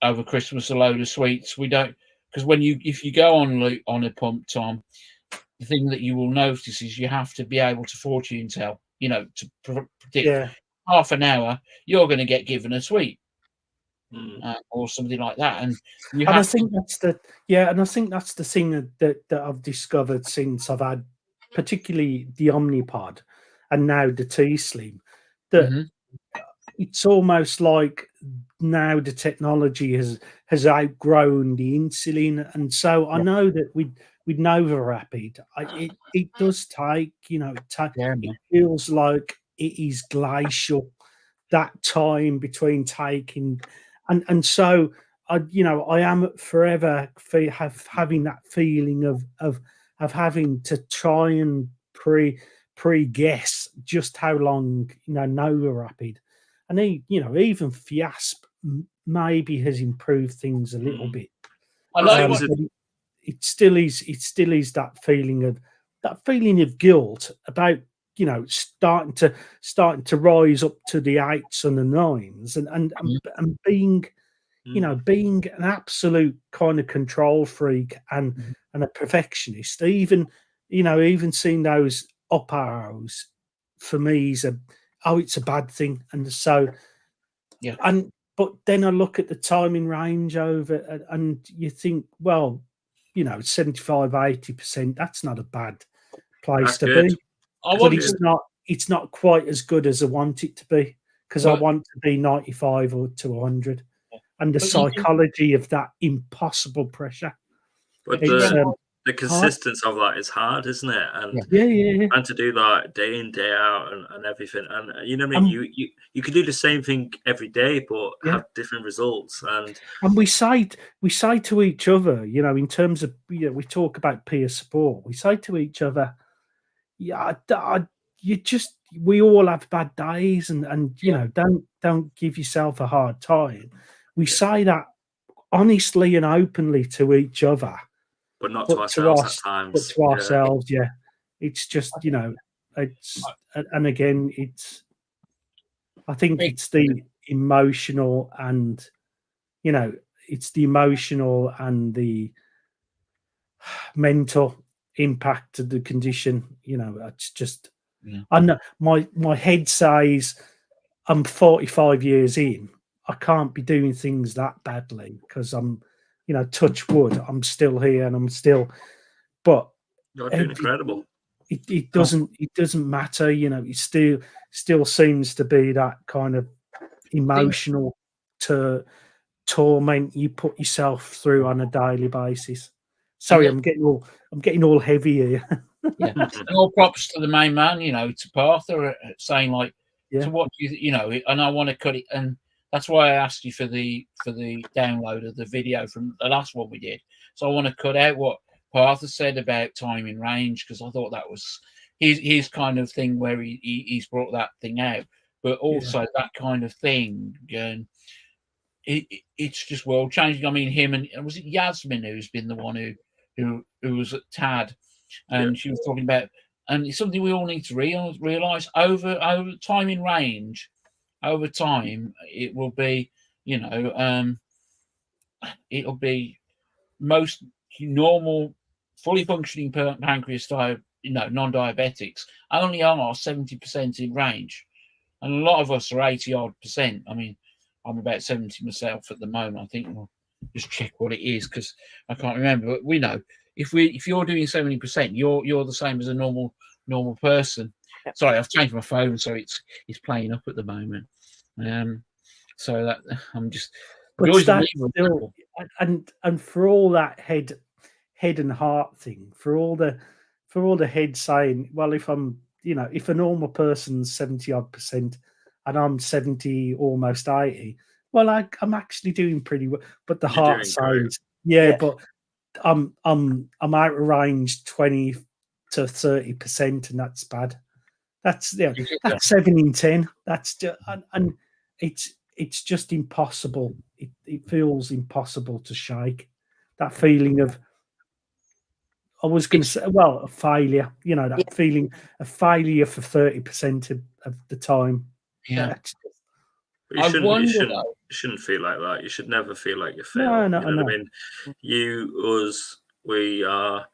over Christmas a load of sweets. We don't, because if you go on a pump, Tom, the thing that you will notice is you have to be able to fortune tell. You know, to predict half an hour, you're going to get given a sweet. Or something like that, and I think that's the thing that I've discovered since I've had, particularly the Omnipod and now the T-Slim, that it's almost like now the technology has outgrown the insulin, and so I know that with NovaRapid, it does take, you know, it feels like it is glacial, that time between taking. And so I am forever having that feeling of having to try and pre-guess just how long, Noah Rapid, and even Fiasp maybe has improved things a little bit. I like it still is that feeling of guilt about starting to rise up to the 8s and the 9s and being being an absolute kind of control freak and a perfectionist. Even seeing those up arrows for me is it's a bad thing. And so but then I look at the timing range over and you think, well, 75-80%, that's not a bad place to be. But it's not quite as good as I want it to be, because I want to be 95 or to 100. And the psychology of that impossible pressure. But the consistency of that is hard, isn't it? And and to do that day in, day out and everything. And you know what I mean? You could do the same thing every day, but have different results. And we say to each other, in terms of, we talk about peer support. We say to each other, we all have bad days, and don't give yourself a hard time. We say that honestly and openly to each other, but not to ourselves at times. But to ourselves, it's just it's and again, I think it's the emotional and it's the emotional and the mental impact of the condition. It's just I know my head says I'm 45 years in, I can't be doing things that badly, because I'm touch wood, I'm still here and I'm still, but you're doing incredible. It doesn't matter, it still seems to be that kind of emotional torment you put yourself through on a daily basis. Sorry, I'm getting all heavy here. And all props to the main man, to Partha, saying like, so what do you, and I want to cut it, and that's why I asked you for the download of the video from the last one we did. So I want to cut out what Partha said about time in range, because I thought that was his kind of thing where he's brought that thing out, but also that kind of thing, and it's just world changing. I mean, him and was it Yasmin who's been the one who was at TAD, and she was talking about, and it's something we all need to realize over time in range. Over time, it will be, it'll be most normal, fully functioning pancreas non-diabetics only are 70% in range, and a lot of us are 80-odd%. I mean, I'm about 70 myself at the moment. I think we'll just check what it is, because I can't remember. But we know if you're doing 70%, you're the same as a normal person. Sorry, I've changed my phone, so it's playing up at the moment. So that I'm just. But that still, and for all that head and heart thing, for all the head saying, well, if I'm, if a normal person's 70-odd% and I'm 70, almost 80, well, I'm actually doing pretty well. But the heart says, but I'm out of range 20 to 30%, and that's bad. That's that's 7 in 10. That's just, and it's just impossible. It feels impossible to shake that feeling of, I was going to say, well, a failure. That feeling of failure for 30% of the time. Yeah. But you shouldn't feel like that. You should never feel like you failed. No. What I mean? We are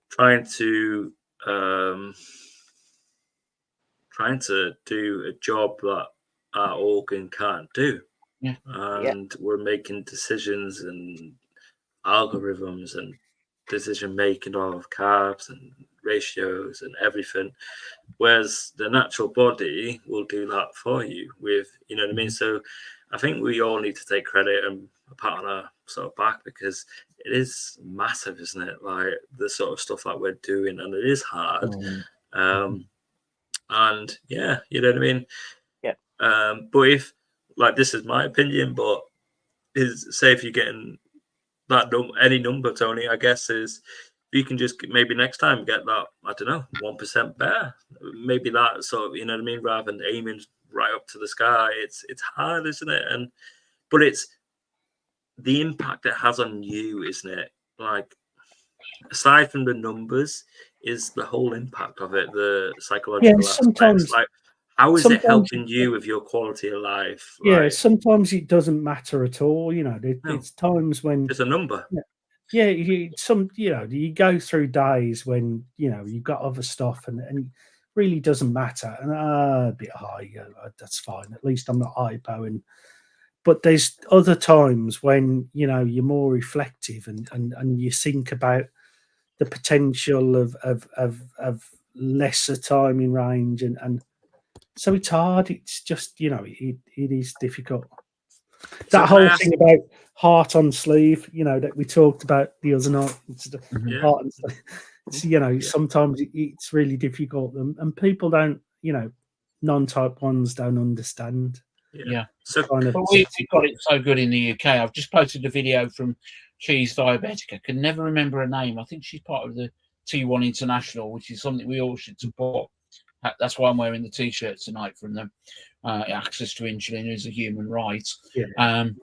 trying to do a job that our organ can't do. And we're making decisions and algorithms and decision making of carbs and ratios and everything, whereas the natural body will do that for you with, what I mean? So I think we all need to take credit and a pat on our sort of back, because it is massive, isn't it? Like the sort of stuff that we're doing, and it is hard. And yeah, you know what I mean? But if, like, this is my opinion, but say if you're getting that any number, Tony, I guess is you can just maybe next time get that, I don't know, 1% better. Maybe that sort of, you know what I mean, rather than aiming right up to the sky. It's hard, isn't it? But it's the impact it has on you, isn't it? Like, aside from the numbers, is the whole impact of it, the psychological aspects. Like, how is it helping you with your quality of life? Yeah, sometimes it doesn't matter at all. You know, it's times when it's a number. Yeah, you go through days when you've got other stuff and it really doesn't matter. And a bit high, that's fine. At least I'm not hypo. But there's other times when you're more reflective and you think about the potential of lesser time in range, and so it's hard. It's just it is difficult. That whole thing about heart on sleeve, that we talked about the other night. Heart on sleeve. Sometimes it's really difficult, and people don't, non-type 1s don't understand. Yeah. So we've got it so good in the UK. I've just posted a video from She's Diabetic. I can never remember her name. I think she's part of the T1 International, which is something we all should support. That's why I'm wearing the T-shirt tonight from them. Access to insulin is a human right. And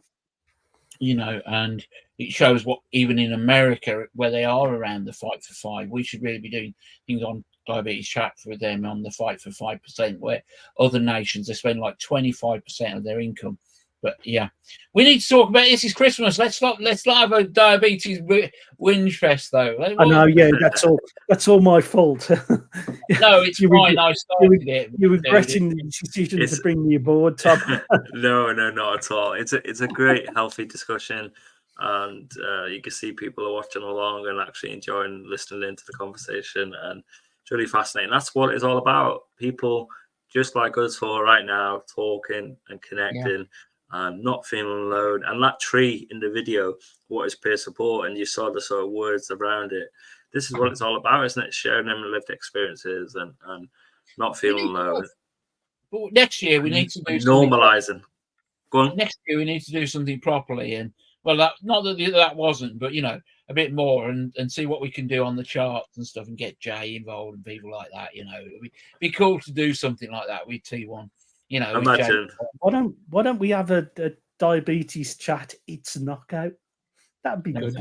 it shows what, even in America, where they are around the Fight for 5, we should really be doing things on Diabetes Chat for them on the Fight for 5%, where other nations, they spend like 25% of their income. But yeah, we need to talk about this. Is Christmas. Let's not have a diabetes whinge fest though. I know, yeah, that's all my fault. No, it's fine. I started it. You're regretting the decision to bring me aboard, Tom. No, not at all. It's a great, healthy discussion, and you can see people are watching along and actually enjoying listening into the conversation, and it's really fascinating. That's what it's all about. People just like us for right now, talking and connecting. And not feeling alone. And that tree in the video, what is peer support, and you saw the sort of words around it. This is what it's all about, isn't it? Sharing them lived experiences and not feeling alone. But next year we need to do normalizing. Go on. Next year we need to do something properly, and not that that wasn't, but a bit more, and see what we can do on the charts and stuff, and get Jay involved and people like that. It'd be cool to do something like that with T1. Imagine. Why don't we have a diabetes chat? It's a knockout. That'd be good.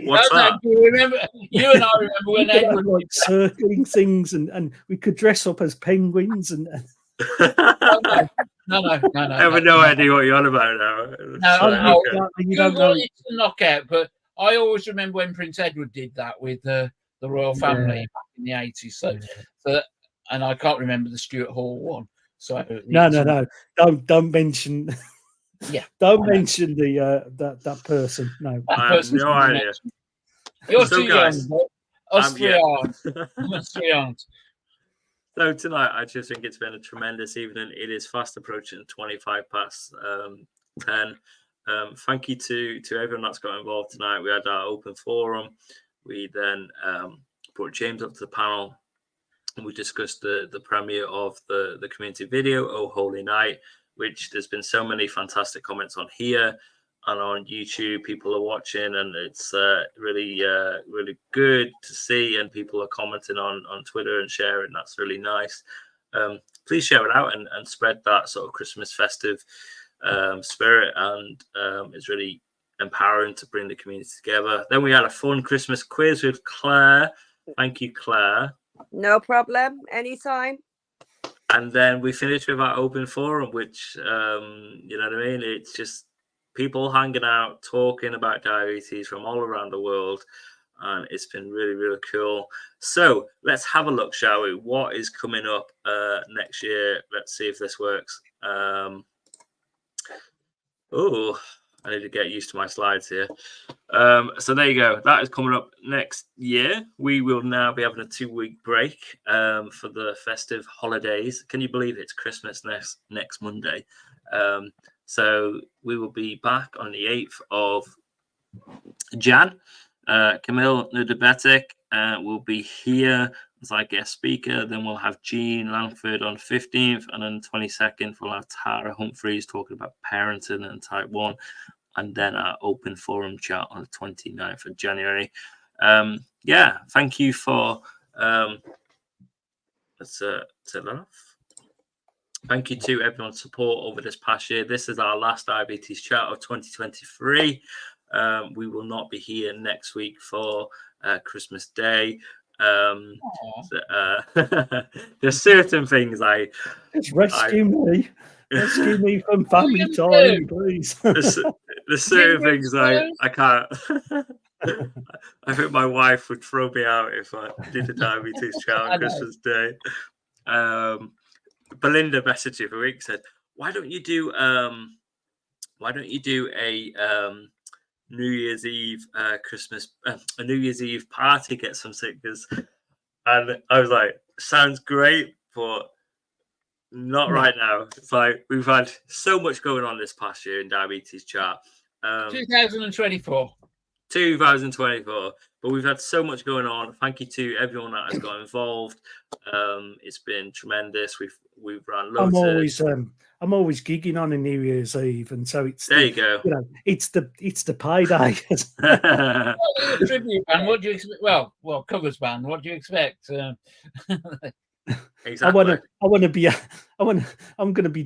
What's that? You and I remember when Edward like circling things, and we could dress up as penguins and. No. I have no idea what you're on about now. You don't know. It's a knockout, but I always remember when Prince Edward did that with the royal family back in the 80s. So, and I can't remember the Stuart Hall one. So no. Don't mention. Yeah. Don't mention that person. No. I have no idea. You're too young. Us three aren't. So tonight, I just think it's been a tremendous evening. It is fast approaching 25 past 10. Thank you to everyone that's got involved tonight. We had our open forum. We then brought James up to the panel. We discussed the premiere of the community video, Oh Holy Night, which there's been so many fantastic comments on here and on YouTube. People are watching, and it's really good to see. And people are commenting on Twitter and sharing. That's really nice. Please share it out and spread that sort of Christmas festive spirit. And it's really empowering to bring the community together. Then we had a fun Christmas quiz with Claire. Thank you, Claire. No problem. Anytime. And then we finished with our open forum, which, you know what I mean? It's just people hanging out, talking about diabetes from all around the world. And it's been really, really cool. So let's have a look, shall we? What is coming up next year? Let's see if this works. I need to get used to my slides here. So there you go. That is coming up next year. We will now be having a 2-week break for the festive holidays. Can you believe it's Christmas next Monday? So we will be back on the 8th of Jan. Camille, the diabetic, will be here as our guest speaker. Then we'll have Jean Langford on 15th, and then 22nd we'll have Tara Humphreys talking about parenting and type 1, and then our open forum chat on the 29th of January. Yeah, thank you for let's turn that off. Thank you to everyone's support over this past year. This is our last Diabetes Chat of 2023. We will not be here next week for Christmas Day. There's certain things rescue me from family time, please. There's certain things I can't. I think my wife would throw me out if I did a Diabetes Chat on Christmas Day. Belinda messaged me for a week, said, why don't you do a New Year's Eve Christmas a New Year's Eve party, get some stickers? And I was like, sounds great, but not right now. It's like we've had so much going on this past year in Diabetes Chat. 2024, but we've had so much going on. Thank you to everyone that has got involved. It's been tremendous. We've run loads. I'm always gigging on a New Year's Eve, and so it's there. You go. You know, it's the payday. Tribute band. What do you expect? Well, covers band. What do you expect? Exactly. I'm going to be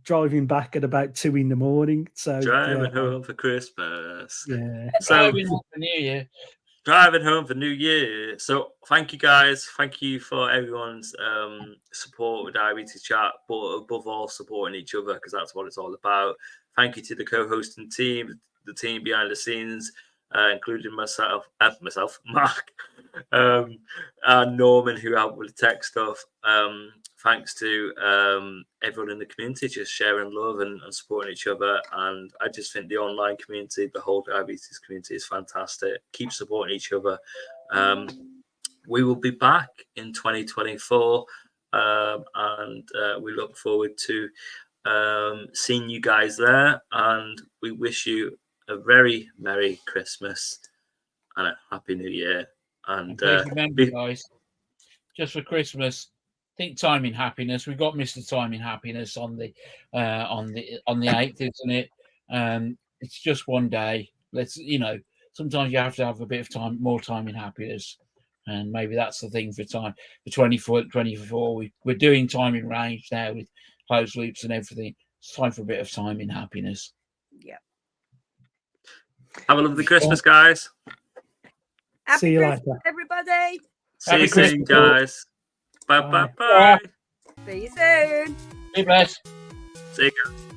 driving back at about 2 a.m. So driving home for Christmas. Yeah. So driving home for New Year. Driving home for New Year. So thank you guys. Thank you for everyone's support with Diabetes Chat, but above all, supporting each other, because that's what it's all about. Thank you to the co-hosting team, the team behind the scenes, including myself, Mark, and Norman, who helped with the tech stuff. Thanks to everyone in the community just sharing love and supporting each other. And I just think the online community, the whole diabetes community, is fantastic. Keep supporting each other. We will be back in 2024, and we look forward to seeing you guys there. And we wish you a very Merry Christmas and a Happy New Year. And please remember, guys, just for Christmas, think Time in Happiness. We've got Mr. Time in Happiness on the 8th, isn't it? It's just one day. Sometimes you have to have a bit of more time in happiness, and maybe that's the thing for 24. We're doing time in range now with closed loops and everything. It's time for a bit of time in happiness. Yeah. Have a lovely Christmas, guys. See you later, everybody. See you soon, guys. Bye. See you soon. Be blessed. See you guys.